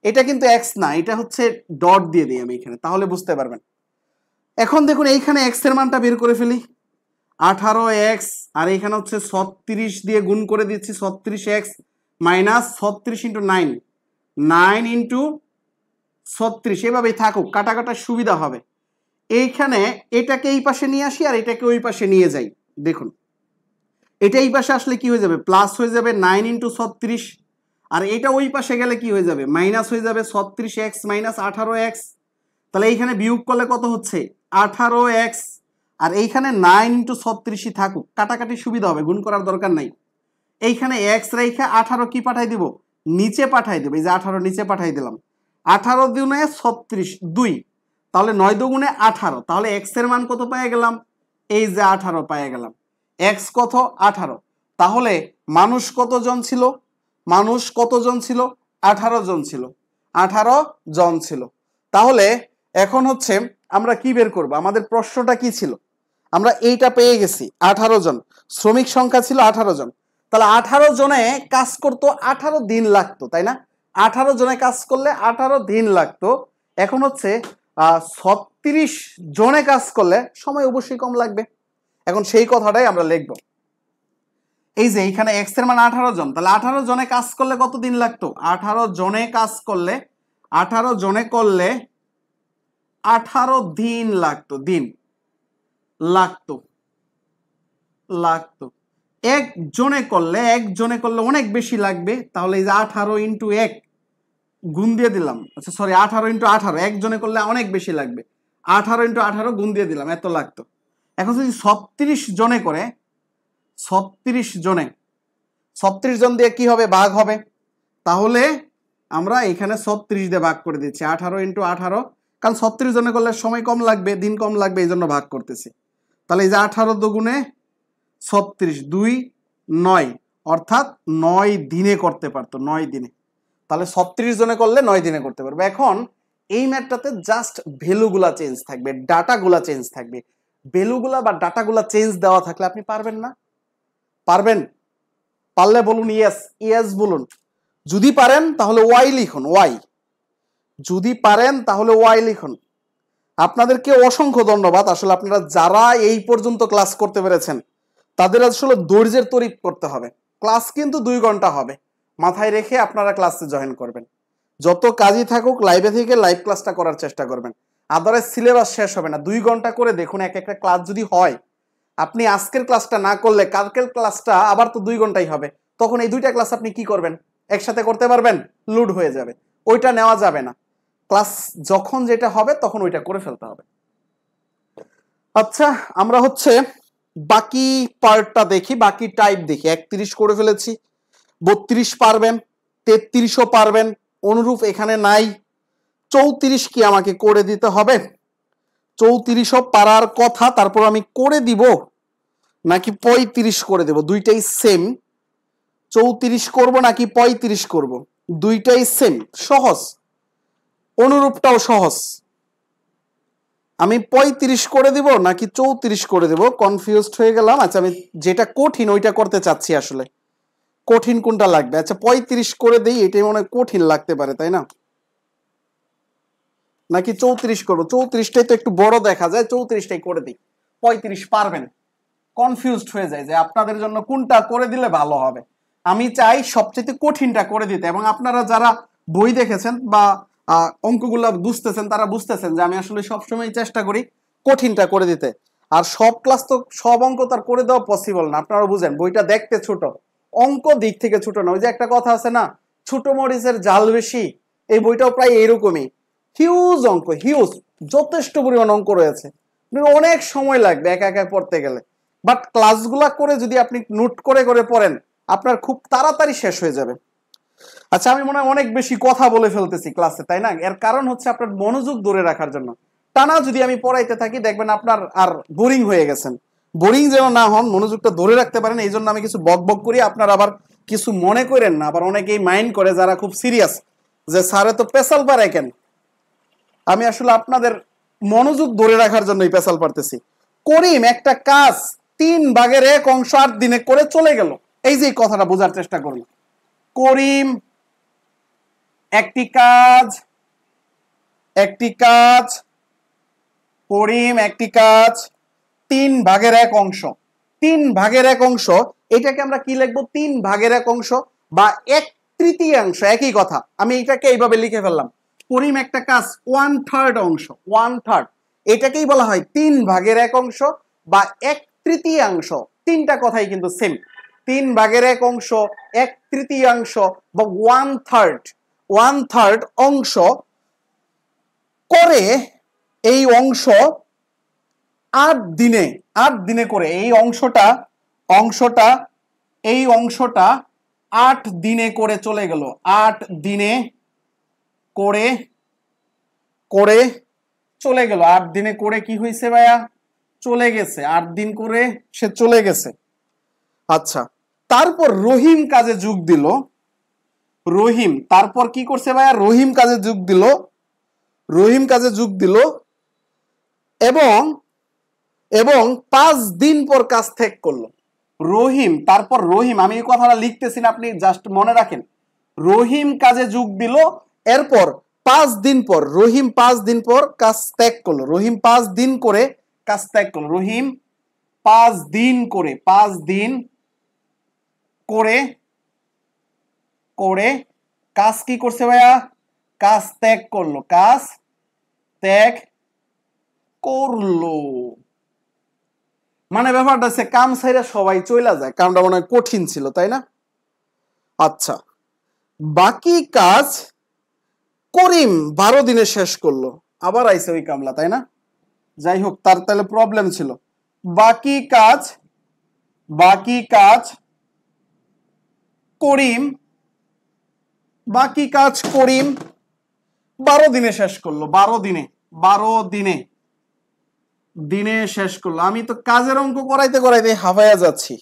এটা কিন্তু x না, এটা হচ্ছে ডট দিয়ে দিই আমি এখানে, তাহলে বুঝতে পারবেন। এখন দেখুন এইখানে x এর মানটা বের করে ফেলি। 18x আর এইখানে হচ্ছে 36 দিয়ে গুণ করে দিচ্ছি। 36x মাইনাস 36 ইন্টু 9, 9 ইন্টু 36, এভাবেই থাকুক, কাটাকাটার সুবিধা হবে। এইখানে এটাকে এই পাশে নিয়ে আসি আর এটাকে ওই পাশে নিয়ে যাই। দেখুন এটা এই পাশে আসলে কি হয়ে যাবে? প্লাস হয়ে যাবে 9 ইন্টু 36, আর এটা ওই পাশে গেলে কি হয়ে যাবে? মাইনাস হয়ে যাবে 36x মাইনাস 18x। তাহলে এইখানে বিয়োগ করলে কত হচ্ছে? 18x, আর এইখানে 9 ইন্টু 36ই থাকুক, কাটাকাটি সুবিধা হবে, গুণ করার দরকার নাই। এইখানে x রেখে 18 কি পাঠাই দিব? নিচে পাঠাই দেব। এই যে 18 নিচে পাঠাই দিলাম। 18 দুগুণে 36, 2, তাহলে 9 দুগুণে 18। তাহলে x এর মান কত পেয়ে গেলাম? এই যে 18 পেয়ে গেলাম। এক্স কত? 18। তাহলে মানুষ কতজন ছিল? মানুষ কতজন ছিল? 18 জন ছিল। 18 জন ছিল। তাহলে এখন হচ্ছে আমরা কি বের করব? আমাদের প্রশ্নটা কি ছিল? আমরা এইটা পেয়ে গেছি 18 জন। শ্রমিক সংখ্যা ছিল 18 জন। তাহলে 18 জনে কাজ করতো, 18 দিন লাগতো, তাই না? 18 জনে কাজ করলে 18 দিন লাগতো। এখন হচ্ছে 36 জনে কাজ করলে সময় অবশ্যই কম লাগবে। এখন সেই কথাটাই আমরা লিখব। এই যে এইখানে এক্স এর মান 18 জন, তাহলে 18 জনে কাজ করলে কত দিন লাগতো? 18 জনে কাজ করলে 18 জনে করলে 18 দিন লাগতো। দিন লাগতো লাগতো। একজনে করলে অনেক বেশি লাগবে। তাহলে এই যে 18 ইন্টু 1 গুণ দিয়ে দিলাম। আচ্ছা সরি, 18 ইন্টু 18, একজনে করলে অনেক বেশি লাগবে। 18 ইন্টু 18 গুণ দিয়ে দিলাম, এত লাগতো। এখন যদি 36 জনে করে, 36 জনে 36 জন দিয়ে কি হবে? ভাগ হবে। তাহলে আমরা এখানে 36 দিয়ে ভাগ করে দিচ্ছি। 18 ইন্টু 18, কারণ 36 জনে করলে সময় কম লাগবে, দিন কম লাগবে, এই জন্য ভাগ করতেছি। তাহলে এই যে 18 দুগুণে 36, 2 9, অর্থাৎ 9 দিনে করতে পারতো, 9 দিনে। তাহলে 36 জনে করলে 9 দিনে করতে পারবে। এখন এই ম্যাথটাতে জাস্ট ভ্যালুগুলা চেঞ্জ থাকবে, ডাটাগুলা চেঞ্জ থাকবে। ভ্যালুগুলা বা ডাটাগুলা চেঞ্জ দেওয়া থাকলে আপনি পারবেন না? পারবেন? পারলে বলুন ইয়েস, ইয়েস বলুন। যদি পারেন তাহলে ওয়াই লিখুন, ওয়াই। যদি পারেন তাহলে ওয়াই লিখুন। আপনাদেরকে অসংখ্য ধন্যবাদ। আসলে আপনারা যারা এই পর্যন্ত ক্লাস করতে পেরেছেন তাদের আসলে ধৈর্যের তরিপ করতে হবে। ক্লাস কিন্তু 2 ঘন্টা হবে, মাথায় রেখে আপনারা ক্লাসে জয়েন করবেন। যত কাজই থাকুক লাইভে থেকে লাইভ ক্লাসটা করার চেষ্টা করবেন। আদারওয়াইজ সিলেবাস শেষ হবে না। 2 ঘন্টা করে দেখুন এক একটা ক্লাস যদি হয়, আপনি আজকের ক্লাসটা না করলে কালকের ক্লাসটা আবার তো 2 ঘন্টাই হবে। তখন এই 2টা ক্লাস আপনি কি করবেন? একসাথে করতে পারবেন? লোড হয়ে যাবে, ওইটা নেওয়া যাবে না। ক্লাস যখন যেটা হবে তখন ওইটা করে ফেলতে হবে। আচ্ছা, আমরা হচ্ছে বাকি পার্টটা দেখি, বাকি টাইপ দেখি। 31 করে ফেলেছি, 32 পারবেন, 33ও পারবেন, অনুরূপ এখানে নাই। 34 কি আমাকে করে দিতে হবে? 34ও পারার কথা, তারপর আমি করে দিব নাকি 35 করে দেব? দুইটাই সেম। 34 করব নাকি 35 করব? দুইটাই সেম, সহজ। অনুরূপটাও সহজ। আমি 35 করে দিব নাকি 34 করে দেব? কনফিউজড হয়ে গেলাম। আচ্ছা, আমি যেটা কঠিন ওইটা করতে চাচ্ছি। আসলে কঠিন কোনটা লাগবে? আচ্ছা 35 করে দেই, এটাই মনে হয় কঠিন লাগতে পারে, তাই না? নাকি 34 করব? 34টাই তো একটু বড় দেখা যায়, 34টাই করে দিই। 35 পারবেন? কনফিউজড হয়ে যায় যে আপনাদের জন্য কোনটা করে দিলে ভালো হবে। আমি চাই সবচেয়ে কঠিনটা করে দিতে, এবং আপনারা যারা বই দেখেছেন বা অঙ্কগুলো বুঝতেছেন তারা বুঝতেছেন যে আমি আসলে সবসময় চেষ্টা করি কঠিনটা করে দিতে। আর সব ক্লাস তো সব অঙ্ক তার করে দেওয়া পসিবল না, আপনারা বুঝেন। বইটা দেখতে ছোট, অঙ্ক দিক থেকে ছোট না। ওই যে একটা কথা আছে না, ছোট মরিচের জাল বেশি, এই বইটাও প্রায় এইরকমই। হিউজ অঙ্ক, হিউজ, যথেষ্ট পরিমাণ অঙ্ক রয়েছে। অনেক সময় লাগবে একা একা পড়তে গেলে। বাট ক্লাসগুলা করে যদি আপনি নোট করে করে পড়েন, আপনার খুব তাড়াতাড়ি শেষ হয়ে যাবে। আচ্ছা, আমি মনে হয় অনেক বেশি কথা বলে ফেলতেছি ক্লাসে, তাই না? এর কারণ হচ্ছে আপনার মনোযোগ ধরে রাখার জন্য। টানা যদি আমি পড়াইতে থাকি দেখবেন আপনার আর বোরিং হয়ে গেছেন। বোরিং যেন না হন, মনোযোগটা ধরে রাখতে পারেন, এই জন্য আমি কিছু বক বক করি। আপনার আবার কিছু মনে করেন না, আবার অনেকেই মাইন্ড করে যারা খুব সিরিয়াস, যে স্যারে তো পেশাল পারে কেন। আমি আসলে আপনাদের মনোযোগ ধরে রাখার জন্যই পেশাল পারতেছি। করিম একটা কাজ 3 ভাগের 1 অংশ 8 দিনে করে চলে গেল। এই যে কথাটা বোঝার চেষ্টা করুন। করিম একটি কাজ করিম একটি কাজ 3 ভাগের 1 অংশ। 3 ভাগের 1 অংশ, এটাকে আমরা কি লিখবো? 3 ভাগের 1 অংশ বা 1/3 একই কথা। আমি এটাকে এইভাবে লিখে ফেললাম, করিম একটা কাজ 1/3 অংশ। 1/3 এটাকেই বলা হয় 3 ভাগের 1 অংশ বা 1/3। তিনটা কথাই কিন্তু সেম। 3 ভাগের 1 অংশ, 1/3 বা 1/3 অংশ করে এই অংশ 8 দিনে করে এই অংশটা 8 দিনে করে চলে গেল। 8 দিনে করে চলে গেল। 8 দিনে করে কি হয়েছে ভাইয়া? চলে গেছে, 8 দিন করে সে চলে গেছে। আচ্ছা, তারপর রহিম কাজে যোগ দিল। রহিম তারপর কি করছে ভাইয়া? রহিম কাজে যোগ দিল, রহিম কাজে যোগ দিল এবং এবং 5 দিন পর কাজ ত্যাগ করলো। রহিম, তারপর রহিম, আমি এই কথাটা লিখতেছি না, আপনি জাস্ট মনে রাখেন। রহিম কাজে যোগ দিল, এরপর 5 দিন পর, রহিম 5 দিন পর কাজ ত্যাগ করলো। রহিম 5 দিন করে কাজ ত্যাগ করলো। রহিম 5 দিন করে, 5 দিন করে করে কাজ কি করছে ভাইয়া? কাজ ত্যাগ করলো, কাজ ত্যাগ করলো। মানে ব্যাপারটা হচ্ছে কাম ছাইরা সবাই চইলা যায়, কামটা মনে হয় কঠিন ছিল, তাই না? আচ্ছা, বাকি কাজ করিম 12 দিনে শেষ করলো। আবার আইছে ওই কামলা, তাই না? যাই হোক, তার তাহলে প্রবলেম ছিল। বাকি কাজ করিম, বাকি কাজ করিম 12 দিনে শেষ করলো। 12 দিনে শেষ করলো। আমি তো কাজের অঙ্ক করাইতে করাইতে হাফায়া যাচ্ছি।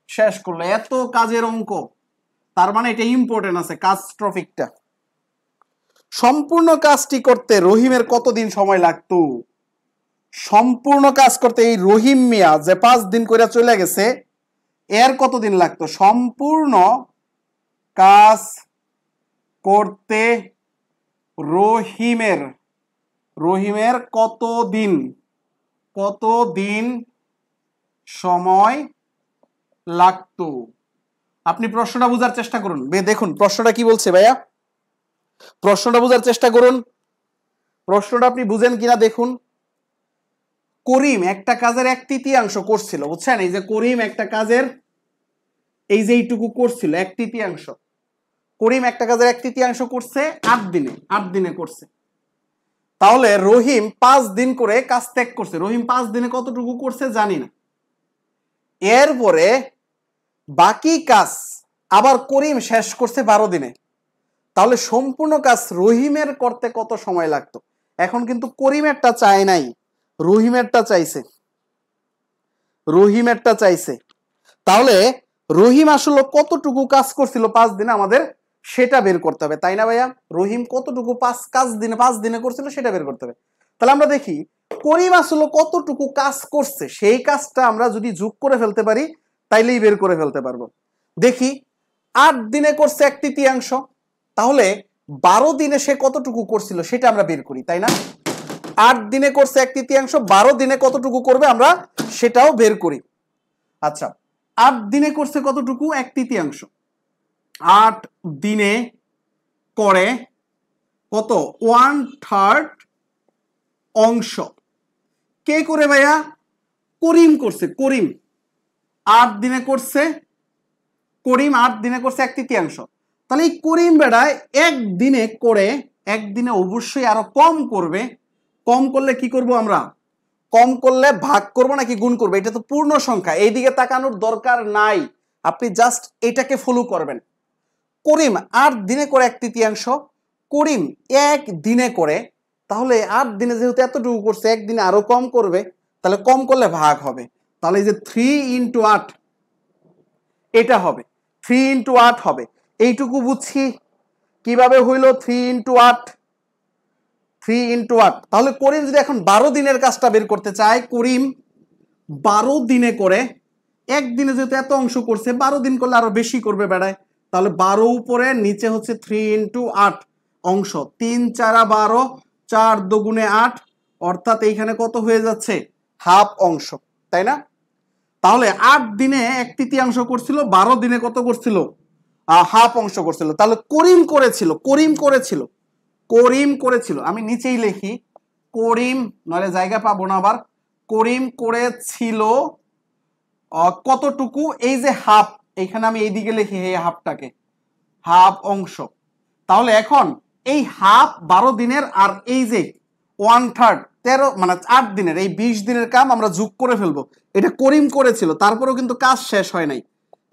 শেষ করলো, এত কাজের অঙ্ক, তার মানে এটা ইম্পর্টেন্ট আছে কাজ টপিকটা। সম্পূর্ণ কাজটি করতে রহিমের কতদিন সময় লাগতো? সম্পূর্ণ কাজ করতে এই রহিম মিয়া যে 5 দিন করে চলে গেছে, এর কতদিন লাগতো? সম্পূর্ণ কাজ করতে রহিমের কতদিন সময় লাগতো? আপনি প্রশ্নটা বোঝার চেষ্টা করুন। দেখুন প্রশ্নটা কি বলছে ভাইয়া, প্রশ্নটা বোঝার চেষ্টা করুন। প্রশ্নটা আপনি বুঝেন কিনা দেখুন। করিম একটা কাজের 1/3 করছিল, বুঝছেন? এই যে করিম একটা কাজের এই যে এইটুকু করছিল 1/3। করিম একটা কাজের 1/3 করছে 8 দিনে করছে। তাহলে রহিম 5 দিন করে কাজ ত্যাগ করছে। রহিম 5 দিনে কতটুকু করছে জানি না। এরপরে বাকি কাজ আবার করিম শেষ করছে 12 দিনে। তাহলে সম্পূর্ণ কাজ রহিমের করতে কত সময় লাগতো? এখন কিন্তু করিমেরটা চায় নাই, রহিমেরটা চাইছে। তাহলে রহিম আসলে কতটুকু কাজ করছিল 5 দিনে, আমাদের সেটা বের করতে হবে, তাই না ভাইয়া? রহিম কতটুকু 5 দিনে করছিল সেটা বের করতে হবে। তাহলে আমরা দেখি করিম আসলে কতটুকু কাজ করছে, সেই কাজটা আমরা যদি যোগ করে ফেলতে পারি তাইলেই বের করে ফেলতে পারবো। দেখি 8 দিনে করছে 1/3, তাহলে 12 দিনে সে কতটুকু করছিল সেটা আমরা বের করি, তাই না? 8 দিনে করছে 1/3, 12 দিনে কতটুকু করবে আমরা সেটাও বের করি। আচ্ছা, 8 দিনে করছে কতটুকু? 1/3। 8 দিনে করে কত? 1/3 অংশ। কে করে ভাইয়া? করিম করছে। করিম 8 দিনে করছে, করিম 8 দিনে করছে 1/3। তাহলে এই করিম বেড়ায় একদিনে করে, একদিনে অবশ্যই আরো কম করবে। কম করলে কি করব আমরা? কম করলে ভাগ করব নাকি গুণ করব? এটা তো পূর্ণ সংখ্যা, এইদিকে তাকানোর দরকার নাই, আপনি জাস্ট এটাকে ফলো করবেন। করিম 8 দিনে করে 1/3, করিম 1 দিনে করে, তাহলে 8 দিনে যেহেতু এতটুকু করছে, একদিনে আরো কম করবে, তাহলে কম করলে ভাগ হবে। তাহলে এই যে 3 × 8 এটা হবে, 3 × 8 হবে। এইটুকু বুঝছি। কিভাবে হইল 3 × 8? 3 × 8। তাহলে করিম যদি এখন 12 দিনের কাজটা বের করতে চায়, করিম 12 দিনে করে, একদিনে যেহেতু এত অংশ করছে, 12 দিন করলে আরো বেশি করবে বেড়ায়। তাহলে 12 উপরে, নিচে হচ্ছে 3 × 8 অংশ। 3 × 4 = 12, 4 × 2 = 8, অর্থাৎ এইখানে কত হয়ে যাচ্ছে? হাফ অংশ, তাই না? তাহলে 8 দিনে 1/3 করছিল, 12 দিনে কত করছিল? হাফ অংশ করছিল। তাহলে করিম করেছিল, আমি নিচেই লিখি করিম, নইলে জায়গা পাবো না আবার। করিম করেছিল কতটুকু? এই যে হাফ, এইখানে আমি এইদিকে লিখি এই হাফটাকে, হাফ অংশ। তাহলে এখন এই হাফ 12 দিনের আর এই যে 1/3 13 মানে 8 দিনের, এই 20 দিনের কাম আমরা যোগ করে ফেলবো। এটা করিম করেছিল, তারপরেও কিন্তু কাজ শেষ হয় নাই।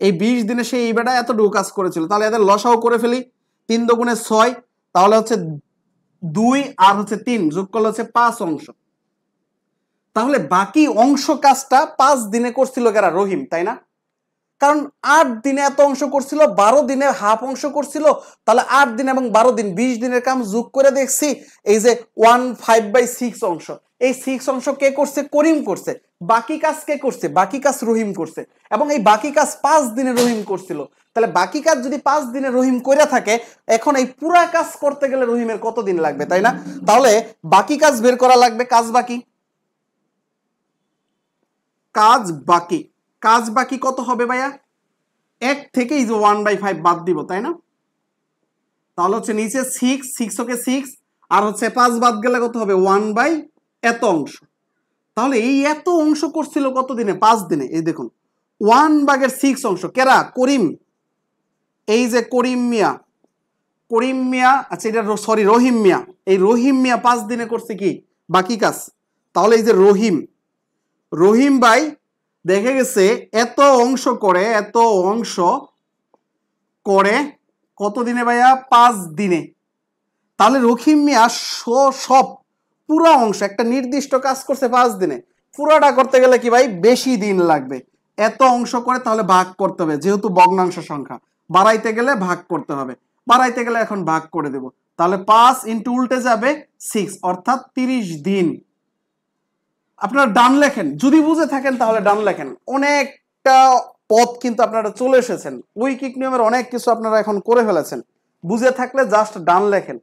এই 20 দিনে সে এই বেটা এতটুকু কাজ করেছিল। তাহলে এদের লসাও করে ফেলি। 3 × 2 = 6, তাহলে হচ্ছে 2 আর হচ্ছে 3 যোগ করলে হচ্ছে 5 অংশ। তাহলে বাকি অংশ কাজটা 5 দিনে করছিল কারা? রহিম, তাই না? কারণ 8 দিনে এত অংশ করছিল, 12 দিনে হাফ অংশ করছিল, তাহলে 8 দিন এবং 12 দিন 20 দিনের কাম যোগ করে দেখছি এই যে 1/5/6 অংশ, এই 6 অংশ কে করছে? করিম করছে। বাকি কাজ কে করছে? বাকি কাজ রহিম করছে, এবং এই বাকি কাজ 5 দিনে রহিম করছিল। তাহলে বাকি কাজ যদি 5 দিনে রহিম করে থাকে, এখন এই পুরা কাজ করতে গেলে রহিমের কত দিন লাগবে, তাই না? তাহলে বাকি কাজ বের করা লাগবে। কাজ বাকি, কাজ বাকি, কাজ বাকি কত হবে ভাইয়া? 1 থেকে এই যে 1/5 বাদ দিব, তাই না? তাহলে হচ্ছে নিচে 6 ওকে 6, আর হচ্ছে 5 বাদ গেলে কত হবে? 1 বাই এত অংশ। তাহলে এই এত অংশ করছিল কত দিনে? 5 দিনে। এই দেখুন 1/6 অংশ কেরা? করিম। এই যে করিম মিয়া, করিম মিয়া, আচ্ছা এটা সরি রহিম মিয়া, এই রহিম মিয়া 5 দিনে করছে কি? বাকি কাজ। তাহলে এই যে রহিম, রহিম ভাই দেখে গেছে এত অংশ করে, এত অংশ করে কত দিনে ভাইয়া? 5 দিনে। তাহলে রহিম মিয়া সব পুরো অংশ একটা নির্দিষ্ট কাজ করছে 5 দিনে, পুরোটা করতে গেলে কি ভাই? বেশি দিন লাগবে। এত অংশ করে তাহলে ভাগ করতে হবে, যেহেতু ভগ্নাংশ সংখ্যা, বাড়াইতে গেলে ভাগ করতে হবে, বাড়াইতে গেলে এখন ভাগ করে দেব। তাহলে 5 ইন্টু উল্টে যাবে 6, অর্থাৎ 30 দিন। আপনারা ডান লেখেন, যদি বুঝে থাকেন তাহলে ডান লেখেন। অনেকটা পথ কিন্তু আপনারা চলে এসেছেন, উইকিক নিয়মের অনেক কিছু আপনারা এখন করে ফেলেছেন। বুঝে থাকলে জাস্ট ডান লেখেন।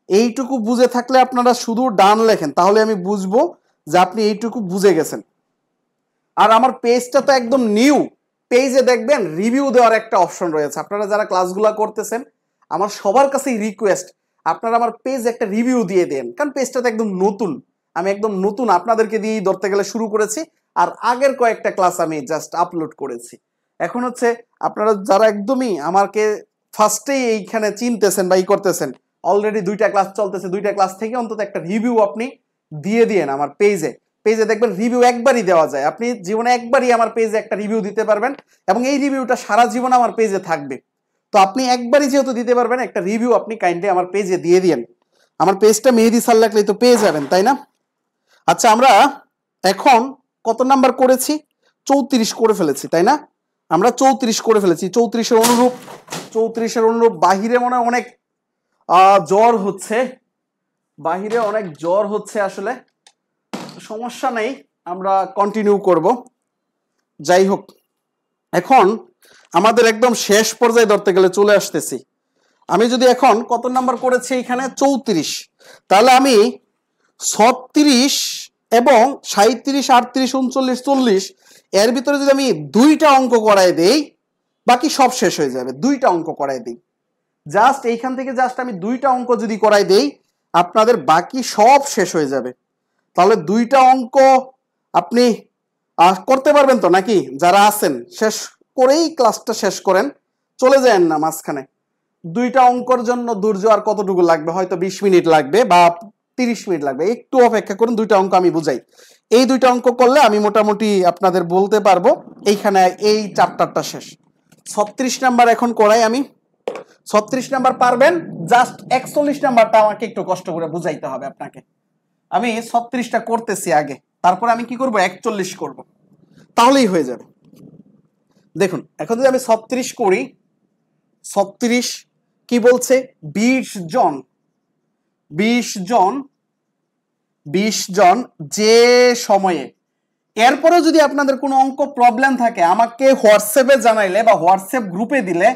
এইটুকু বুঝে থাকলে আপনারা শুধু ডান লেখেন, তাহলে আমি বুঝবো যে আপনি এইটুকু বুঝে গেছেন। আর আমার পেজটা তো একদম নিউ, পেজে দেখবেন রিভিউ দেওয়ার একটা অপশন রয়েছে। আপনারা যারা ক্লাসগুলো করতেছেন, আমার সবার কাছেই রিকোয়েস্ট, আপনারা আমার পেজ একটা রিভিউ দিয়ে দেন, কারণ পেজটা তো একদম নতুন। আমি একদম নতুন, আপনাদেরকে দিয়েই ধরতে গেলে শুরু করেছি, আর আগের কয়েকটা ক্লাস আমি জাস্ট আপলোড করেছি। এখন হচ্ছে আপনারা যারা একদমই আমাকে ফার্স্টেই এইখানে চিনতেছেন বা ই করতেছেন, অলরেডি 2টা ক্লাস চলতেছে, 2টা ক্লাস থেকে অন্তত একটা রিভিউ আপনি দিয়ে দিয়েন আমার পেজে। পেজে দেখবেন রিভিউ একবারই দেওয়া যায়, আপনি জীবনে একবারই আমার পেজে একটা রিভিউ দিতে পারবেন, এবং এই রিভিউটা সারা জীবন আমার পেজে থাকবে। তো আপনি একবারই যেহেতু দিতে পারবেন, একটা রিভিউ আপনি কাইন্ডলি আমার পেজে দিয়ে দিয়েন। আমার পেজটা মেহেদি স্যার লাগলেই তো পেয়ে যাবেন, তাই না? আচ্ছা, আমরা এখন কত নাম্বার করেছি? 34 করে ফেলেছি, তাই না? আমরা 34 করে ফেলেছি। 34-এর অনুরূপ, 34-এর অনুরূপ বাহিরে মনে হয় অনেক জ্বর হচ্ছে, বাহিরে অনেক জ্বর হচ্ছে। আসলে সমস্যা নেই, আমরা কন্টিনিউ করব। যাই হোক, এখন আমাদের একদম শেষ পর্যায়ে ধরতে গেলে চলে আসতেছি। আমি যদি এখন কত নাম্বার করেছি এখানে? 34। তাহলে আমি 36 এবং 37, 38, 39, 40 এর ভিতরে যদি আমি 2টা অঙ্ক করাই দেই, বাকি সব শেষ হয়ে যাবে। 2টা অঙ্ক করাই দেই, জাস্ট এইখান থেকে জাস্ট আমি 2টা অঙ্ক যদি করাই দেই, আপনাদের বাকি সব শেষ হয়ে যাবে। তাহলে 2টা অঙ্ক আপনি করতে পারবেন তো নাকি? যারা আছেন শেষ করেই ক্লাসটা শেষ করেন, চলে যান না মাঝখানে। 2টা অঙ্কর জন্য ধৈর্য আর কতটুকু লাগবে? হয়তো 20 মিনিট লাগবে বা 30 মিনিট লাগবে, একটু অপেক্ষা করুন, 2টা অঙ্ক আমি বুঝাই। এই 2টা অঙ্ক করলে আমি মোটামুটি আপনাদের বলতে পারবো এইখানে এই চ্যাপ্টারটা শেষ। 36 নাম্বার এখন করাই আমি। 36 নাম্বার পারবেন, জাস্ট 41 নাম্বারটা আমাকে একটু কষ্ট করে বুঝাইতে হবে আপনাকে। আমি 36টা করতেছি আগে, তারপর আমি কি করব? 41 করব, তাহলেই হয়ে যাবে। দেখুন এখন যদি আমি 36 করি, 36 কি বলছে? 20 জন, 20 জন, 20 জন যে সময়ে। এরপরে যদি আপনাদের কোনো অঙ্ক প্রবলেম থাকে আমাকে হোয়াটসঅ্যাপে জানাইলে বা হোয়াটসঅ্যাপ গ্রুপে দিলে,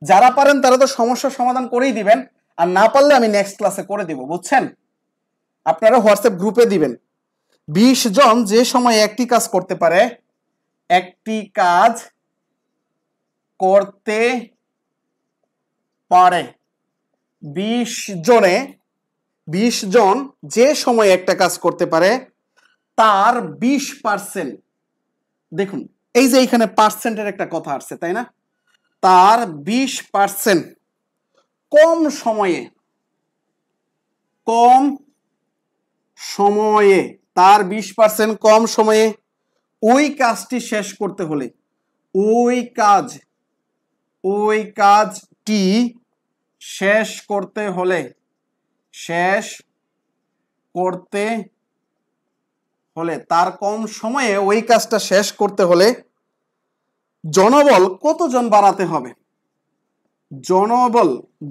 যারা পারেন তারা তো সমস্যার সমাধান করেই দিবেন, আর না পারলে আমি নেক্সট ক্লাসে করে দিব, বুঝছেন? আপনারা হোয়াটসঅ্যাপ গ্রুপে দিবেন। 20 জন যে সময়ে একটি কাজ করতে পারে, একটি কাজ করতে পারে। 20 জনে, 20 জন যে সময়ে একটা কাজ করতে পারে, তার 20%, দেখুন এই যে এখানে পার্সেন্টের একটা কথা আসছে, তাই না? তার 20% কম সময়ে, কম সময়ে, তার 20% কম সময়ে ওই কাজটি শেষ করতে হলে, ওই কাজটি শেষ করতে হলে, শেষ করতে হলে তার কম সময়ে ওই কাজটা শেষ করতে হলে জনবল কতজন বাড়াতে হবে?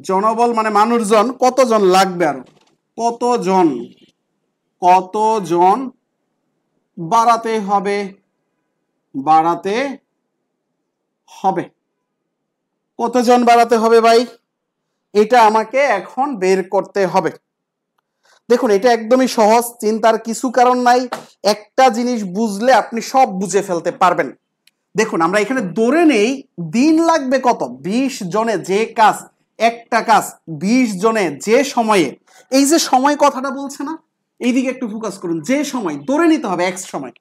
জনবল মানে মানুষজন কতজন লাগবে, আর কতজন বাড়াতে হবে কতজন বাড়াতে হবে ভাই, এটা আমাকে এখন বের করতে হবে। দেখুন এটা একদমই সহজ, চিন্তার কিছু কারণ নাই। একটা জিনিস বুঝলে আপনি সব বুঝে ফেলতে পারবেন। দেখুন আমরা এখানে ধরে নেই দিন লাগবে কত, 20 জনে যে কাজ, একটা কাজ 20 জনে যে সময়ে, এই যে সময় কথাটা বলছে না, এইদিকে একটু ফোকাস করুন, যে সময় ধরে নিতে হবে এক সময়।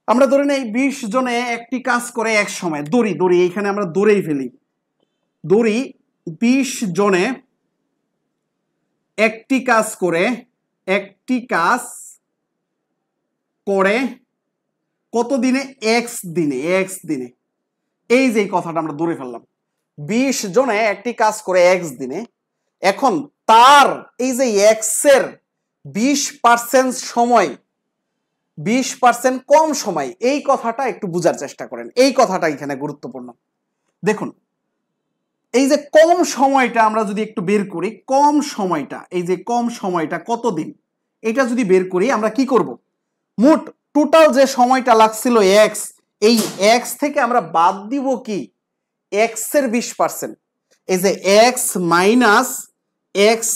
আমরা ধরে নেই 20 জনে একটি কাজ করে এক সময়, দড়ি এইখানে আমরা দৌড়েই ফেলি, 20 জনে একটি কাজ করে কত দিনে? এক্স দিনে। এই যে কথাটা আমরা ধরে ফেললাম, 20 জনে একটি কাজ করে এক্স দিনে। এখন তার এই যে এক্স এর 20% সময়, 20% কম সময়, এই কথাটা একটু বোঝার চেষ্টা করেন, এই কথাটা এখানে গুরুত্বপূর্ণ। দেখুন এই যে কম সময়টা আমরা যদি একটু বের করি, কম সময়টা, এই যে কম সময়টা কতদিন, এটা যদি বের করি আমরা কি করব, মোট টোটাল যে সময়টা লাগছিল এক্স, এই এক্স থেকে আমরা বাদ দিব কি, এক্স এর 20%, এই যে এক্স মাইনাস এক্স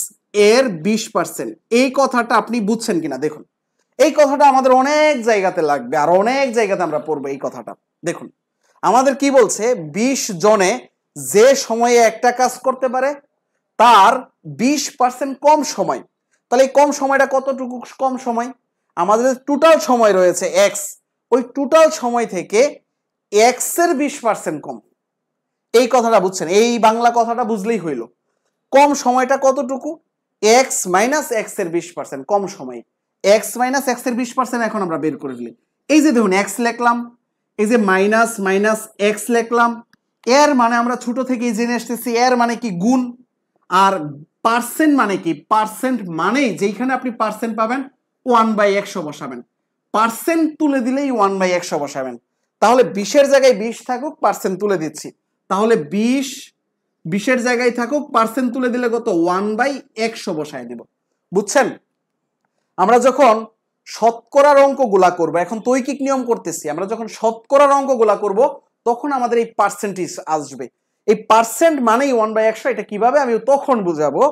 এর 20%, এই কথাটা আপনি বুঝছেন কিনা দেখুন। এই কথাটা আমাদের অনেক জায়গাতে লাগবে, আর অনেক জায়গাতে আমরা পড়বো এই কথাটা। দেখুন আমাদের কি বলছে, 20 জনে যে সময়ে একটা কাজ করতে পারে তার 20% কম সময়। তাহলে এই কম সময়টা কতটুকু কম সময়, আমাদের টোটাল সময় রয়েছে এক্স, ওই টোটাল সময় থেকে এক্স এর 20% কম, এই কথাটা বুঝছেন, এই বাংলা কথাটা বুঝলেই হইল। কম সময়টা কতটুকু, এক্স মাইনাস এক্স এর 20% কম সময়, এক্স মাইনাস এক্স এর 20% এখন আমরা বের করে ফেলি। এই যে দেখুন এক্স লিখলাম, এই যে মাইনাস মাইনাস এক্স লিখলাম, এর মানে আমরা ছোট থেকেই জেনে আসতেছি, এর মানে কি গুণ, আর পার্সেন্ট মানে কি, পার্সেন্ট মানে যেখানে আপনি পার্সেন্ট পাবেন 1/100 বসাবেন, পার্সেন্ট তুলে দিলেই 1/100 বসাবেন। তাহলে 20-এর জায়গায় 20 থাকুক, পার্সেন্ট তুলে দিচ্ছি, তাহলে 20-এর জায়গায় থাকুক, পার্সেন্ট তুলে দিলে কত, 1/100 বসায় দেব। বুঝছেন, আমরা যখন শতকরার অঙ্কগুলা করবো, এখন তৌকিক নিয়ম করতেছি, আমরা যখন শতকরার অঙ্কগুলা করব তখন আমাদের এই পার্সেন্টেজ আসবে, এই পার্সেন্ট মানেই 1/100, এটা কিভাবে আমি তখন বুঝাবো।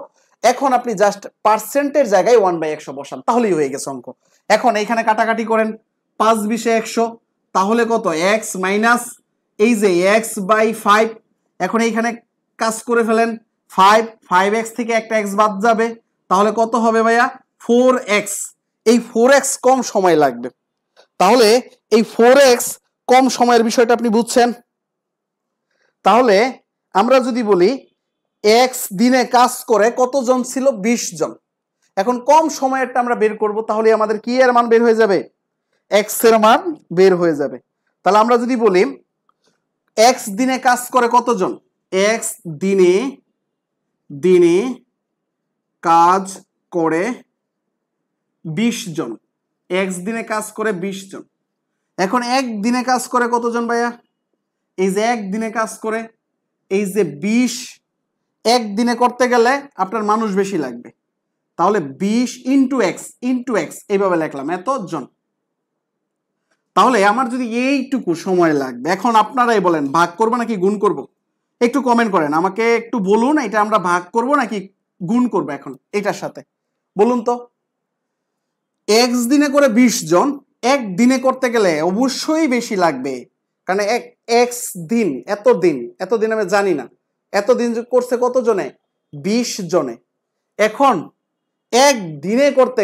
এখন আপনি জাস্ট পার্সেন্টের জায়গায় 1/100 বসান, তাহলেই হয়ে গেছে অঙ্ক। এখন এইখানে কাটাকাটি করেন, 5-20-এ 100, তাহলে কত, এক্স মাইনাস এই যে এক্স বাই 5, এখন এইখানে কাজ করে ফেলেন, 5x থেকে একটা এক্স বাদ যাবে, তাহলে কত হবে ভাইয়া, 4x। এই 4x কম সময় লাগবে, তাহলে এই 4x কম সময়ের বিষয়টা আপনি বুঝছেন। তাহলে আমরা যদি বলি এক্স দিনে কাজ করে কতজন ছিল, 20 জন। এখন কম সময়েরটা আমরা বের করব, তাহলে আমাদের কি এর মান বের হয়ে যাবে, এক্স এর মান বের হয়ে যাবে। তাহলে আমরা যদি বলি এক্স দিনে কাজ করে কতজন, এক্স দিনে কাজ করে 20 জন, এক্স দিনে কাজ করে 20 জন। এখন এক দিনে কাজ করে কতজন ভাইয়া, এই যে এক দিনে কাজ করে, এই যে 20, এক দিনে করতে গেলে আপনার মানুষ বেশি লাগবে, তাহলে 20 ইন্টু এক্স এইভাবে লিখলাম, এতজন। তাহলে আমার যদি এইটুকু সময় লাগবে, এখন আপনারাই বলেন ভাগ করবো নাকি গুণ করব, একটু কমেন্ট করেন, আমাকে একটু বলুন, এটা আমরা ভাগ করব নাকি গুণ করব এখন এটার সাথে, বলুন তো। এক্স দিনে করে 20 জন, এক দিনে করতে গেলে অবশ্যই বেশি লাগবে, কারণ এক্স দিন, এতদিন আমি জানি না, এতদিন করছে কত জনে, 20 জনে। এখন এক দিনে করতে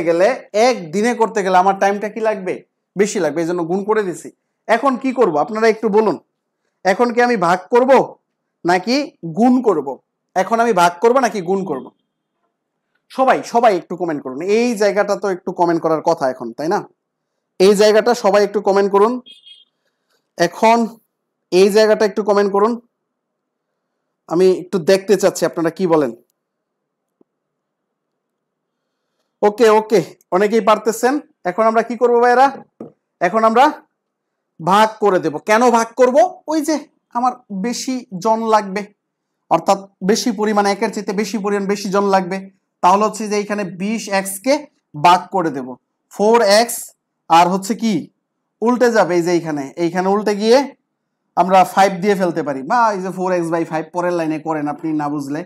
গেলে আমার টাইমটা কি লাগবে, বেশি লাগবে, এই জন্য গুণ করে দিছি। এখন কি করব আপনারা একটু বলুন, এখন কি আমি ভাগ করব নাকি গুণ করব, এখন আমি ভাগ করব নাকি গুণ করব, সবাই একটু কমেন্ট করুন, এই জায়গাটা তো একটু কমেন্ট করার কথা এখন, তাই না, এই জায়গাটা সবাই একটু কমেন্ট করুন, এখন এই জায়গাটা একটু কমেন্ট করুন, আমি একটু দেখতে চাচ্ছি আপনারা কি বলেন। ওকে, অনেকেই পারতেছেন, এখন আমরা কি করব ভাইরা, এখন আমরা ভাগ করে দেব। কেন ভাগ করব? ওই যে আমার বেশি জন লাগবে, অর্থাৎ বেশি পরিমাণ, একের চেয়ে বেশি পরিমাণ বেশি জন লাগবে। তাহলে হচ্ছে যে এইখানে 20x কে ভাগ করে দেব 4x, আর হচ্ছে কি উল্টে যাবে, এই যে এইখানে উল্টে গিয়ে আমরা 5 দিয়ে ফেলতে পারি, বা এই যে 4x/5 পরের লাইনে করেন, আপনি না বুঝলে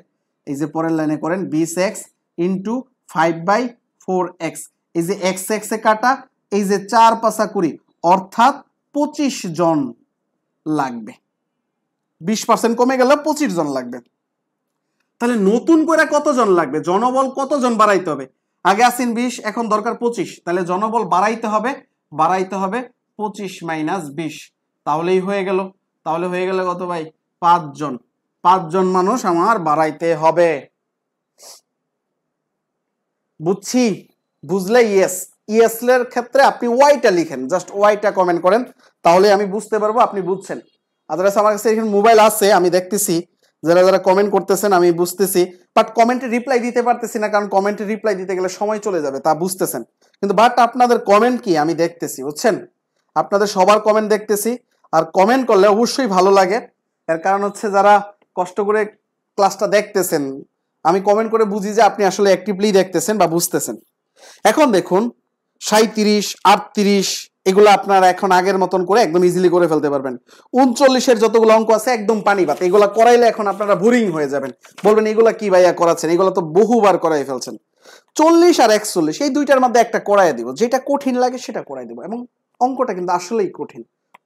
এই যে পরের লাইনে করেন 20x ইন্টু 5/4x, এই যে x এ কাটা, এই যে 4 5 20, অর্থাৎ 25 জন লাগবে। 20% কমে গেলে 25 জন লাগবে। তাহলে নতুন করে কতজন লাগবে, জনবল কতজন বাড়াইতে হবে? আগে আসেন 20, এখন দরকার 25, তাহলে জনবল বাড়াইতে হবে 25 মাইনাস 20, তাহলেই হয়ে গেল। তাহলে হয়ে গেল কত ভাই? 5 জন। 5 জন মানুষ আমার বাড়াইতে হবে। বুঝছি? বুঝলে ইয়েস। ইয়েস এর ক্ষেত্রে আপনি ওয়াইটা লিখেন, জাস্ট ওয়াইটা কমেন্ট করেন, তাহলে আমি বুঝতে পারবো আপনি বুঝছেন। আদারওয়াইজ আমার কাছে এখানে মোবাইল আছে, আমি দেখতেছি যারা যারা কমেন্ট করতেছেন, আমি বুঝতেছি, বাট কমেন্টে রিপ্লাই দিতে পারতেছি না, কারণ কমেন্টে রিপ্লাই দিতে গেলে সময় চলে যাবে, তা বুঝতেছেন। কিন্তু বাট আপনাদের কমেন্ট কি আমি দেখতেছি, বুঝছেন? আপনাদের সবার কমেন্ট দেখতেছি, আর কমেন্ট করলে অবশ্যই ভালো লাগে। এর কারণ হচ্ছে যারা কষ্ট করে ক্লাসটা দেখতেছেন, আমি কমেন্ট করে বুঝি যে আপনি আসলে অ্যাক্টিভলি দেখতেছেন বা বুঝতেছেন। এখন দেখুন 37, 38 এগুলো আপনারা এখন আগের মতন করে একদম ইজিলি করে ফেলতে পারবেন। 39-এর যতগুলো অঙ্ক আছে একদম পানি ভাত, এগুলা করাইলে এখন আপনারা বোরিং হয়ে যাবেন, বলবেন এগুলা কি ভাইয়া করাচ্ছেন, এগুলো তো বহুবার করাই ফেলছেন। 40 আর 41 এই দুইটার মধ্যে একটা করাই দিব, যেটা কঠিন লাগে সেটা করাই দিব, এবং অঙ্কটা কিন্তু আসলেই কঠিন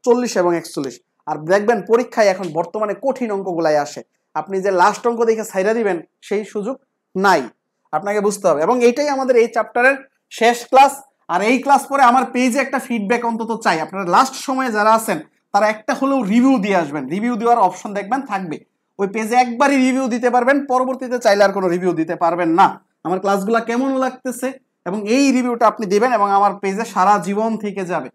40 এবং 41। আর দেখবেন পরীক্ষায় এখন বর্তমানে কঠিন অঙ্কগুলাই আসে, আপনি যে লাস্ট অঙ্ক দেখে ছাইড়া দিবেন সেই সুযোগ নাই, আপনাকে বুঝতে হবে। এবং এইটাই আমাদের এই চ্যাপ্টারের শেষ ক্লাস। আর এই ক্লাস পরে আমার পেজে একটা ফিডব্যাক অন্তত চাই, আপনারা লাস্ট সময়ে যারা আছেন তারা একটা হলেও রিভিউ দিয়ে আসবেন, রিভিউ দেওয়ার অপশন দেখবেন থাকবে, ওই পেজে একবারই রিভিউ দিতে পারবেন, পরবর্তীতে চাইলে আর কোনো রিভিউ দিতে পারবেন না। আমার ক্লাসগুলো কেমন লাগতেছে এবং এই রিভিউটা আপনি দিবেন, এবং আমার পেজে সারা জীবন থেকে যাবে।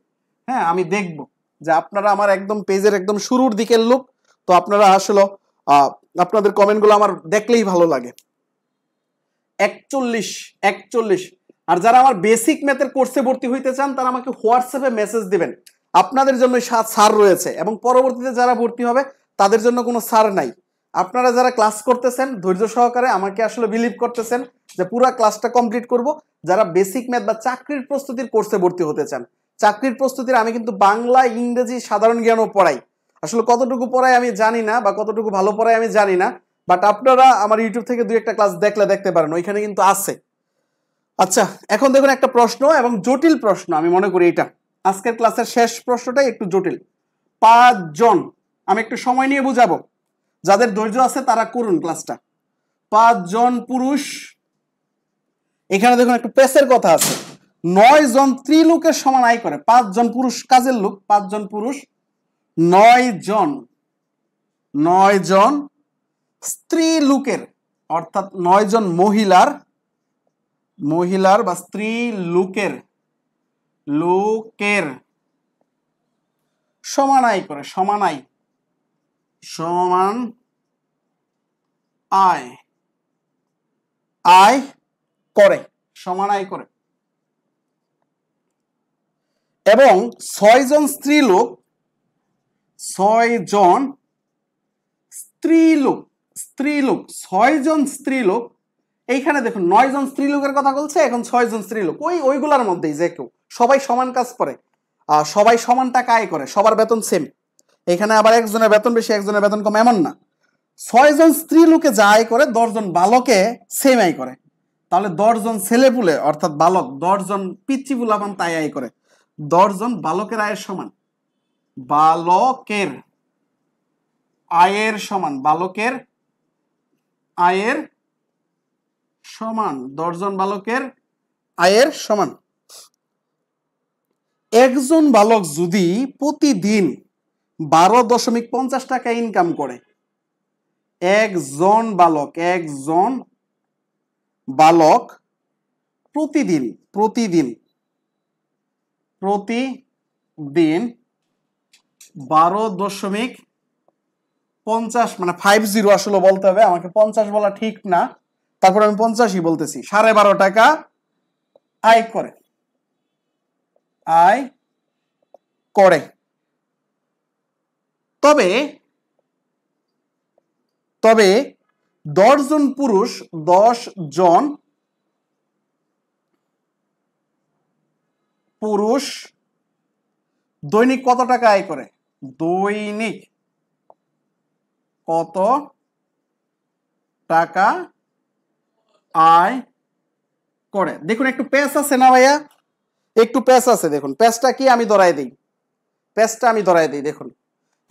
হ্যাঁ, আমি দেখব যে আপনারা আমার একদম পেজের একদম শুরুর দিকের লোক, তো আপনারা আসলে আপনাদের কমেন্টগুলো আমার দেখলেই ভালো লাগে। 41 আর যারা আমার বেসিক ম্যাথের কোর্সে ভর্তি হইতে চান তারা আমাকে হোয়াটসঅ্যাপে মেসেজ দিবেন, আপনাদের জন্য ছাড় রয়েছে, এবং পরবর্তীতে যারা ভর্তি হবে তাদের জন্য কোনো ছাড় নাই। আপনারা যারা ক্লাস করতেছেন ধৈর্য সহকারে আমাকে আসলে বিলিভ করতেছেন যে পুরো ক্লাসটা কমপ্লিট করব। যারা বেসিক ম্যাথ বা চাকরির প্রস্তুতির কোর্সে ভর্তি হতে চান, চাকরির প্রস্তুতির আমি কিন্তু বাংলা, ইংরেজি, সাধারণ জ্ঞানও পড়াই। আসলে কতটুকু পড়াই আমি জানি না, বা কতটুকু ভালো পড়াই আমি জানি না, বাট আপনারা আমার ইউটিউব থেকে 2-1টা ক্লাস দেখলে দেখতে পারেন, ওইখানে কিন্তু আছে। আচ্ছা, এখন দেখুন একটা প্রশ্ন, এবং জটিল প্রশ্ন আমি মনে করি এটা আজকের ক্লাসের শেষ প্রশ্নটাই একটু জটিল। 5 জন, আমি একটু সময় নিয়ে বুঝাবো, যাদের ধৈর্য আছে তারা করুন ক্লাসটা। 5 জন পুরুষ, এখানে দেখুন একটু পেসের কথা আছে, 9 জন স্ত্রীলোকের সমান আয় করে। 5 জন পুরুষ কাজের লোক, 5 জন পুরুষ, 9 জন স্ত্রী লোকের, অর্থাৎ 9 জন মহিলার বা স্ত্রী লোকের সমান আয় করে, সমান আয় করে, সমান আয় করে। এবং 6 জন স্ত্রীলোক, 6 জন স্ত্রীলোক, 6 জন স্ত্রীলোক, এইখানে দেখুন 9 জন স্ত্রীলোকের কথা বলছে, এখন 6 জন স্ত্রীলোক, ওইগুলার মধ্যেই যে কেউ, সবাই সমান কাজ করে, সবাই সমান টাকা আয় করে, সবার বেতন সেম। এখানে আবার একজনের বেতন বেশি একজনের বেতন কম এমন না। 6 জন স্ত্রীলোকে যা আয় করে 10 জন বালকে সেম আয় করে, তাহলে 10 জন ছেলেপুলে অর্থাৎ বালক, 10 জন পিচ্চি পুলাপান তাই আয় করে, 10 জন বালকের আয়ের সমান, বালকের আয়ের সমান, বালকের আয়ের সমান, 10 জন বালকের আয়ের সমান। একজন বালক যদি প্রতিদিন 12.50 টাকা ইনকাম করে, একজন বালক প্রতিদিন 12.50 মানে 50 আসলে বলতে হবে আমাকে, 50 বলা ঠিক না, তারপর আমি 50ই বলতেছি, 12.5 টাকা আয় করে। আয় করে। তবে তবে 10 জন পুরুষ 10 জন পুরুষ দৈনিক কত টাকা আয় করে? দৈনিক কত টাকা আয় করে? দেখুন একটু পেস আছে না ভাইয়া, একটু পেস আছে। দেখুন পেসটা কি আমি ধরাই দিই, পেসটা আমি ধরাই দিই। দেখুন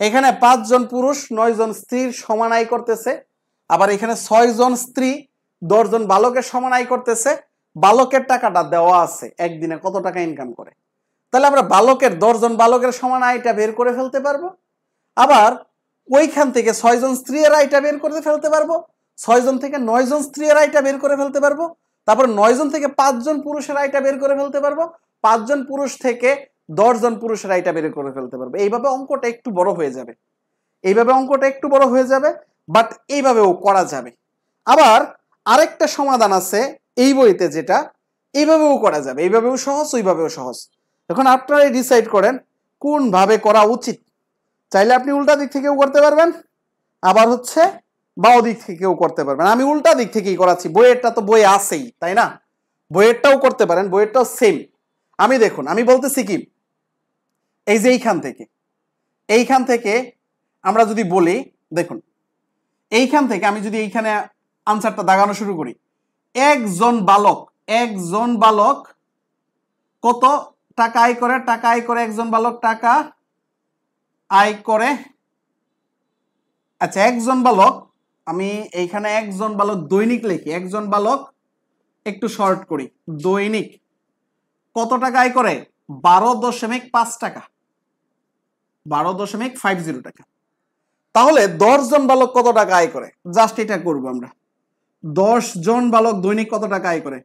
এখানে 5 জন পুরুষ 9 জন স্ত্রীর সমান আয় করতেছে, আবার এখানে 6 জন স্ত্রী 10 জন বালকের সমান আয় করতেছে। বালকের টাকাটা দেওয়া আছে একদিনে কত টাকা ইনকাম করে। তাহলে আমরা বালকের 10 জন বালকের সমান আয়টা বের করে ফেলতে পারবো। আবার ওইখান থেকে 6 জন স্ত্রীর আয়টা বের করে ফেলতে পারবো, 6 জন থেকে 9 জন স্ত্রীর আয়টা বের করে ফেলতে পারবো, তারপর 9 জন থেকে 5 জন পুরুষের আয়টা বের করে ফেলতে পারবো, 5 জন পুরুষ থেকে 10 জন পুরুষের আয়টা বের করে ফেলতে পারবো। এইভাবে অঙ্কটা একটু বড় হয়ে যাবে, এইভাবে অঙ্কটা একটু বড় হয়ে যাবে, বাট এইভাবেও করা যাবে। আবার আরেকটা সমাধান আছে এই বইতে, যেটা এইভাবেও করা যাবে, এইভাবেও সহজ ওইভাবেও সহজ। এখন আপনারাই ডিসাইড করেন কোন ভাবে করা উচিত। চাইলে আপনি উল্টা দিক থেকেও করতে পারবেন, আবার হচ্ছে বাও দিক থেকেও করতে পারবেন। আমি উল্টা দিক থেকেই করাচ্ছি, বইয়েরটা তো বই আছেই, তাই না? বইয়েরটাও করতে পারেন, বইয়েরটাও সেম। আমি দেখুন আমি বলতেছি কি, এই যে এইখান থেকে আমরা যদি বলি, দেখুন এইখান থেকে আমি যদি এইখানে আনসারটা দাগানো শুরু করি, একজন বালক কত টাকা আয় করে? টাকা আয় করে একজন বালক টাকা আয় করে। আচ্ছা একজন বালক, আমি এইখানে একজন বালক দৈনিক লিখি, একজন বালক একটু শর্ট করি, দৈনিক কত টাকা আয় করে? 12.5 টাকা, 12.50 টাকা। তাহলে 10 জন বালক কত টাকা আয় করে? জাস্ট এটা করবো আমরা, 10 জন বালক দৈনিক কত টাকা আয় করে?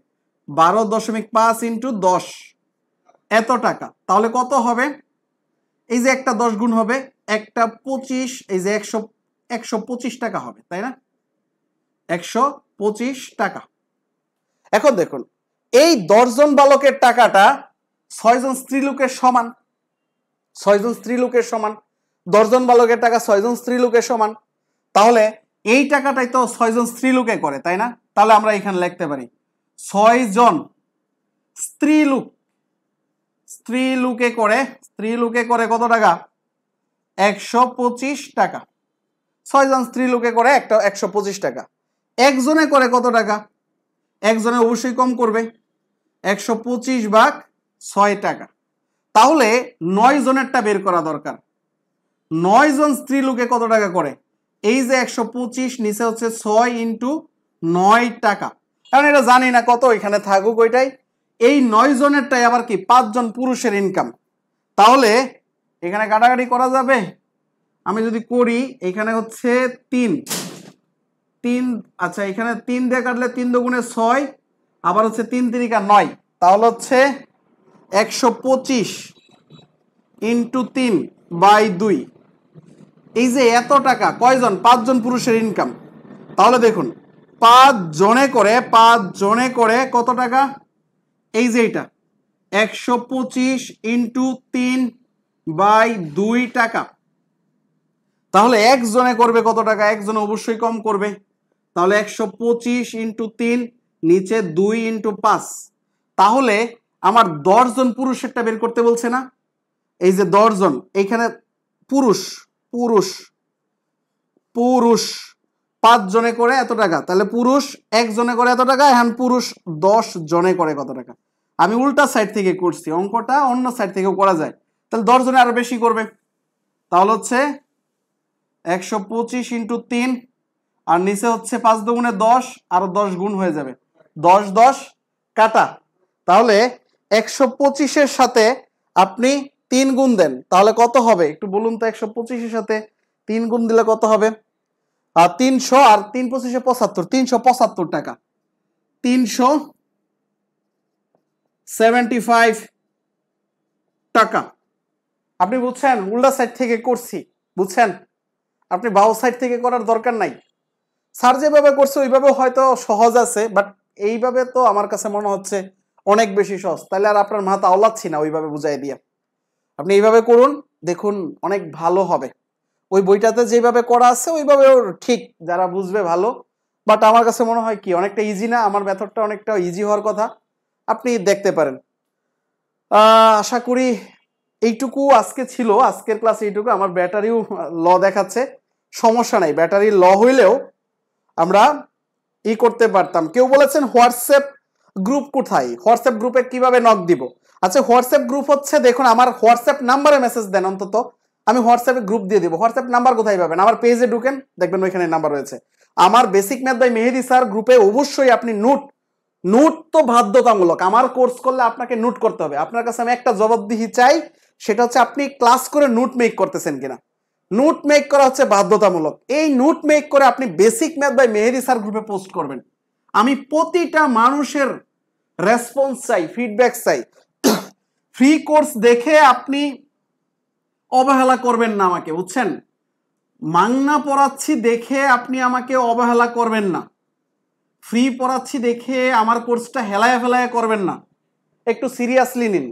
12.5 ইন্টু 10, এত টাকা। তাহলে কত হবে? এই যে একটা 10 গুণ হবে, একটা 25, এই যে 125 টাকা হবে, তাই না? 125 টাকা। এখন দেখুন এই 10 জন বালকের টাকাটা 6 জন স্ত্রীলোকের সমান, 6 জন স্ত্রীলোকের সমান। 10 জন বালকের টাকা 6 জন স্ত্রীলোকের সমান, তাহলে এই টাকাটাই তো 6 জন স্ত্রীলোকে করে, তাই না? তাহলে আমরা এখানে লিখতে পারি 6 জন স্ত্রীলোকে করে কত টাকা? 125 টাকা। 6 জন স্ত্রীলোকে করে 125 টাকা। একজনে করে কত টাকা? একজনে অবশ্যই কম করবে, 125/6 টাকা। তাহলে 9 জনেরটা বের করা দরকার। 9 জন স্ত্রীলোকে কত টাকা করে? এই যে 125 নিচে হচ্ছে 6 ইন্টু 9 টাকা, কারণ এটা জানি না কত, এখানে থাকুক ওইটাই। এই 9 জনেরটাই আবার কি 5 জন পুরুষের ইনকাম। তাহলে এখানে কাটাকাটি করা যাবে। আমি যদি করি, এখানে হচ্ছে 3, আচ্ছা এখানে 3 দিয়ে কাটলে 3 দুগুণে 6, আবার হচ্ছে 3 তিরিকা 9, তাহলে হচ্ছে 125 ইন্টু 3/2। এই যে এত টাকা কয়জন? 5 জন পুরুষের ইনকাম। তাহলে দেখুন 5 জনে করে কত টাকা? এই যে এটা 125 ইন্টু 3/2 টাকা। তাহলে একজনে করবে কত টাকা? একজনে অবশ্যই কম করবে, তাহলে 125 ইন্টু 3 নিচে 2 ইন্টু 5। তাহলে আমার 10 জন পুরুষেরটা বের করতে বলছে না? এই যে 10 জন, এইখানে পুরুষ 5 জনে করে এত টাকা, তাহলে পুরুষ একজনে করে এত টাকা। এখন পুরুষ 10 জনে করে কত টাকা? আমি উল্টা সাইড থেকে করছি, অঙ্কটা অন্য সাইড থেকেও করা যায়। তাহলে 10 জনে আরো বেশি করবে, তাহলে হচ্ছে 125 ইন্টু 3, আর নিচে হচ্ছে 5 দুগুণে 10, আরো 10 গুণ হয়ে যাবে, 10 কাটা। তাহলে 125-এর সাথে আপনি 3 গুণ দেন, তাহলে কত হবে একটু বলুন তো? 125-এর সাথে 3 গুণ দিলে কত হবে? 300, আর 3 25-এ 75, 375 টাকা, 375 টাকা। আপনি বুঝছেন? উল্টা সাইড থেকে করছি, বুঝছেন? আপনি বাউ সাইড থেকে করার দরকার নাই। স্যার যেভাবে করছে ওইভাবে হয়তো সহজ আছে, বাট এইভাবে তো আমার কাছে মনে হচ্ছে অনেক বেশি সহজ। তাহলে আর আপনার মাথা আওলাচ্ছি না ওইভাবে বুঝাই দিয়ে। আপনি এইভাবে করুন, দেখুন অনেক ভালো হবে। ওই বইটাতে যেভাবে করা আছে ওইভাবে ঠিক, যারা বুঝবে ভালো। বাট আমার কাছে মনে হয় কি অনেকটা ইজি না, আমার মেথডটা অনেকটা ইজি হওয়ার কথা, আপনি দেখতে পারেন। আশা করি এইটুকু আজকে ছিল, আজকের ক্লাস এইটুকু। আমার ব্যাটারিও ল দেখাচ্ছে, সমস্যা নাই, ব্যাটারি ল হইলেও আমরা করতে পারতাম। কেউ বলেছেন হোয়াটসঅ্যাপ গ্রুপ কোথায়, হোয়াটসঅ্যাপ গ্রুপে কিভাবে নক দিব? আচ্ছা হোয়াটসঅ্যাপ গ্রুপ হচ্ছে, দেখুন আমার হোয়াটসঅ্যাপ নাম্বারে মেসেজ দেন অন্তত, আমি হোয়াটসঅ্যাপে গ্রুপ দিয়ে দিব। হোয়াটসঅ্যাপ নাম্বার কোথায় পাবেন? আমার পেজে ঢুকেন, দেখবেন ওইখানে নাম্বার রয়েছে। আমার basic math by Mehedi sir গ্রুপে অবশ্যই আপনি নোট তো বাধ্যতামূলক, আমার কোর্স করলে আপনাকে নোট করতে হবে। আপনার কাছে আমি একটা জবাবদিহি চাই, সেটা হচ্ছে আপনি ক্লাস করে নোট মেক করতেছেন কিনা। নোট মেক করা হচ্ছে বাধ্যতামূলক। এই নোট মেক করে আপনি basic math by Mehedi sir গ্রুপে পোস্ট করবেন। আমি প্রতিটা মানুষের রেসপন্স চাই, ফিডব্যাক চাই। ফ্রি কোর্স দেখে আপনি অবহেলা করবেন না আমাকে, বুঝছেন? মাংনা পড়াচ্ছি দেখে আপনি আমাকে অবহেলা করবেন না, ফ্রি পড়াচ্ছি দেখে আমার কোর্সটা হেলায় ফেলায় করবেন না, একটু সিরিয়াসলি নিন।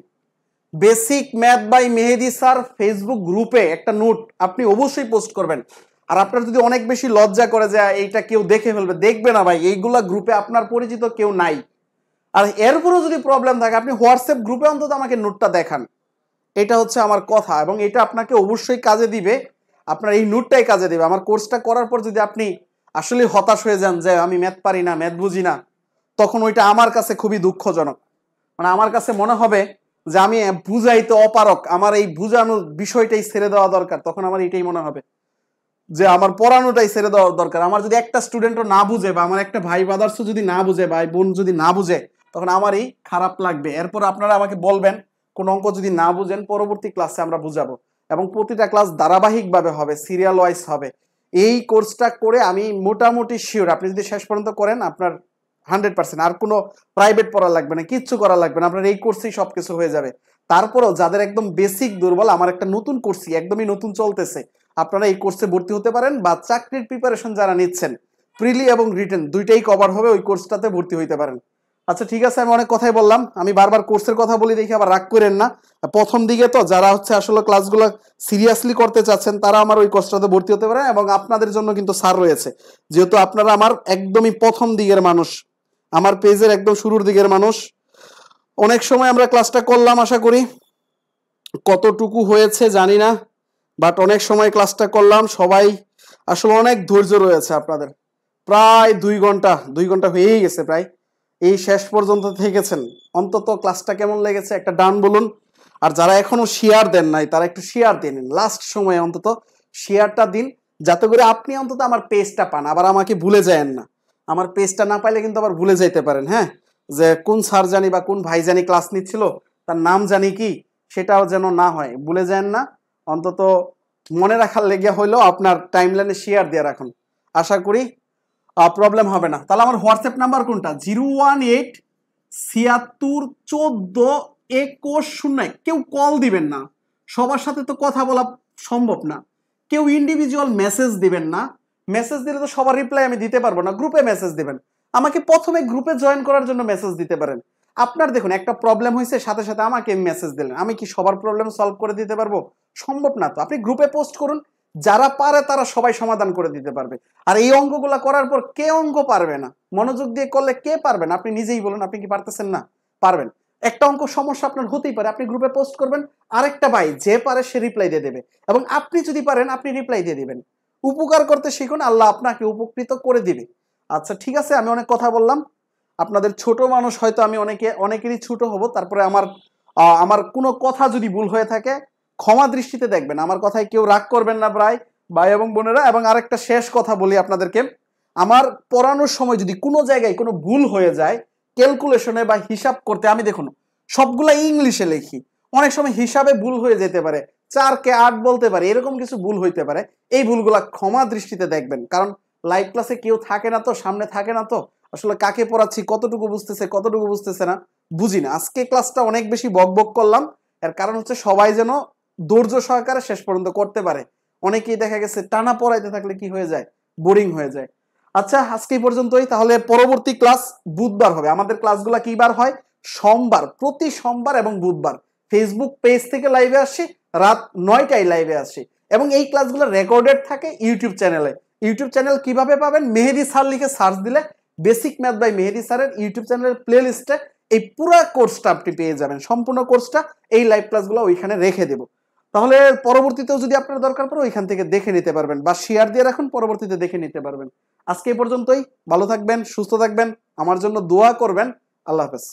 Basic math by Mehedi sir Facebook গ্রুপে একটা নোট আপনি অবশ্যই পোস্ট করবেন। আর আপনার যদি অনেক বেশি লজ্জা করে যায় এইটা কেউ দেখে ফেলবে, দেখবে না ভাই, এইগুলা গ্রুপে আপনার পরিচিত কেউ নাই। আর এরপরও যদি প্রবলেম থাকে আপনি হোয়াটসঅ্যাপ গ্রুপে অন্তত আমাকে নোটটা দেখান, এটা হচ্ছে আমার কথা। এবং এটা আপনাকে অবশ্যই কাজে দিবে, আপনার এই নোটটাই কাজে দিবে। আমার কোর্সটা করার পর যদি আপনি আসলে হতাশ হয়ে যান যে আমি ম্যাথ পারি না, ম্যাথ বুঝি না, তখন ওইটা আমার কাছে খুবই দুঃখজনক। মানে আমার কাছে মনে হবে যে আমি বুঝাইতে অপারক, আমার এই বুঝানোর বিষয়টাই ছেড়ে দেওয়া দরকার। তখন আমার এটাই মনে হবে যে আমার পড়ানোটাই ছেড়ে দেওয়া দরকার। আমার যদি একটা স্টুডেন্টও না বুঝে, বা আমার একটা ভাই ব্রাদার্সও যদি না বুঝে, ভাই বোন যদি না বুঝে, তখন আমারই খারাপ লাগবে। এরপর আপনারা আমাকে বলবেন কোন অঙ্ক যদি না বুঝেন পরবর্তী ক্লাসে আমরা বুঝাবো, এবং প্রতিটা ক্লাস ধারাবাহিকভাবে হবে, সিরিয়াল ওয়াইজ হবে। এই কোর্সটা করে আমি মোটামুটি শিওর আপনি যদি শেষ পর্যন্ত করেন আপনার 100%, আর কোনো প্রাইভেট পড়া লাগবে না, কিচ্ছু করা লাগবে না, আপনার এই কোর্সেই সবকিছু হয়ে যাবে। তারপরেও যাদের একদম বেসিক দুর্বল, আমার একটা নতুন কোর্সই একদমই নতুন চলতেছে, আপনারা এই কোর্সে ভর্তি হতে পারেন। বা চাকরির প্রিপারেশন যারা নিচ্ছেন, প্রিলি এবং রিটেন দুইটাই কভার হবে, ওই কোর্সটাতে ভর্তি হইতে পারেন। আচ্ছা ঠিক আছে, আমি অনেক কথাই বললাম, আমি বারবার কোর্সের কথা বলি দেখি আবার রাগ করেন না। প্রথম দিকে তো যারা হচ্ছে আসলে ক্লাসগুলো সিরিয়াসলি করতে চাচ্ছেন তারা আমার ওই কোর্সটাতে ভর্তি হতে পারেন, এবং আপনাদের জন্য কিন্তু ছাড় রয়েছে, যেহেতু আপনারা আমার একদমই প্রথম দিকের মানুষ, আমার পেজের একদম শুরুর দিকের মানুষ। অনেক সময় আমরা ক্লাসটা করলাম, আশা করি কতটুকু হয়েছে জানি না, বাট অনেক সময় ক্লাসটা করলাম। সবাই আসলে অনেক ধৈর্য রয়েছে আপনাদের, প্রায় 2 ঘন্টা হয়েই গেছে প্রায়, এই শেষ পর্যন্ত থেকেছেন। অন্তত ক্লাসটা কেমন লেগেছে একটা ডান বলুন। আর যারা এখনো শেয়ার দেন নাই তারা একটু শেয়ার দিয়ে নিন, লাস্ট সময়ে অন্তত শেয়ারটা দিন, যাতে করে আপনি অন্তত আমার পেজটা পান, আবার আমাকে ভুলে যায়েন না। আমার পেজটা না পাইলে কিন্তু আবার ভুলে যাইতে পারেন, হ্যাঁ, যে কোন স্যার জানি বা কোন ভাই জানি ক্লাস নিচ্ছিল, তার নাম জানি কি, সেটাও যেন না হয়, ভুলে যান না। অন্তত মনে রাখার লেগে হইলেও আপনার টাইমলাইনে শেয়ার দিয়ে রাখুন, আশা করি প্রবলেম হবে না। তাহলে আমার হোয়াটসঅ্যাপ নাম্বার কোনটা? 01876142101। কেউ কল দিবেন না, সবার সাথে তো কথা বলা সম্ভব না। কেউ ইন্ডিভিজুয়াল মেসেজ দিবেন না, মেসেজ দিলে তো সবার রিপ্লাই আমি দিতে পারবো না। গ্রুপে মেসেজ দিবেন, আমাকে প্রথমে গ্রুপে জয়েন করার জন্য মেসেজ দিতে পারেন। আপনার দেখুন একটা প্রবলেম হয়েছে, সাথে সাথে আমাকে মেসেজ দিলেন, আমি কি সবার প্রবলেম সলভ করে দিতে পারবো? সম্ভব না। তো আপনি গ্রুপে পোস্ট করুন, যারা পারে তারা সবাই সমাধান করে দিতে পারবে। আর এই অঙ্কগুলো করার পর কে অঙ্ক পারবে না? মনোযোগ দিয়ে করলে কে পারবে না? আপনি নিজেই বলুন, আপনি কি পারতেছেন না? পারবেন। একটা অঙ্ক সমস্যা আপনার হতেই পারে, আপনি গ্রুপে পোস্ট করবেন, আরেকটা ভাই যে পারে সে রিপ্লাই দিয়ে দেবে, এবং আপনি যদি পারেন আপনি রিপ্লাই দিয়ে দিবেন। উপকার করতে শিখুন, আল্লাহ আপনাকে উপকৃত করে দিবে। আচ্ছা ঠিক আছে, আমি অনেক কথা বললাম, আপনাদের ছোট মানুষ হয়তো আমি অনেকেরই ছোট হব, তারপরে আমার কোনো কথা যদি ভুল হয়ে থাকে ক্ষমা দৃষ্টিতে দেখবেন, আমার কথায় কেউ রাগ করবেন না প্রায় ভাই এবং বোনেরা। এবং আরেকটা শেষ কথা বলি আপনাদেরকে, আমার পড়ানোর সময় যদি কোনো জায়গায় কোনো ভুল হয়ে যায় ক্যালকুলেশনে বা হিসাব করতে, আমি দেখুন সবগুলা ইংলিশে লিখি, অনেক সময় হিসাবে ভুল হয়ে যেতে পারে, 4কে 8 বলতে পারে, এরকম কিছু ভুল হইতে পারে। এই ভুলগুলা ক্ষমা দৃষ্টিতে দেখবেন, কারণ লাইভ ক্লাসে কেউ থাকে না তো, সামনে থাকে না তো, আসলে কাকে পড়াচ্ছি কতটুকু বুঝতেছে কতটুকু বুঝতেছে না বুঝি না। আজকে ক্লাসটা অনেক বেশি বক বক করলাম, এর কারণ হচ্ছে সবাই যেন ধৈর্য সহকারে শেষ পর্যন্ত করতে পারে। অনেকেই দেখা গেছে টানা পড়াইতে থাকলে কি হয়ে যায়, বোরিং হয়ে যায়। আচ্ছা আজকে এই পর্যন্তই, তাহলে পরবর্তী ক্লাস বুধবার হবে। আমাদের ক্লাসগুলা কি বার হয়? সোমবার, প্রতি সোমবার এবং বুধবার ফেসবুক পেজ থেকে লাইভে আসি, রাত 9টায় লাইভে আসি এবং এই ক্লাসগুলো রেকর্ডেড থাকে ইউটিউব চ্যানেলে। ইউটিউব চ্যানেল কিভাবে পাবেন? মেহেদী স্যার লিখে সার্চ দিলে বেসিক ম্যাথ বাই মেহেদী স্যারের ইউটিউব চ্যানেলের প্লেলিস্টে এই পুরো কোর্সটা আপনি পেয়ে যাবেন। সম্পূর্ণ কোর্সটা এই লাইভ ক্লাসগুলো ওইখানে রেখে দেব। তাহলে পরবর্তীতেও যদি আপনার দরকার পড়ে ওইখান থেকে দেখে নিতে পারবেন বা শেয়ার দিয়ে রাখুন, পরবর্তীতে দেখে নিতে পারবেন। আজকে এই পর্যন্তই। ভালো থাকবেন, সুস্থ থাকবেন, আমার জন্য দোয়া করবেন। আল্লাহ হাফেজ।